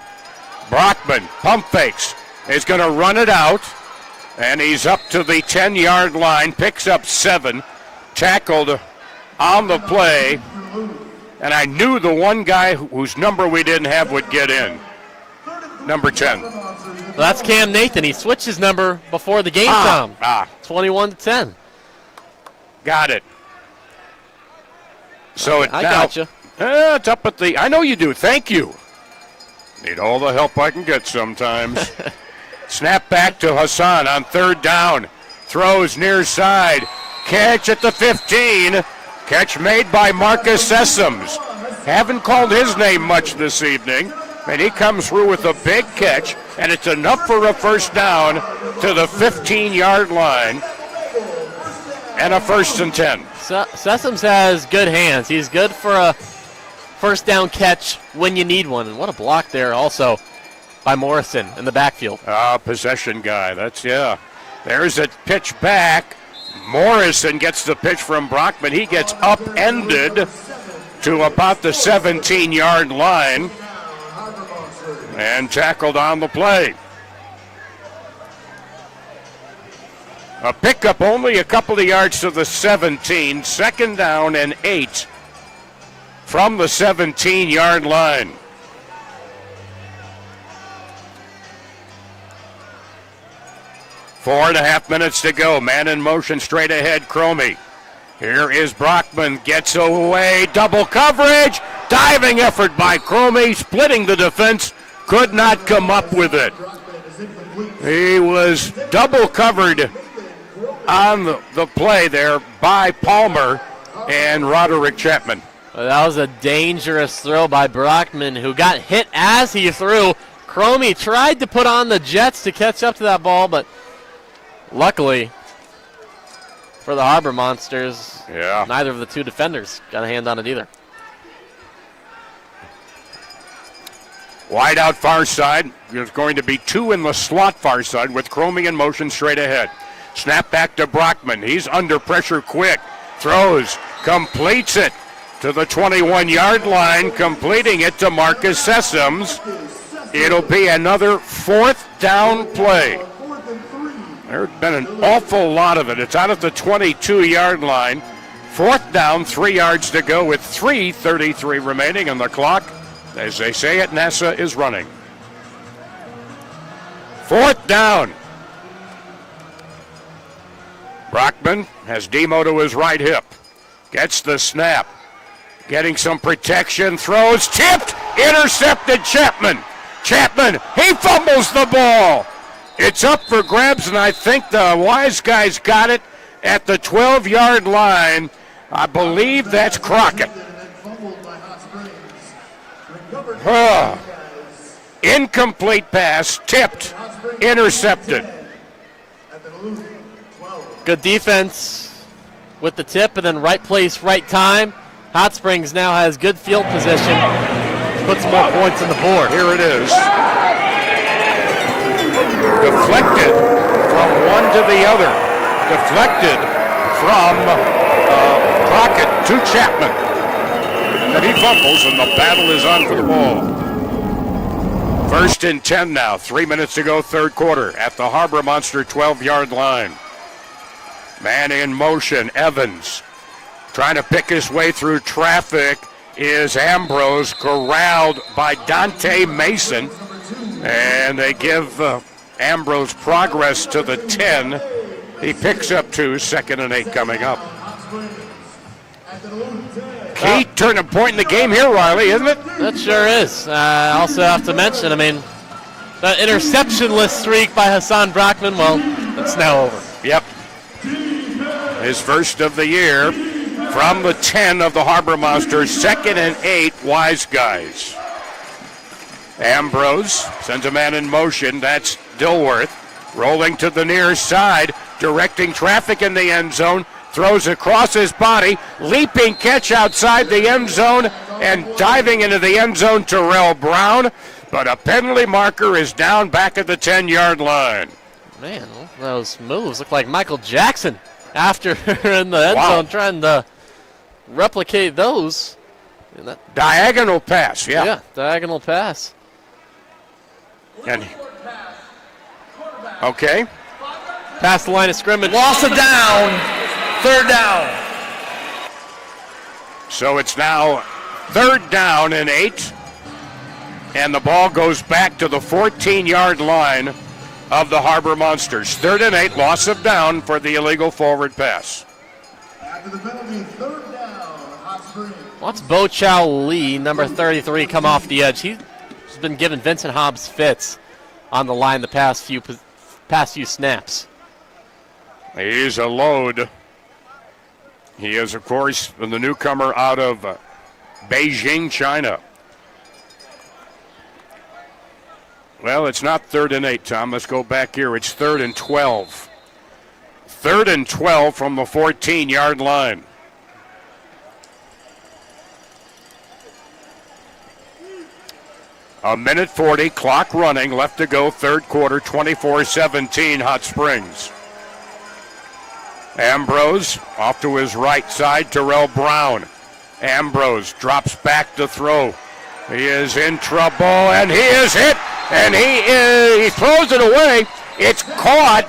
Brockman, pump fakes, is going to run it out, and he's up to the 10-yard line, picks up 7, tackled on the play, and I knew the one guy whose number we didn't have would get in, number 10. Well, that's Cam Nathan. He switched his number before the game time. 21-10. Got it. So I got you. It's up at the. I know you do. Thank you. Need all the help I can get sometimes. Snap back to Hassan on 3rd down. Throws near side. Catch at the 15. Catch made by Marcus Sessoms. Haven't called his name much this evening. And he comes through with a big catch. And it's enough for a first down to the 15-yard line. And a 1st and 10. Sessoms has good hands. He's good for a first down catch when you need one. And what a block there also by Morrison in the backfield. Possession guy. There's a pitch back. Morrison gets the pitch from Brockman. He gets upended to about the 17-yard line and tackled on the play. A pickup only a couple of yards to the 17. 2nd down and 8 from the 17-yard line. Four and a half minutes to go. Man in motion straight ahead, Cromie. Here is Brockman, gets away, double coverage, diving effort by Cromie, splitting the defense, could not come up with it. He was double covered on the play there by Palmer and Roderick Chapman. Well, that was a dangerous throw by Brockman, who got hit as he threw. Cromie tried to put on the Jets to catch up to that ball, but luckily for the Harbour Monsters, neither of the two defenders got a hand on it either. Wide out far side. There's going to be 2 in the slot far side with Cromie in motion straight ahead. Snap back to Brockman. He's under pressure quick. Throws, completes it to the 21-yard line, completing it to Marcus Sessoms. It'll be another 4th down play. There's been an awful lot of it. It's out at the 22-yard line. 4th down, 3 yards to go with 3:33 remaining on the clock. As they say it, NASA is running. 4th down. Brockman has Demo to his right hip. Gets the snap. Getting some protection. Throws. Tipped. Intercepted Chapman. Chapman. He fumbles the ball. It's up for grabs, and I think the Wiseguys got it at the 12-yard line. I believe that's Crockett. Incomplete pass. Tipped. Intercepted. Good defense with the tip, and then right place, right time. Hot Springs now has good field position. Puts more points on the board. Here it is. Deflected from one to the other. Deflected from Crockett to Chapman. And he fumbles, and the battle is on for the ball. 1st and 10 now. 3 minutes to go, 3rd quarter at the Harbour Monster 12-yard line. Man in motion, Evans. Trying to pick his way through traffic is Ambrose, corralled by Dante Mason. And they give Ambrose progress to the 10. He picks up 2, 2nd and 8 coming up. Key turning point in the game here, Riley, isn't it? That sure is. I also have to mention, the interception-less streak by Hassan Brockman, well, it's now over. Yep. His first of the year from the 10 of the Harbour Monsters, 2nd and 8, Wiseguys. Ambrose sends a man in motion. That's Dilworth. Rolling to the near side, directing traffic in the end zone. Throws across his body. Leaping catch outside the end zone and diving into the end zone, Terrell Brown. But a penalty marker is down back at the 10-yard line. Man, those moves look like Michael Jackson after in the end zone trying to replicate those. Diagonal pass, yeah. Yeah, diagonal pass. And okay. Past the line of scrimmage. Loss of down. 3rd down. So it's now 3rd down and 8. And the ball goes back to the 14-yard line of the Harbour Monsters. 3rd and 8, loss of down for the illegal forward pass. After the penalty, 3rd down, Hot Springs. Watch Bo Chow Lee, number 33, come off the edge. He's been giving Vincent Hobbs fits on the line the past few snaps. He's a load. He is, of course, the newcomer out of Beijing, China. Well, it's not 3rd and 8, Tom. Let's go back here. It's 3rd and 12. 3rd and 12 from the 14-yard line. A minute 40, clock running, left to go, 3rd quarter, 24-17, Hot Springs. Ambrose off to his right side, Terrell Brown. Ambrose drops back to throw. He is in trouble, and he is hit, and he throws it away. It's caught.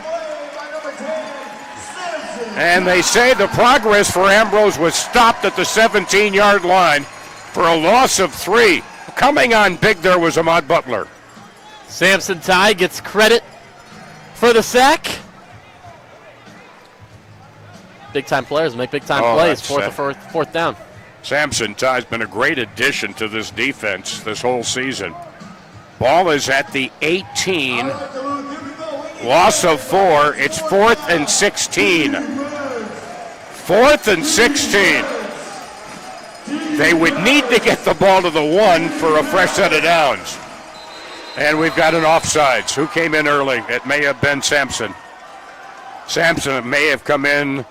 And they say the progress for Ambrose was stopped at the 17-yard line for a loss of 3. Coming on big there was Ahmad Butler. Samson Ty gets credit for the sack. Big-time players make big-time plays, 4th down. Samson Ty's been a great addition to this defense this whole season. Ball is at the 18. Loss of 4. It's 4th and 16. 4th and 16. They would need to get the ball to the 1 for a fresh set of downs. And we've got an offsides. Who came in early? It may have been Sampson. Sampson may have come in.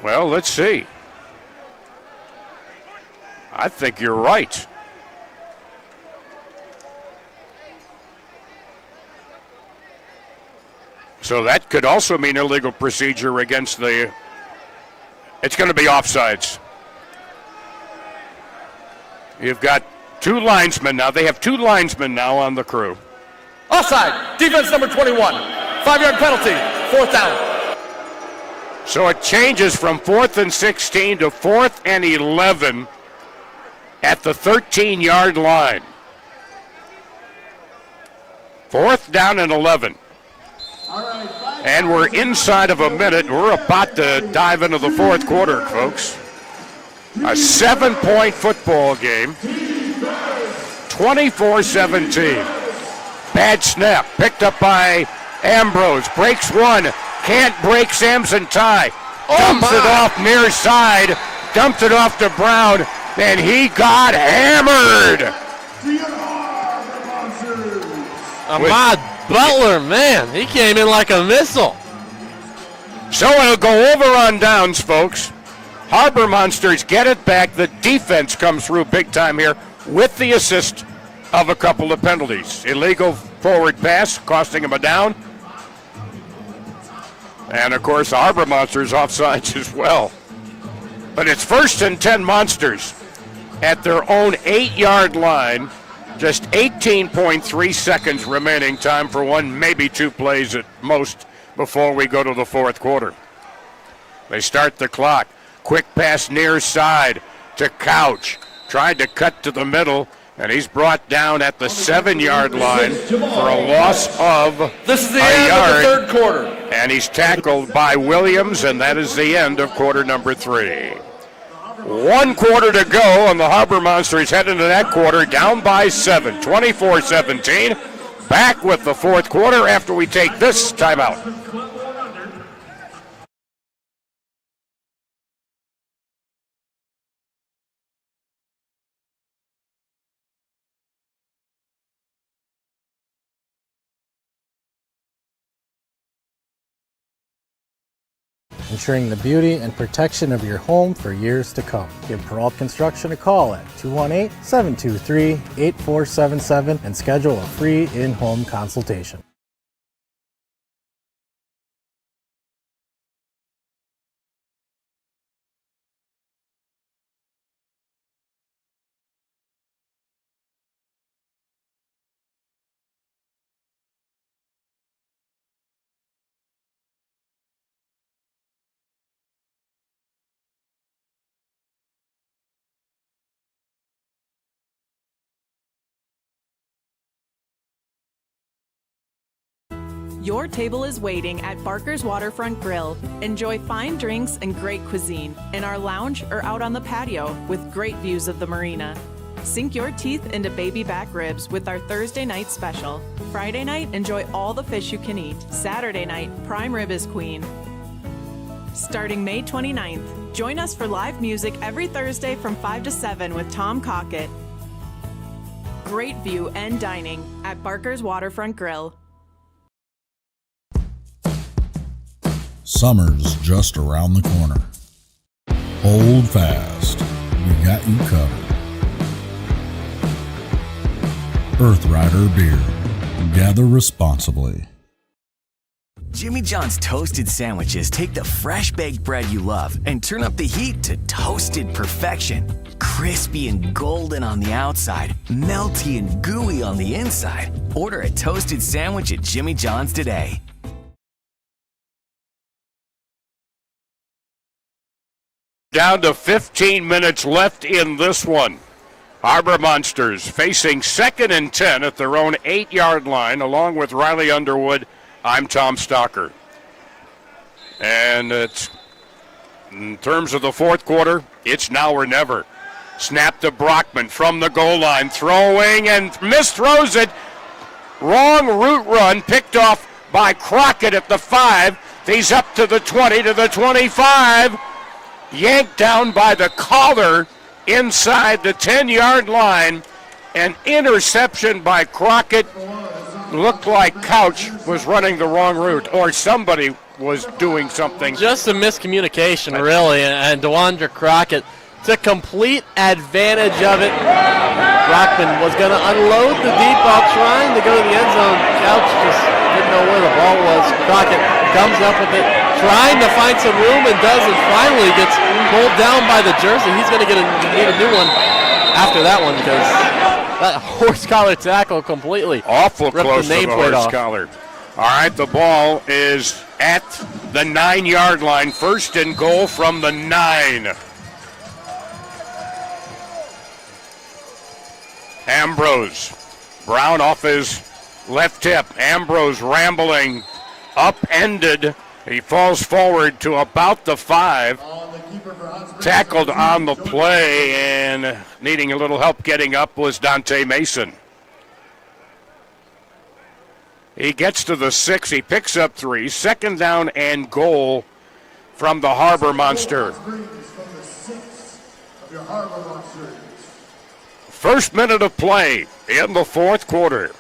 Well, let's see. I think you're right. So that could also mean illegal procedure against the... It's going to be offsides. You've got 2 linesmen now. They have 2 linesmen now on the crew. Offside. Defense number 21. 5-yard penalty. 4th down. So it changes from 4th and 16 to 4th and 11 at the 13-yard line. 4th down and 11. And we're inside of a minute. We're about to dive into the fourth quarter, folks. A 7-point football game. 24-17. Bad snap. Picked up by Ambrose. Breaks one. Can't break Samson Ty. Dumps it off near side. Dumped it off to Brown. And he got hammered. Ahmad Butler, man, he came in like a missile. So it'll go over on downs, folks. Harbour Monsters get it back. The defense comes through big time here with the assist of a couple of penalties. Illegal forward pass costing him a down. And, of course, Harbour Monsters offsides as well. But it's 1st and 10 Monsters at their own 8-yard line. Just 18.3 seconds remaining. Time for one, maybe two plays at most before we go to the fourth quarter. They start the clock. Quick pass near side to Couch. Tried to cut to the middle, and he's brought down at the 7-yard line for a loss of This is the a end yard. of the third quarter. And he's tackled by Williams, and that is the end of quarter number 3. 1 quarter to go, and the Harbour Monsters head into that quarter down by 7, 24-17. Back with the fourth quarter after we take this timeout. ensuring the beauty and protection of your home for years to come. Give Peralt Construction a call at 218-723-8477 and schedule a free in-home consultation. Your table is waiting at Barker's Waterfront Grill. Enjoy fine drinks and great cuisine in our lounge or out on the patio with great views of the marina. Sink your teeth into baby back ribs with our Thursday night special. Friday night, enjoy all the fish you can eat. Saturday night, prime rib is queen. Starting May 29th, join us for live music every Thursday from 5 to 7 with Tom Cockett. Great view and dining at Barker's Waterfront Grill. Summer's just around the corner. Hold fast, we got you covered. Earth Rider Beer. Gather responsibly. Jimmy John's toasted sandwiches take the fresh baked bread you love and turn up the heat to toasted perfection. Crispy and golden on the outside, melty and gooey on the inside. Order a toasted sandwich at Jimmy John's today. Down to 15 minutes left in this one. Harbour Monsters facing 2nd and 10 at their own 8-yard line, along with Riley Underwood. I'm Tom Stocker. And it's, in terms of the fourth quarter, it's now or never. Snap to Brockman from the goal line, throwing and misthrows it. Wrong route run, picked off by Crockett at the 5. He's up to the 20, to the 25. Yanked down by the collar inside the 10-yard line. An interception by Crockett. Looked like Couch was running the wrong route, or somebody was doing something. Just a miscommunication, really, and DeWandre Crockett took complete advantage of it. Brockman was going to unload the deep ball, trying to go to the end zone. Couch just didn't know where the ball was. Crockett comes up with it, trying to find some room, and does, and finally gets pulled down by the jersey. He's going to need a new one after that one, because that horse collar tackle completely awful ripped close the to the nameplate horse off. collar. All right, the ball is at the 9-yard line. 1st and goal from the 9. Ambrose. Brown off his Left hip, Ambrose rambling, upended. He falls forward to about the 5. Tackled on the play and needing a little help getting up was Dante Mason. He gets to the 6. He picks up 3. Second down and goal from the Harbour Monster. First minute of play in the fourth quarter.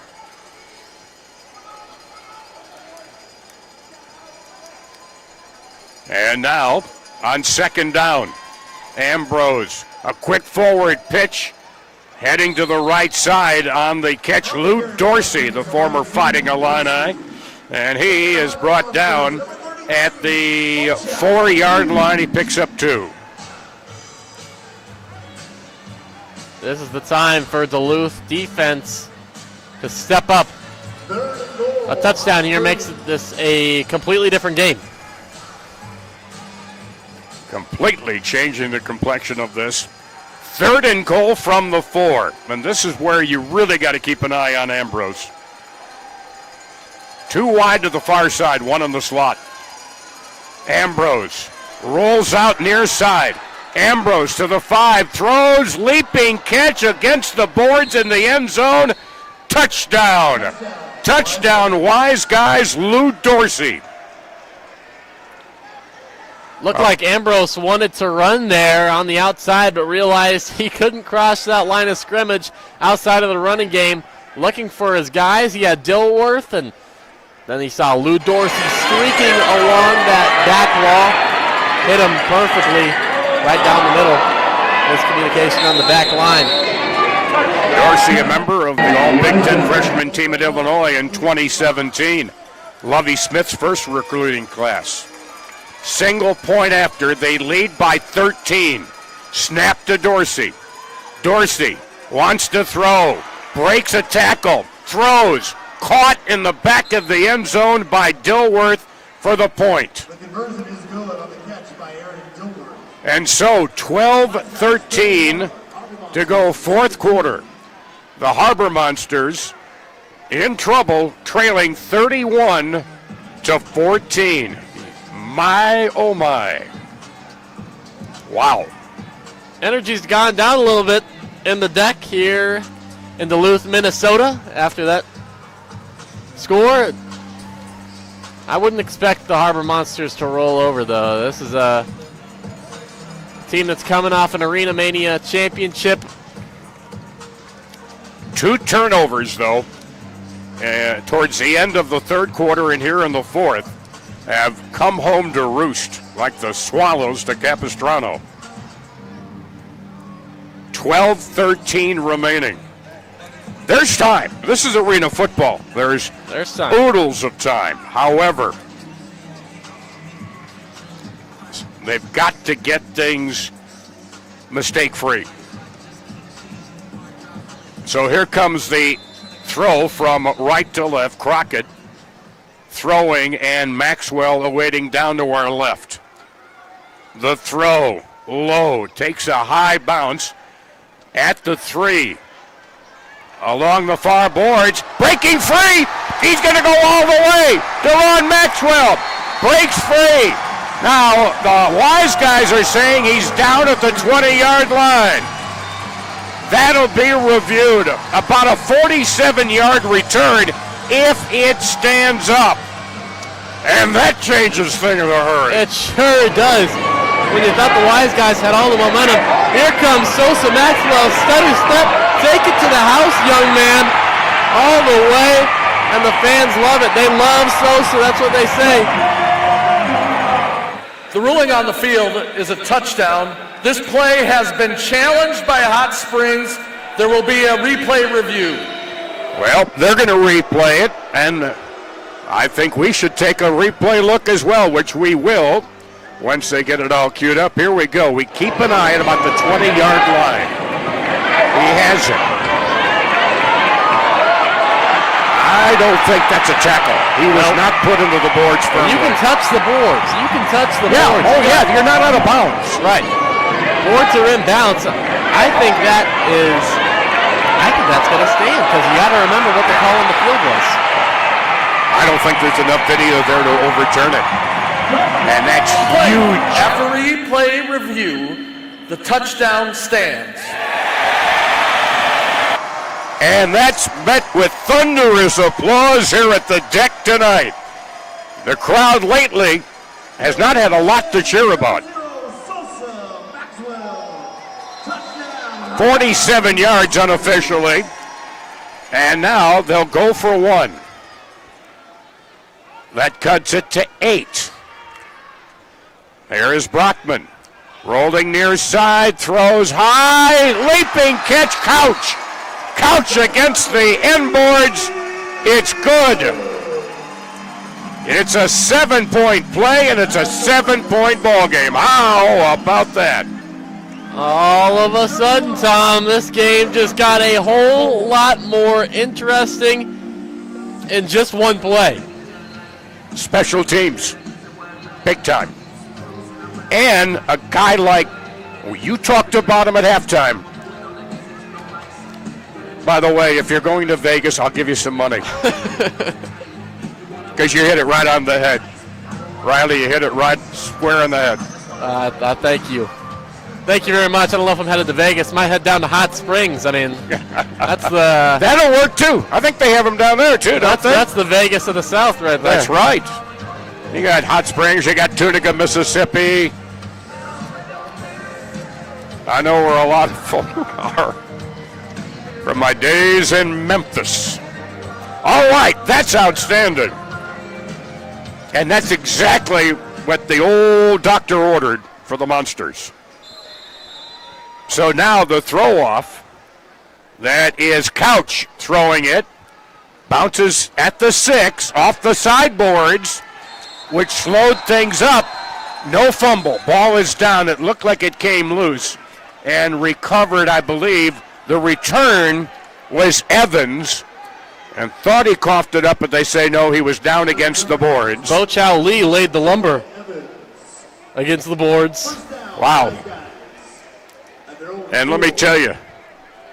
And now on second down, Ambrose, a quick forward pitch, heading to the right side on the catch, Lou Dorsey, the former Fighting Illini, and he is brought down at the 4-yard line. He picks up 2. This is the time for Duluth defense to step up. A touchdown here makes this a completely different game. Completely changing the complexion of this. Third and goal from the 4. And this is where you really got to keep an eye on Ambrose. 2 wide to the far side, 1 in the slot. Ambrose rolls out near side. Ambrose to the 5, throws, leaping catch against the boards in the end zone. Touchdown. Touchdown, Wiseguys, Lou Dorsey. Looked like Ambrose wanted to run there on the outside, but realized he couldn't cross that line of scrimmage outside of the running game. Looking for his guys, he had Dilworth, and then he saw Lou Dorsey streaking along that back wall. Hit him perfectly right down the middle. Miscommunication on the back line. Dorsey, a member of the All-Big Ten freshman team at Illinois in 2017. Lovie Smith's first recruiting class. Single point after, they lead by 13. Snap to Dorsey. Dorsey wants to throw, breaks a tackle, throws, caught in the back of the end zone by Dilworth for the point. The conversion is good on the catch by Aaron Dilworth. And so 12-13 to go fourth quarter. The Harbour Monsters in trouble, trailing 31-14. My, oh my. Wow. Energy's gone down a little bit in the deck here in Duluth, Minnesota after that score. I wouldn't expect the Harbour Monsters to roll over, though. This is a team that's coming off an Arena Mania championship. 2 turnovers, though, towards the end of the third quarter and here in the fourth, have come home to roost like the Swallows to Capistrano. 12-13 remaining. There's time. This is arena football. There's time. Oodles of time. However, they've got to get things mistake-free. So here comes the throw from right to left. Crockett throwing, and Maxwell awaiting down to our left. The throw, low, takes a high bounce at the 3. Along the far boards, breaking free. He's going to go all the way. DeRon Maxwell breaks free. Now, the Wiseguys are saying he's down at the 20-yard line. That'll be reviewed. About a 47-yard return if it stands up. And that changes things in a hurry. It sure does. When you thought the Wiseguys had all the momentum, here comes Sosa Maxwell, stutter step, take it to the house, young man, all the way, and the fans love it. They love Sosa, that's what they say. The ruling on the field is a touchdown. This play has been challenged by Hot Springs. There will be a replay review. Well, they're going to replay it, and I think we should take a replay look as well, which we will once they get it all queued up. Here we go. We keep an eye at about the 20-yard line. He has it. I don't think that's a tackle. He was not put into the boards firmly. You can touch the boards. You can touch the boards. Oh, yeah, you're not out of bounds. Right. Boards are in bounds. I think that's going to stand because you got to remember what the call on the field was. think there's enough video there to overturn it. And that's huge. After replay review, the touchdown stands. And that's met with thunderous applause here at the deck tonight. The crowd lately has not had a lot to cheer about. 47 yards unofficially. And now they'll go for one. That cuts it to 8. There is Brockman. Rolling near side, throws high, leaping catch, Couch. Couch against the end boards. It's good. It's a 7-point play, and it's a 7-point ball game. How about that? All of a sudden, Tom, this game just got a whole lot more interesting in just one play. Special teams, big time. And a guy like, you talked about him at halftime. By the way, if you're going to Vegas, I'll give you some money. Because you hit it right on the head. Riley, you hit it right square on the head. Thank you. Thank you very much. I don't know if I'm headed to Vegas. Might head down to Hot Springs. I mean, that's the... That'll work, too. I think they have them down there, too, don't they? That's the Vegas of the South right there. That's right. You got Hot Springs. You got Tunica, Mississippi. I know where a lot of folk are from my days in Memphis. All right, that's outstanding. And that's exactly what the old doctor ordered for the Monsters. So now the throw-off, that is Couch throwing it, bounces at the 6, off the sideboards, which slowed things up. No fumble. Ball is down. It looked like it came loose and recovered, I believe. The return was Evans, and thought he coughed it up, but they say no, he was down against the boards. Bo Chow Lee laid the lumber against the boards. Wow. And let me tell you,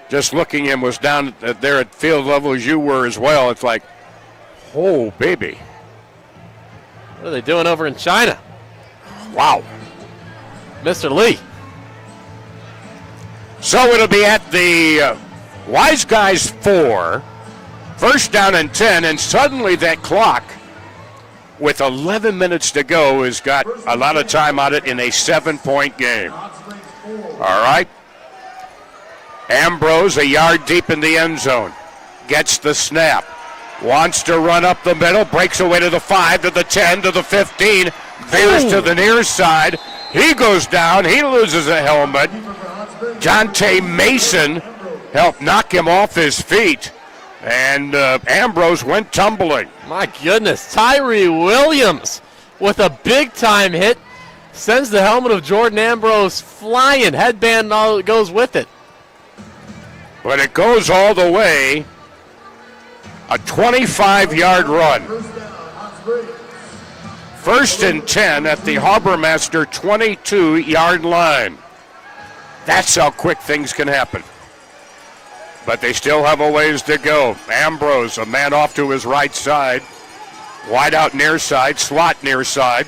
just looking him was down there at field level as you were as well. It's like, oh, baby. What are they doing over in China? Wow. Mr. Lee. So it'll be at the Wiseguys 4, first down and 10, and suddenly that clock, with 11 minutes to go, has got a lot of time on it in a 7-point game. All right. Ambrose, a yard deep in the end zone, gets the snap, wants to run up the middle, breaks away to the 5, to the 10, to the 15, veers to the near side. He goes down, he loses a helmet. Jonte Mason helped knock him off his feet, and Ambrose went tumbling. My goodness, Tyree Williams with a big-time hit sends the helmet of Jordan Ambrose flying. Headband goes with it. But it goes all the way, a 25-yard run. First and 10 at the Harbour Master 22-yard line. That's how quick things can happen. But they still have a ways to go. Ambrose, a man off to his right side. Wide out near side, slot near side.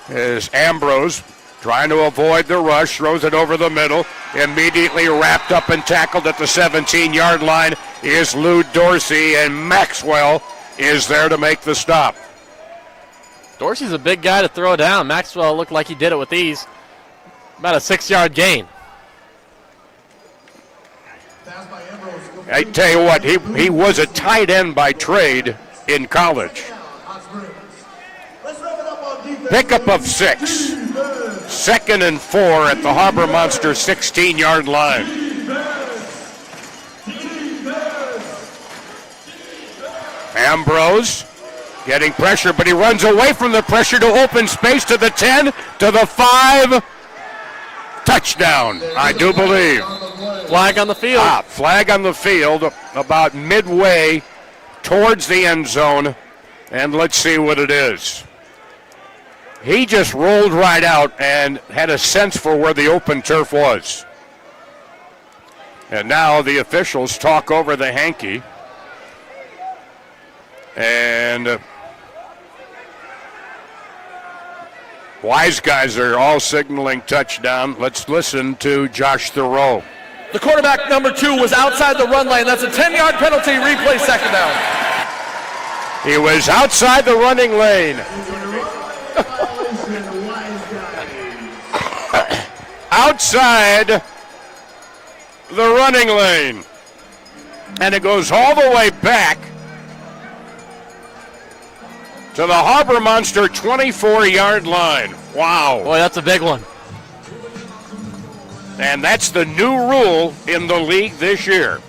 Is Ambrose trying to avoid the rush, throws it over the middle. Immediately wrapped up and tackled at the 17-yard line is Lou Dorsey, and Maxwell is there to make the stop. Dorsey's a big guy to throw down. Maxwell looked like he did it with ease. About a 6-yard gain. I tell you what, he was a tight end by trade in college. Pickup of 6. Second and 4 at the Harbour Monster 16-yard line. Ambrose getting pressure, but he runs away from the pressure to open space to the 10, to the 5. Touchdown, I do believe. Flag on the field. Flag on the field about midway towards the end zone, and let's see what it is. He just rolled right out and had a sense for where the open turf was. And now the officials talk over the hanky. And Wiseguys are all signaling touchdown. Let's listen to Josh Thoreau. The quarterback, number 2, was outside the run lane. That's a 10-yard penalty, replay, second down. He was outside the running lane. Outside the running lane. And it goes all the way back to the Harbour Monster 24-yard line. Wow. Boy, that's a big one. And that's the new rule in the league this year.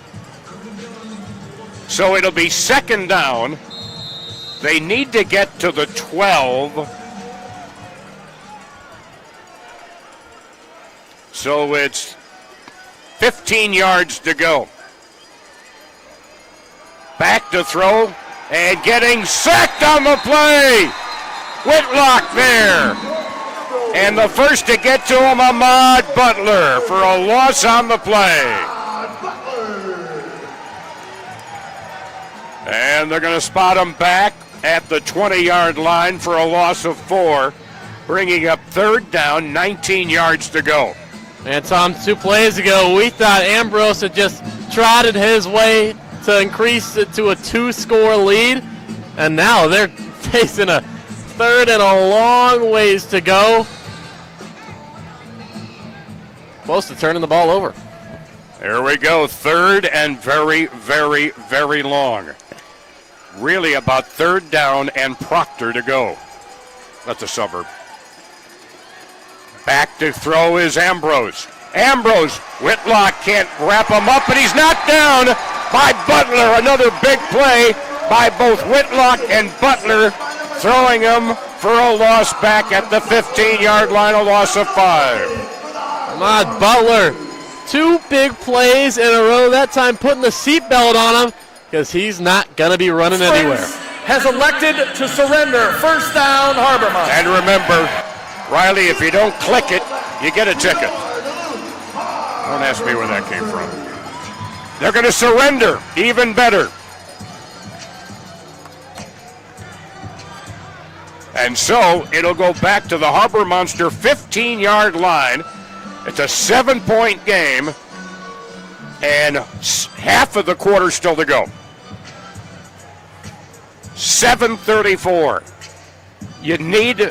So it'll be second down. They need to get to the 12. So it's 15 yards to go. Back to throw and getting sacked on the play. Whitlock there. And the first to get to him, Ahmad Butler, for a loss on the play. And they're going to spot him back at the 20-yard line for a loss of 4, bringing up third down, 19 yards to go. And Tom, 2 plays ago, we thought Ambrose had just trotted his way to increase it to a 2-score lead, and now they're facing a third and a long ways to go. Close to turning the ball over. There we go, third and very, very, very long. Really about third down and Proctor to go. That's a suburb. Back to throw is Ambrose. Ambrose, Whitlock can't wrap him up, but he's knocked down by Butler. Another big play by both Whitlock and Butler, throwing him for a loss back at the 15-yard line, a loss of 5. Ahmad Butler, 2 big plays in a row, that time putting the seatbelt on him because he's not going to be running anywhere. Has elected to surrender. First down, Harbour Monster. And remember, Riley, if you don't click it, you get a ticket. Don't ask me where that came from. They're going to surrender. Even better. And so it'll go back to the Harbour Monster 15-yard line. It's a 7-point game, and half of the quarter still to go. 7:34. You need,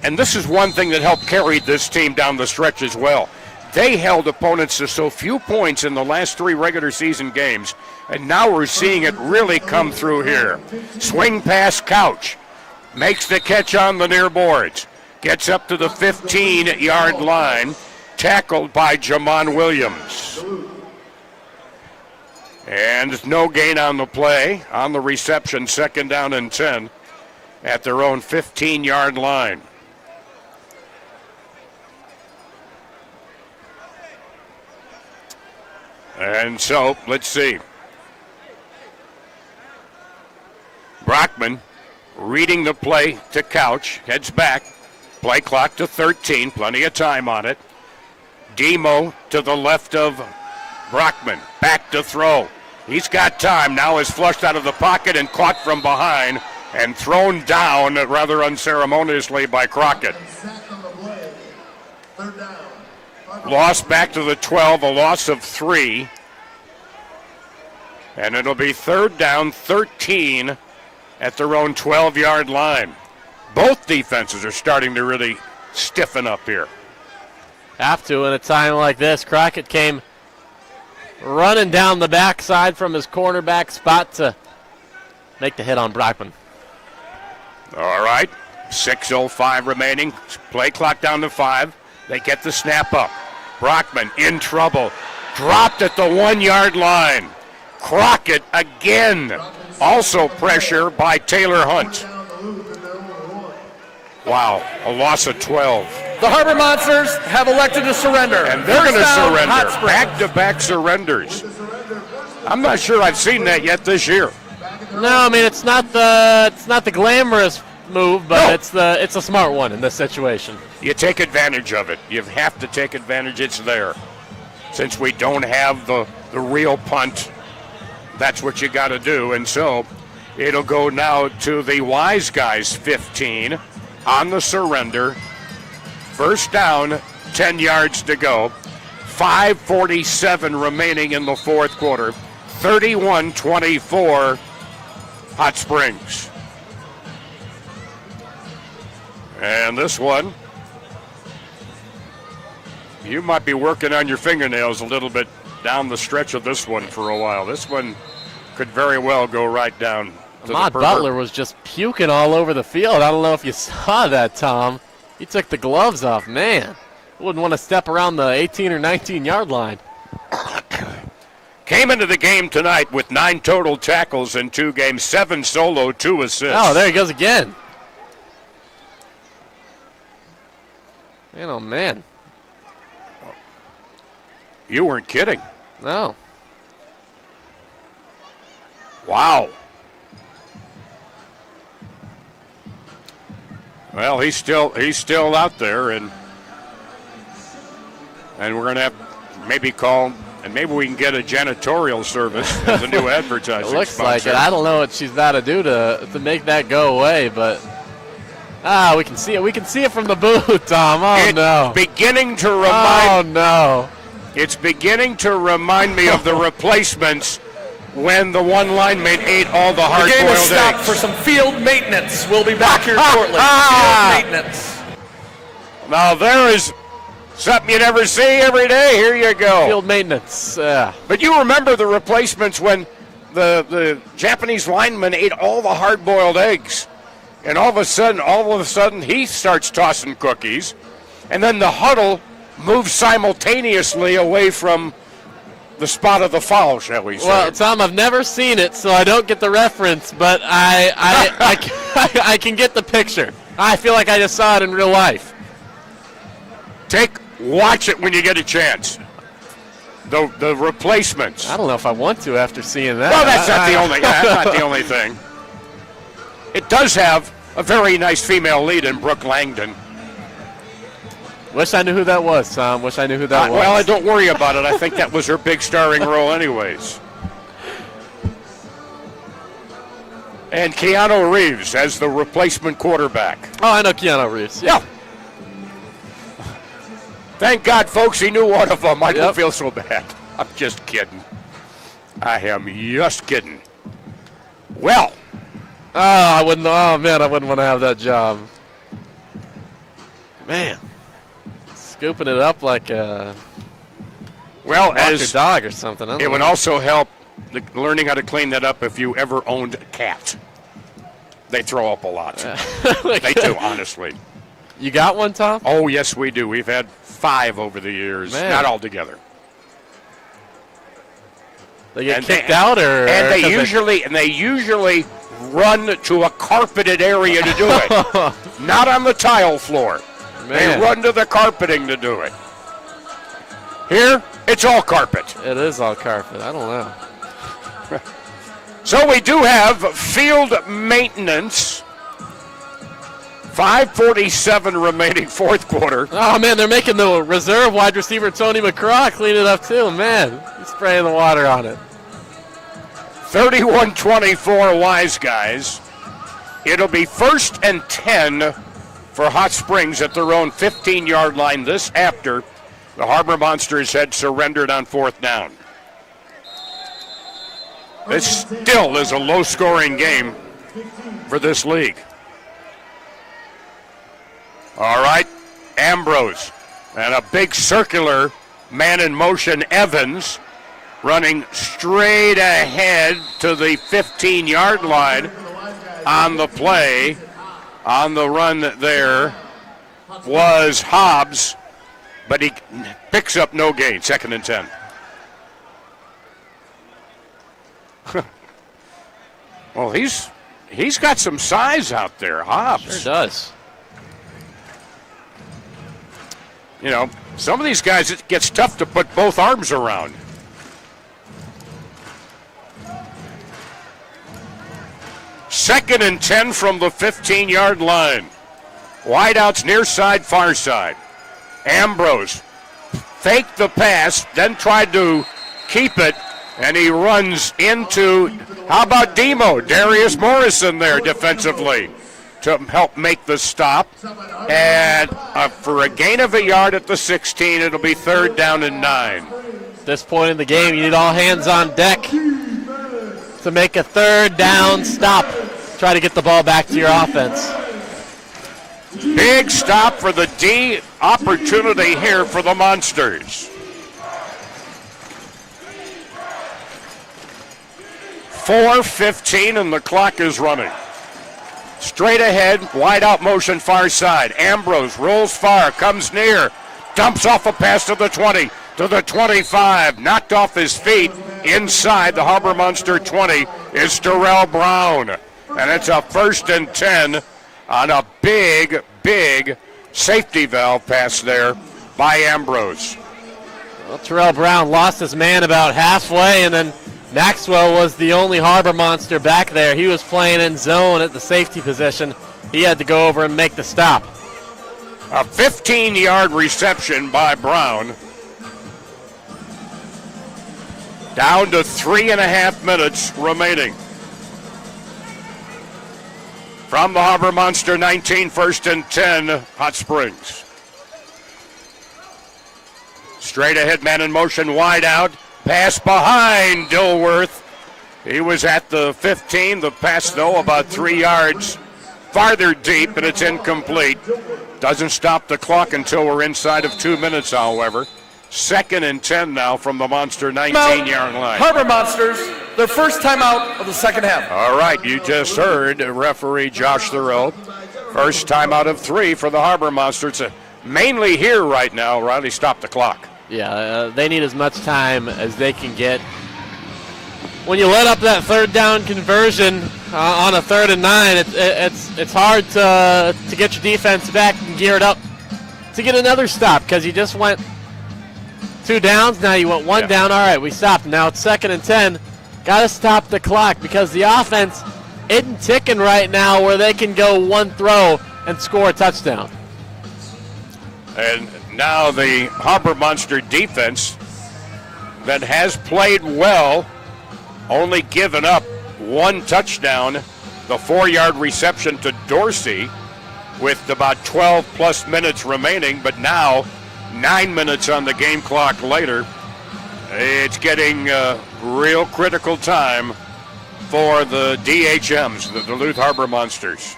and this is one thing that helped carry this team down the stretch as well. They held opponents to so few points in the last 3 regular season games, and now we're seeing it really come through here. Swing pass Couch. Makes the catch on the near boards. Gets up to the 15-yard line. Tackled by Jamon Williams. And no gain on the play. On the reception, second down and 10 at their own 15-yard line. And so, let's see. Brockman reading the play to Couch. Heads back. Play clock to 13. Plenty of time on it. Demo to the left of Brockman. Back to throw. He's got time. Now is flushed out of the pocket and caught from behind and thrown down rather unceremoniously by Crockett. Lost back to the 12, a loss of 3. And it'll be third down, 13 at their own 12-yard line. Both defenses are starting to really stiffen up here. Have to in a time like this. Crockett came running down the backside from his cornerback spot to make the hit on Brockman. All right, 6:05 remaining. Play clock down to 5. They get the snap up. Brockman in trouble. Dropped at the 1-yard line. Crockett again. Also pressure by Taylor Hunt. Wow, a loss of 12. The Harbour Monsters have elected to surrender. And they're going to surrender. Back-to-back surrenders. I'm not sure I've seen that yet this year. No, I mean it's not the glamorous move, but it's a smart one in this situation. You take advantage of it. You have to take advantage. It's there. Since we don't have the real punt, that's what you got to do. And so it'll go now to the Wiseguys 15 on the surrender. First down, 10 yards to go. 5:47 remaining in the fourth quarter. 31-24 Hot Springs. And this one, you might be working on your fingernails a little bit down the stretch of this one for a while. This one could very well go right down to Ahmad Butler was just puking all over the field. I don't know if you saw that, Tom. He took the gloves off. Man, wouldn't want to step around the 18 or 19-yard line. Came into the game tonight with 9 total tackles in 2 games, 7 solo, 2 assists. Oh, there he goes again. Man, oh, man. You weren't kidding. No. Wow. Well, he's still out there, and we're going to have maybe call, and maybe we can get a janitorial service as a new advertising It looks sponsor. like it. I don't know what she's about to do to make that go away, but we can see it. We can see it from the booth, Tom. Oh, no. Beginning to remind. Oh, no. It's beginning to remind me of the replacements when the one lineman ate all the hard-boiled eggs. The game is stopped for some field maintenance. We'll be back here shortly. Field maintenance. Now there is something you never see every day. Here you go. Field maintenance. Yeah. But you remember the replacements when the Japanese lineman ate all the hard-boiled eggs, and all of a sudden he starts tossing cookies, and then the huddle moves simultaneously away from the spot of the foul, shall we say. Well, Tom, I've never seen it, so I don't get the reference, but I can get the picture. I feel like I just saw it in real life. Watch it when you get a chance. The replacements. I don't know if I want to after seeing that. Well, that's not the only thing. It does have a very nice female lead in Brooke Langdon. Wish I knew who that was, Tom. Wish I knew who that was. Well, don't worry about it. I think that was her big starring role anyways. And Keanu Reeves as the replacement quarterback. Oh, I know Keanu Reeves. Yeah. Thank God, folks, he knew one of them. I don't feel so bad. I'm just kidding. I am just kidding. Well. I wouldn't want to have that job. Man. Scooping it up like a dog or something. It would also help learning how to clean that up if you ever owned a cat. They throw up a lot. They do, honestly. You got one, Tom? Oh, yes, we do. We've had 5 over the years. Man. Not all together. They get kicked out, and they usually run to a carpeted area to do it. Not on the tile floor. Man. They run to the carpeting to do it. Here, it's all carpet. It is all carpet. I don't know. So we do have field maintenance. 5:47 remaining fourth quarter. Oh, man, they're making the reserve wide receiver Tony McCraw clean it up, too. Man, he's spraying the water on it. 31-24 Wiseguys. It'll be 1st and 10 for Hot Springs at their own 15-yard line this after the Harbour Monsters had surrendered on 4th down. This still is a low-scoring game for this league. All right, Ambrose and a big circular man in motion, Evans, running straight ahead to the 15-yard line on the play. On the run there was Hobbs, but he picks up no gain, 2nd and 10. Well, he's got some size out there, Hobbs. Sure does. You know, some of these guys, it gets tough to put both arms around. Second and 10 from the 15-yard line. Wideouts near side, far side. Ambrose faked the pass, then tried to keep it, and he runs into, how about Demo? Darius Morrison there defensively. to help make the stop. And for a gain of a yard at the 16, it'll be 3rd down and 9. At this point in the game, you need all hands on deck to make a 3rd down stop. Try to get the ball back to your offense. Big stop for the D. Opportunity here for the Monsters. 4:15 and the clock is running. Straight ahead, wide out motion far side. Ambrose rolls far, comes near, dumps off a pass to the 20, to the 25, knocked off his feet. Inside the Harbour Monster 20 is Darrell Brown. And it's a 1st and 10 on a big safety valve pass there by Ambrose. Well, Terrell Brown lost his man about halfway, and then Maxwell was the only Harbour Monster back there. He was playing in zone at the safety position. He had to go over and make the stop. A 15-yard reception by Brown. Down to 3.5 minutes remaining. From the Harbour Monster 19, 1st and 10, Hot Springs. Straight ahead, man in motion, wide out. Pass behind Dilworth. He was at the 15. The pass, though, about 3 yards farther deep, and it's incomplete. Doesn't stop the clock until we're inside of 2 minutes, however. 2nd and 10 now from the Monster 19-yard line. Harbour Monsters, their first timeout of the second half. All right, you just heard referee Josh Thoreau. First timeout of 3 for the Harbour Monsters. Mainly here right now. Riley, stop the clock. Yeah, they need as much time as they can get. When you let up that 3rd down conversion on a 3rd and 9, it's hard to get your defense back and geared up to get another stop, because you just went 2 downs. Now you went 1 down. All right, we stopped. Now it's 2nd and 10. Got to stop the clock, because the offense isn't ticking right now where they can go 1 throw and score a touchdown. And now the Harbour Monster defense that has played well, only given up 1 touchdown, the 4-yard reception to Dorsey with about 12-plus minutes remaining, but now 9 minutes on the game clock later. It's getting real critical time for the DHMs, the Duluth Harbour Monsters.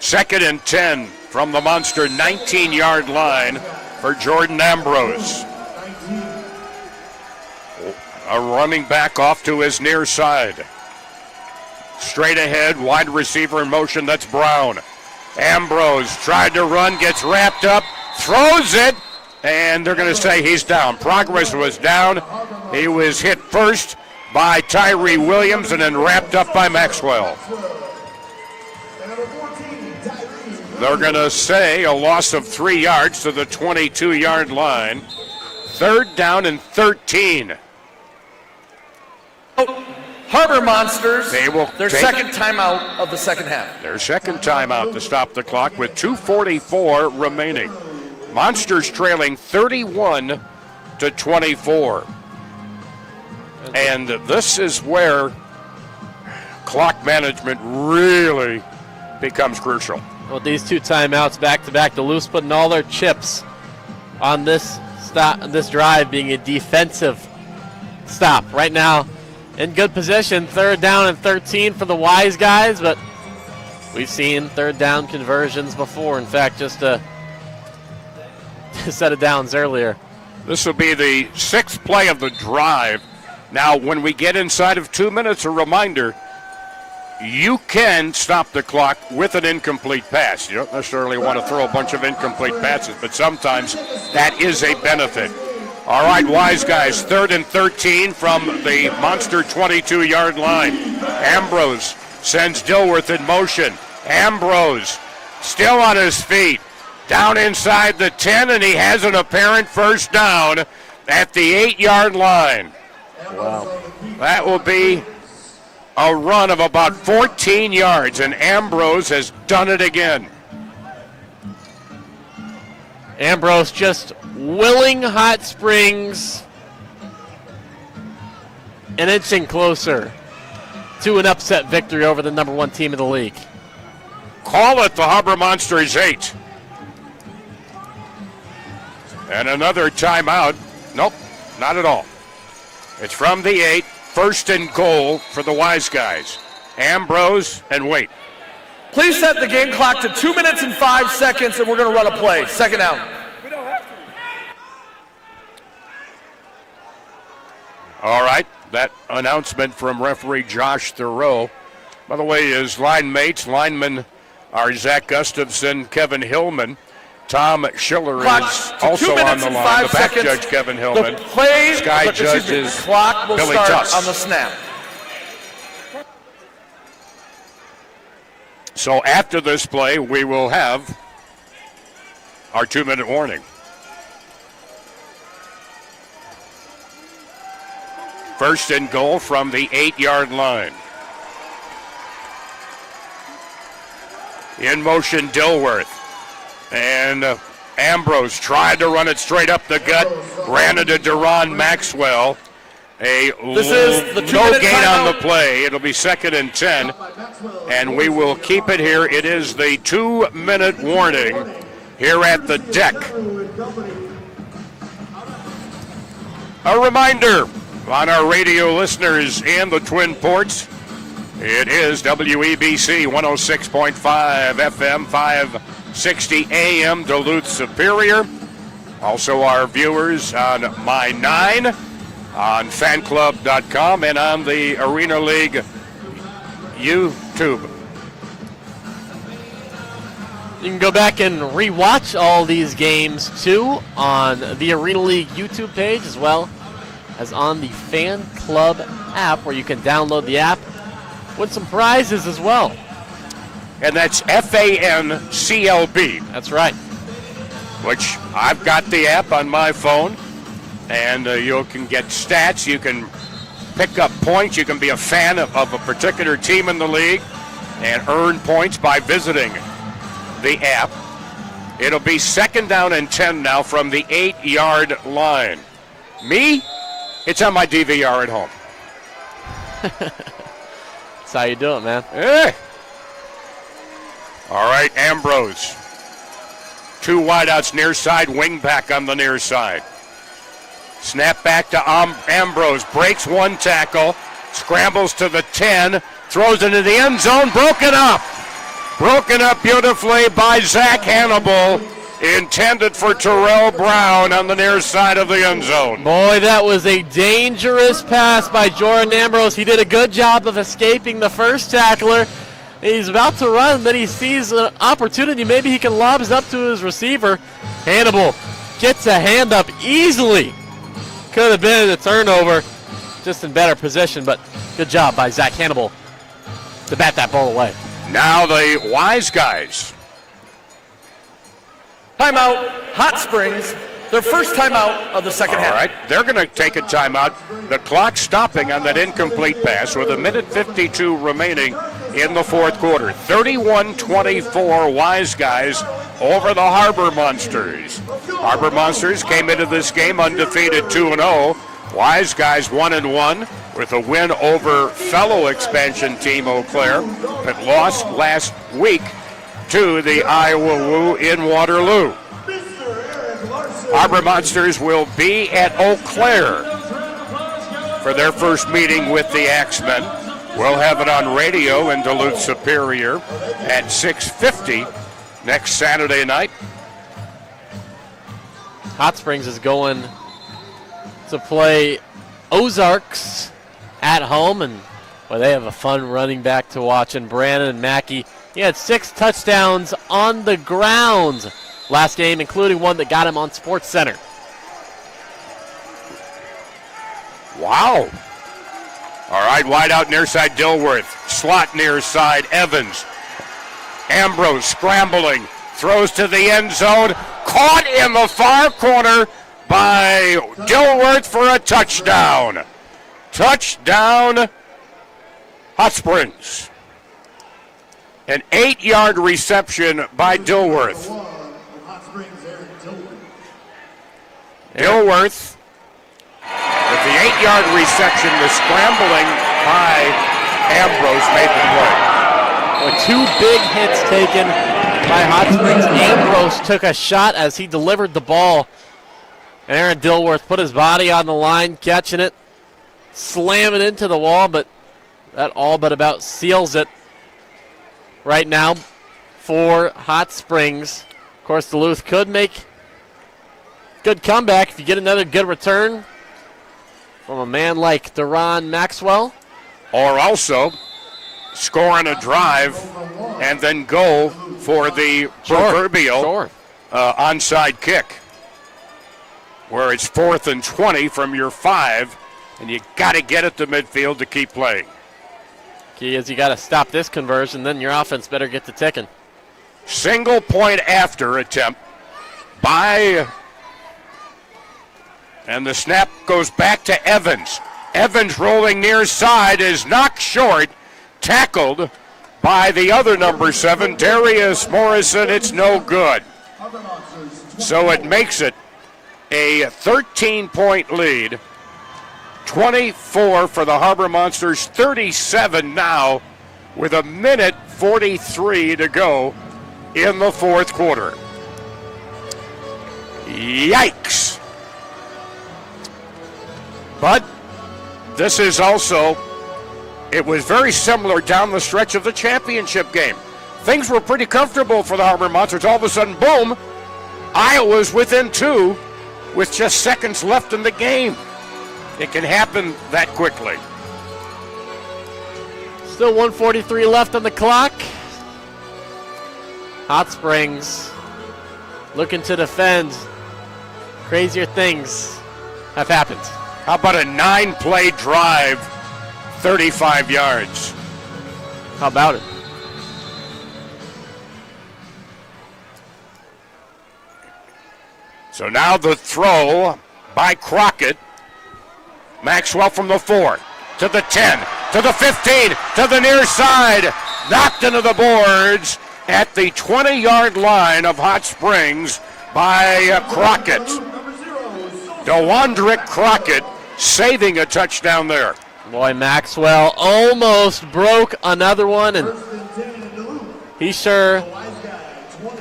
2nd and 10 from the Monster 19-yard line for Jordan Ambrose. A running back off to his near side. Straight ahead, wide receiver in motion, that's Brown. Ambrose tried to run, gets wrapped up, throws it, and they're going to say he's down. Progress was down. He was hit first by Tyree Williams and then wrapped up by Maxwell. They're going to say a loss of 3 yards to the 22-yard line. 3rd down and 13. Harbour Monsters, their take second timeout of the second half. Their second timeout to stop the clock with 2:44 remaining. Monsters trailing 31-24. And this is where clock management really becomes crucial. Well, these 2 timeouts back-to-back, Duluth's putting all their chips on this drive being a defensive stop. Right now, in good position, 3rd down and 13 for the Wiseguys, but we've seen 3rd down conversions before. In fact, just a set of downs earlier. This will be the 6th play of the drive. Now, when we get inside of 2 minutes, a reminder, you can stop the clock with an incomplete pass. You don't necessarily want to throw a bunch of incomplete passes, but sometimes that is a benefit. All right, Wiseguys, 3rd and 13 from the Monster 22-yard line. Ambrose sends Dilworth in motion. Ambrose still on his feet. Down inside the 10, and he has an apparent 1st down at the 8-yard line. Wow. That will be a run of about 14 yards, and Ambrose has done it again. Ambrose just willing Hot Springs and inching closer to an upset victory over the #1 team in the league. Call it, the Harbour Monsters 8. And another timeout. Nope, not at all. It's from the 8, 1st and goal for the Wiseguys. Ambrose and Waite. Please set the game clock to 2 minutes and 5 seconds, and we're going to run a play. Second down. All right, that announcement from referee Josh Thoreau. By the way, his line mates, linemen are Zach Gustafson, Kevin Hillman. Tom Schiller is also on the line. The back judge, Kevin Hillman. Sky judge is clock will Billy start Tuss. on the snap. So after this play, we will have our 2-minute warning. First and goal from the 8-yard line. In motion, Dilworth. And Ambrose tried to run it straight up the gut. Ran into Deron Maxwell. This is the no gain on the play. It'll be 2nd and 10. And we will keep it here. It is the 2-minute warning here at the deck. A reminder on our radio listeners and the Twin Ports. It is WEBC 106.5 FM, 560 AM, Duluth Superior. Also our viewers on My 9, on FANCLB.com, and on the Arena League YouTube. You can go back and rewatch all these games, too, on the Arena League YouTube page, as well as on the Fan Club app, where you can download the app with some prizes as well. And that's FANCLB. That's right. Which I've got the app on my phone, and you can get stats. You can pick up points. You can be a fan of a particular team in the league and earn points by visiting the app. It'll be 2nd down and 10 now from the 8-yard line. Me? It's on my DVR at home. That's how you do it, man. Hey. All right, Ambrose. 2 wideouts near side, wing back on the near side. Snap back to Ambrose, breaks 1 tackle, scrambles to the 10, throws into the end zone, broken up. Broken up beautifully by Zach Hannibal. Intended for Terrell Brown on the near side of the end zone. Boy, that was a dangerous pass by Jordan Ambrose. He did a good job of escaping the first tackler. He's about to run, then he sees an opportunity. Maybe he can lob it up to his receiver. Hannibal gets a hand up easily. Could have been a turnover, just in better position, but good job by Zach Hannibal to bat that ball away. Now the Wiseguys. Timeout, Hot Springs, their first timeout of the second half. All right, they're going to take a timeout. The clock stopping on that incomplete pass with 1:52 remaining in the fourth quarter. 31-24 Wiseguys over the Harbour Monsters. Harbour Monsters came into this game undefeated 2-0. Wiseguys 1-1 with a win over fellow expansion team Eau Claire that lost last week to the Iowa Woo in Waterloo. Harbour Monsters will be at Eau Claire for their first meeting with the Axemen. We'll have it on radio in Duluth Superior at 6:50 next Saturday night. Hot Springs is going to play Ozarks at home, and well, they have a fun running back to watch in Brandon Mackey. He had 6 touchdowns on the ground last game, including one that got him on Sports Center. Wow. All right, wide out near side Dilworth. Slot near side Evans. Ambrose scrambling. Throws to the end zone. Caught in the far corner by Dilworth for a touchdown. Touchdown, Hot Springs. An 8-yard reception by Dilworth. Dilworth with the 8-yard reception, the scrambling by Ambrose made the play. with 2 big hits taken by Hot Springs. Ambrose took a shot as he delivered the ball. And Aaron Dilworth put his body on the line, catching it, slamming into the wall, but that all but about seals it right now for Hot Springs. Of course, Duluth could make good comeback if you get another good return from a man like Deron Maxwell. Or also score on a drive and then go for the proverbial onside kick, where it's 4th and 20 from your 5, and you got to get it to midfield to keep playing. Key is you got to stop this conversion, then your offense better get to ticking. Single point after attempt by, and the snap goes back to Evans. Evans rolling near side is knocked short, tackled by the other number 7, Darius Morrison. It's no good. So it makes it a 13-point lead. 24 for the Harbor Monsters, 37 now with 1:43 to go in the 4th quarter. Yikes. But this is also, it was very similar down the stretch of the championship game. Things were pretty comfortable for the Harbor Monsters. All of a sudden, boom, Iowa's within 2 with just seconds left in the game. It can happen that quickly. Still 1:43 left on the clock. Hot Springs looking to defend. Crazier things have happened. How about a 9-play drive, 35 yards? How about it? So now the throw by Crockett. Maxwell from the 4 to the 10 to the 15 to the near side. Knocked into the boards at the 20-yard line of Hot Springs by Crockett. DeWandrick Crockett saving a touchdown there. Boy, Maxwell almost broke another one, and he sure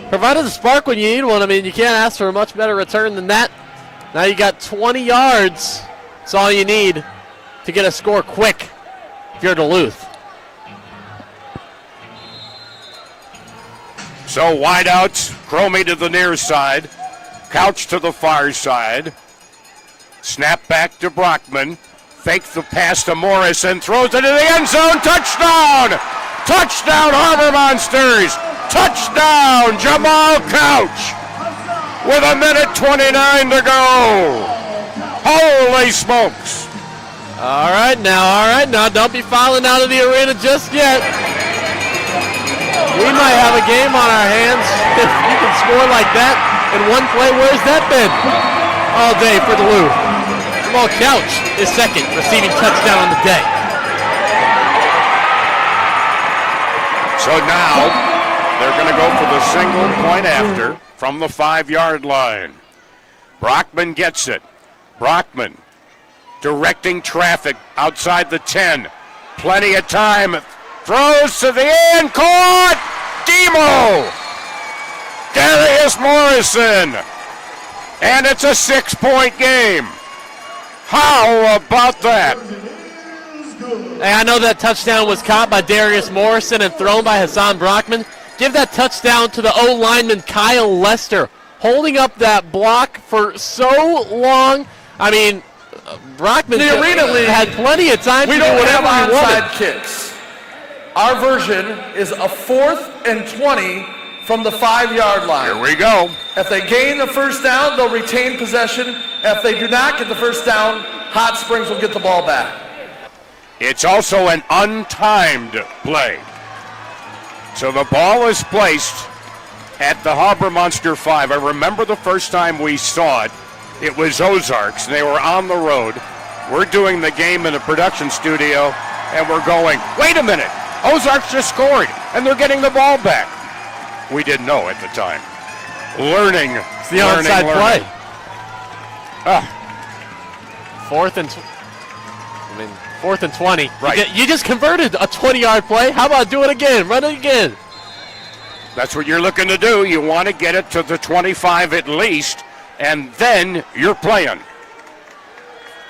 provided the spark when you need one. I mean, you can't ask for a much better return than that. Now you got 20 yards. That's all you need to get a score quick if you're Duluth. So wideouts, Cromie to the near side, Couch to the far side. Snap back to Brockman. Fakes the pass to Morrison, throws it into the end zone. Touchdown! Touchdown, Harbor Monsters! Touchdown, Jamal Couch! With 1:29 to go. Holy smokes! All right now, don't be filing out of the arena just yet. We might have a game on our hands if you can score like that in one play. Where's that been all day for Duluth? Jamal Couch is second receiving touchdown on the day. So now they're going to go for the single point after from the 5-yard line. Brockman gets it. Brockman directing traffic outside the 10. Plenty of time. Throws to the end. Caught! Demo! Darius Morrison. And it's a 6-point game. How about that? Hey, I know that touchdown was caught by Darius Morrison and thrown by Hassan Brockman. Give that touchdown to the O-lineman Kyle Lester, holding up that block for so long. I mean, Brockman the Arena League had plenty of time to do whatever he wanted. We don't have onside kicks. Our version is a 4th and 20 from the 5-yard line. Here we go. If they gain the first down, they'll retain possession. If they do not get the first down, Hot Springs will get the ball back. It's also an untimed play. So the ball is placed at the Harbor Monster 5. I remember the first time we saw it. It was Ozarks, and they were on the road. We're doing the game in a production studio, and we're going, wait a minute, Ozarks just scored, and they're getting the ball back. We didn't know at the time. Learning. It's the onside play. 4th and 4th and 20. Right. You just converted a 20-yard play. How about do it again? Run it again. That's what you're looking to do. You want to get it to the 25 at least, and then you're playing.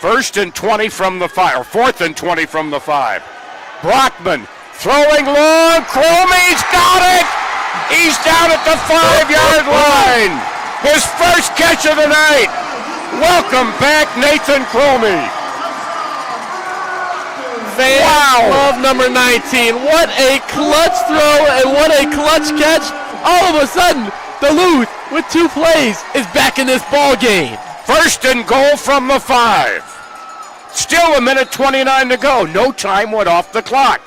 1st and 20 from the 5, or 4th and 20 from the 5. Brockman throwing long. Cromie's got it. He's down at the 5-yard line. His first catch of the night. Welcome back, Nathan Cromie. Fans love number 19. What a clutch throw and what a clutch catch. All of a sudden, Duluth, with 2 plays, is back in this ball game. 1st and goal from the 5. Still 1:29 to go. No time went off the clock.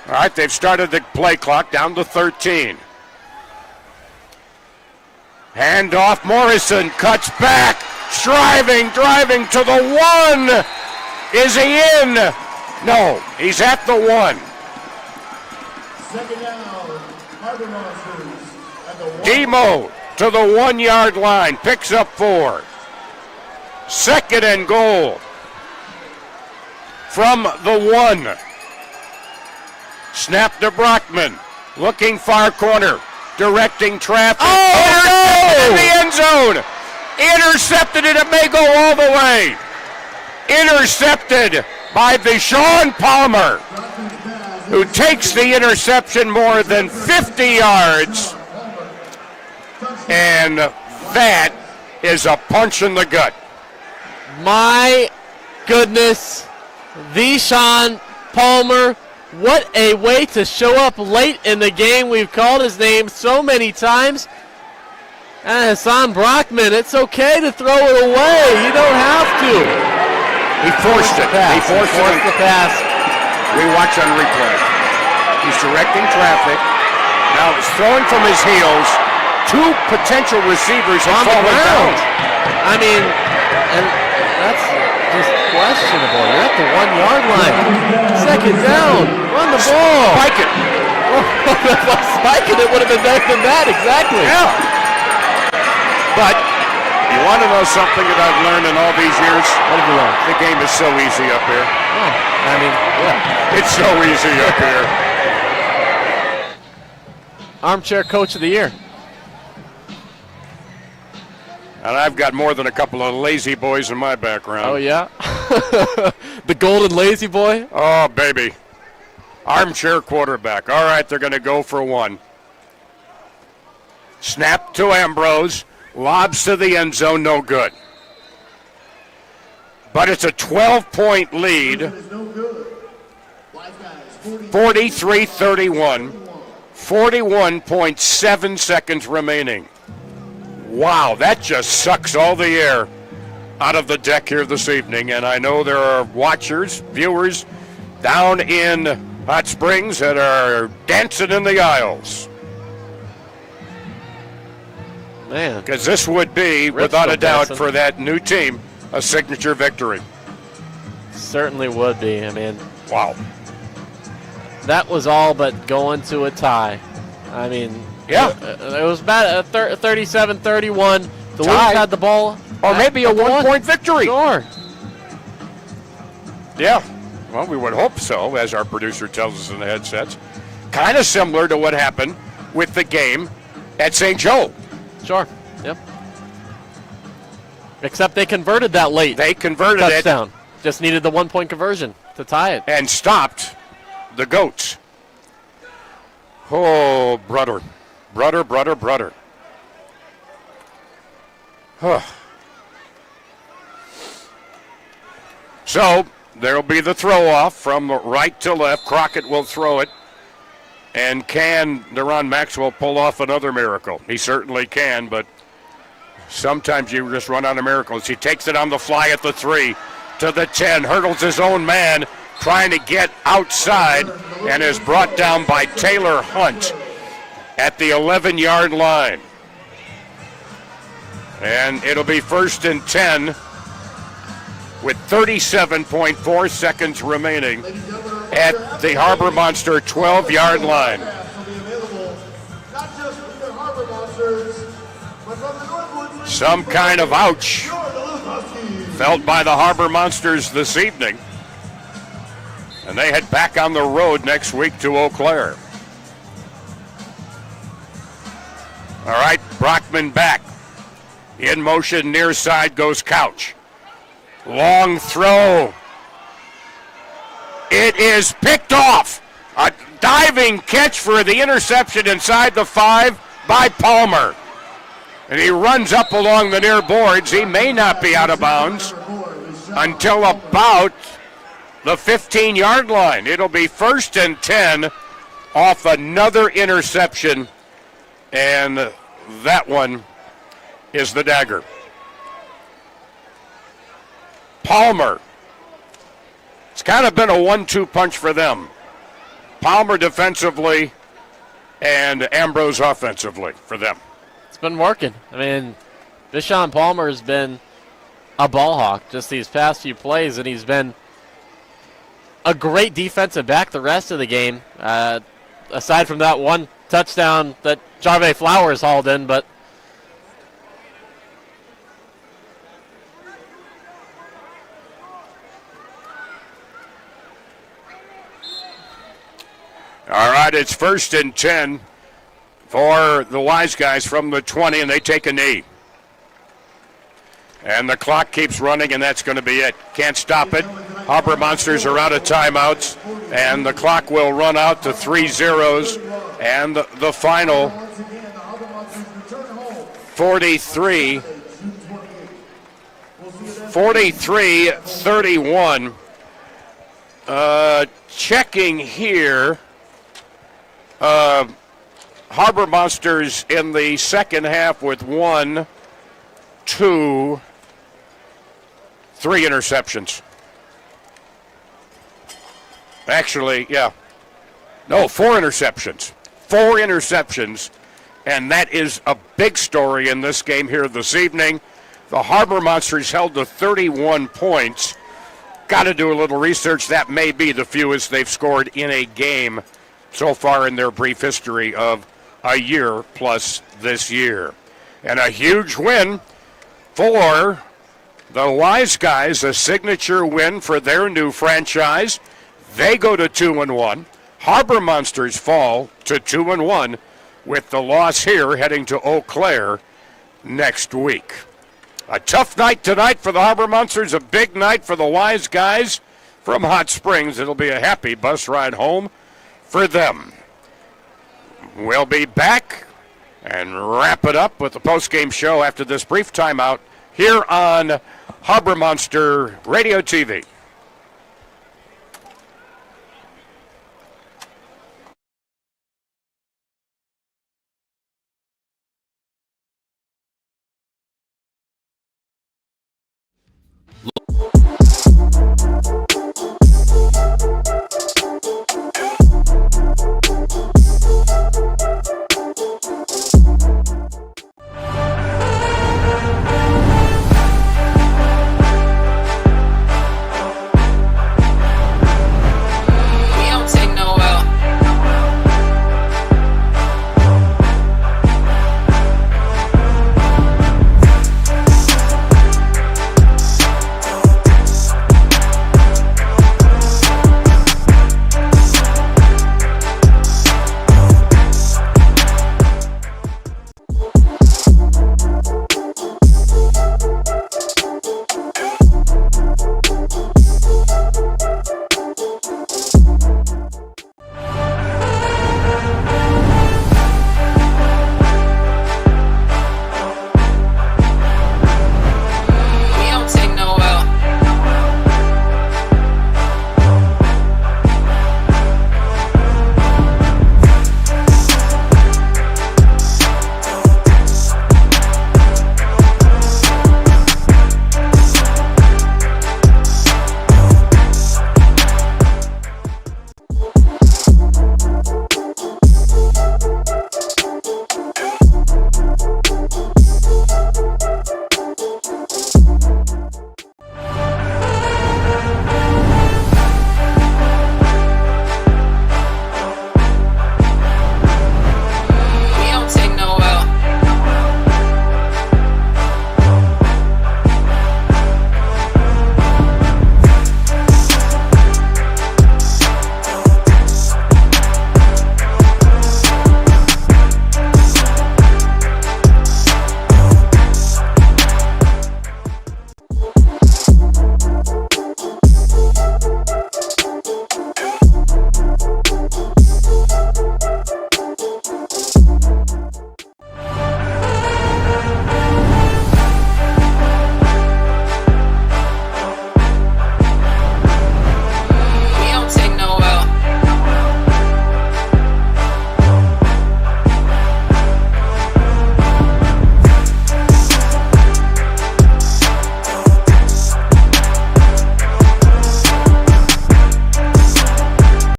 All right, they've started the play clock down to 13. Handoff, Morrison cuts back, driving to the 1. Is he in? No, he's at the 1. Second down, Harbour Monsters at the 1. Demo to the 1-yard line, picks up 4. 2nd and goal from the 1. Snap to Brockman, looking far corner, directing traffic. In the end zone. Intercepted it. It may go all the way. Intercepted by Vishon Palmer, who takes the interception more than 50 yards. And that is a punch in the gut. My goodness. Vishon Palmer. What a way to show up late in the game. We've called his name so many times. And Hassan Brockman, it's okay to throw it away. You don't have to. He forced it. He forced the pass. We watch on replay. He's directing traffic. Now he's throwing from his heels. 2 potential receivers have fallen down. I mean, and that's just questionable. You're at the 1-yard line. 2nd down. Run the ball. Spike it. Spike it. It would have been better than that. Exactly. Yeah. But you want to know something that I've learned in all these years? What have you learned? The game is so easy up here. Oh, I mean, yeah. It's so easy up here. Armchair Coach of the Year. And I've got more than a couple of lazy boys in my background. Oh, yeah? The golden lazy boy? Oh, baby. Armchair quarterback. All right, they're going to go for 1. Snap to Ambrose. Lobs to the end zone, no good. But it's a 12-point lead. 43-31. 41.7 seconds remaining. Wow, that just sucks all the air out of the deck here this evening. And I know there are watchers, viewers down in Hot Springs that are dancing in the aisles. Man. Because this would be, without a doubt, for that new team, a signature victory. Certainly would be. I mean, wow. That was all but going to a tie. I mean, yeah. It was about 37-31. Duluth had the ball. Or maybe a 1-point victory. Sure. Yeah. Well, we would hope so, as our producer tells us in the headsets. Kind of similar to what happened with the game at St. Joe. Sure. Yep. Except they converted that late. They converted touchdown. Just needed the 1-point conversion to tie it. And stopped the Goats. Oh, brother. Brother. Huh. So, there'll be the throw-off from right to left. Crockett will throw it. And can Deron Maxwell pull off another miracle? He certainly can, but sometimes you just run out of miracles. He takes it on the fly at the 3 to the 10, hurdles his own man, trying to get outside, and is brought down by Taylor Hunt at the 11-yard line. And it'll be 1st and 10 with 37.4 seconds remaining at the Harbour Monster 12-yard line. Some kind of ouch felt by the Harbour Monsters this evening. And they head back on the road next week to Eau Claire. All right, Brockman back. In motion, near side goes Couch. Long throw. It is picked off. A diving catch for the interception inside the 5 by Palmer. And he runs up along the near boards. He may not be out of bounds until about the 15-yard line. It'll be 1st and 10 off another interception, and that one is the dagger. Palmer. It's kind of been a 1-2 punch for them. Palmer defensively and Ambrose offensively for them. It's been working. I mean, Deshaun Palmer has been a ball hawk just these past few plays, and he's been a great defensive back the rest of the game. Aside from that one touchdown that Jarve Flowers hauled in, but all right, it's 1st and 10 for the Wiseguys from the 20, and they take a knee. And the clock keeps running, and that's going to be it. Can't stop it. Harbour Monsters are out of timeouts, and the clock will run out to 3-0, and the final 43-31. Checking here. Harbour Monsters in the second half with 1, 2, 3 interceptions. Actually, yeah. No, 4 interceptions. 4 interceptions, and that is a big story in this game here this evening. The Harbour Monsters held to 31 points. Got to do a little research. That may be the fewest they've scored in a game so far in their brief history of a year plus this year. And a huge win for the Wiseguys, a signature win for their new franchise. They go to 2-1. Harbour Monsters fall to 2-1 with the loss here heading to Eau Claire next week. A tough night tonight for the Harbour Monsters, a big night for the Wiseguys from Hot Springs. It'll be a happy bus ride home for them. We'll be back and wrap it up with the post-game show after this brief timeout here on Harbour Monster Radio TV.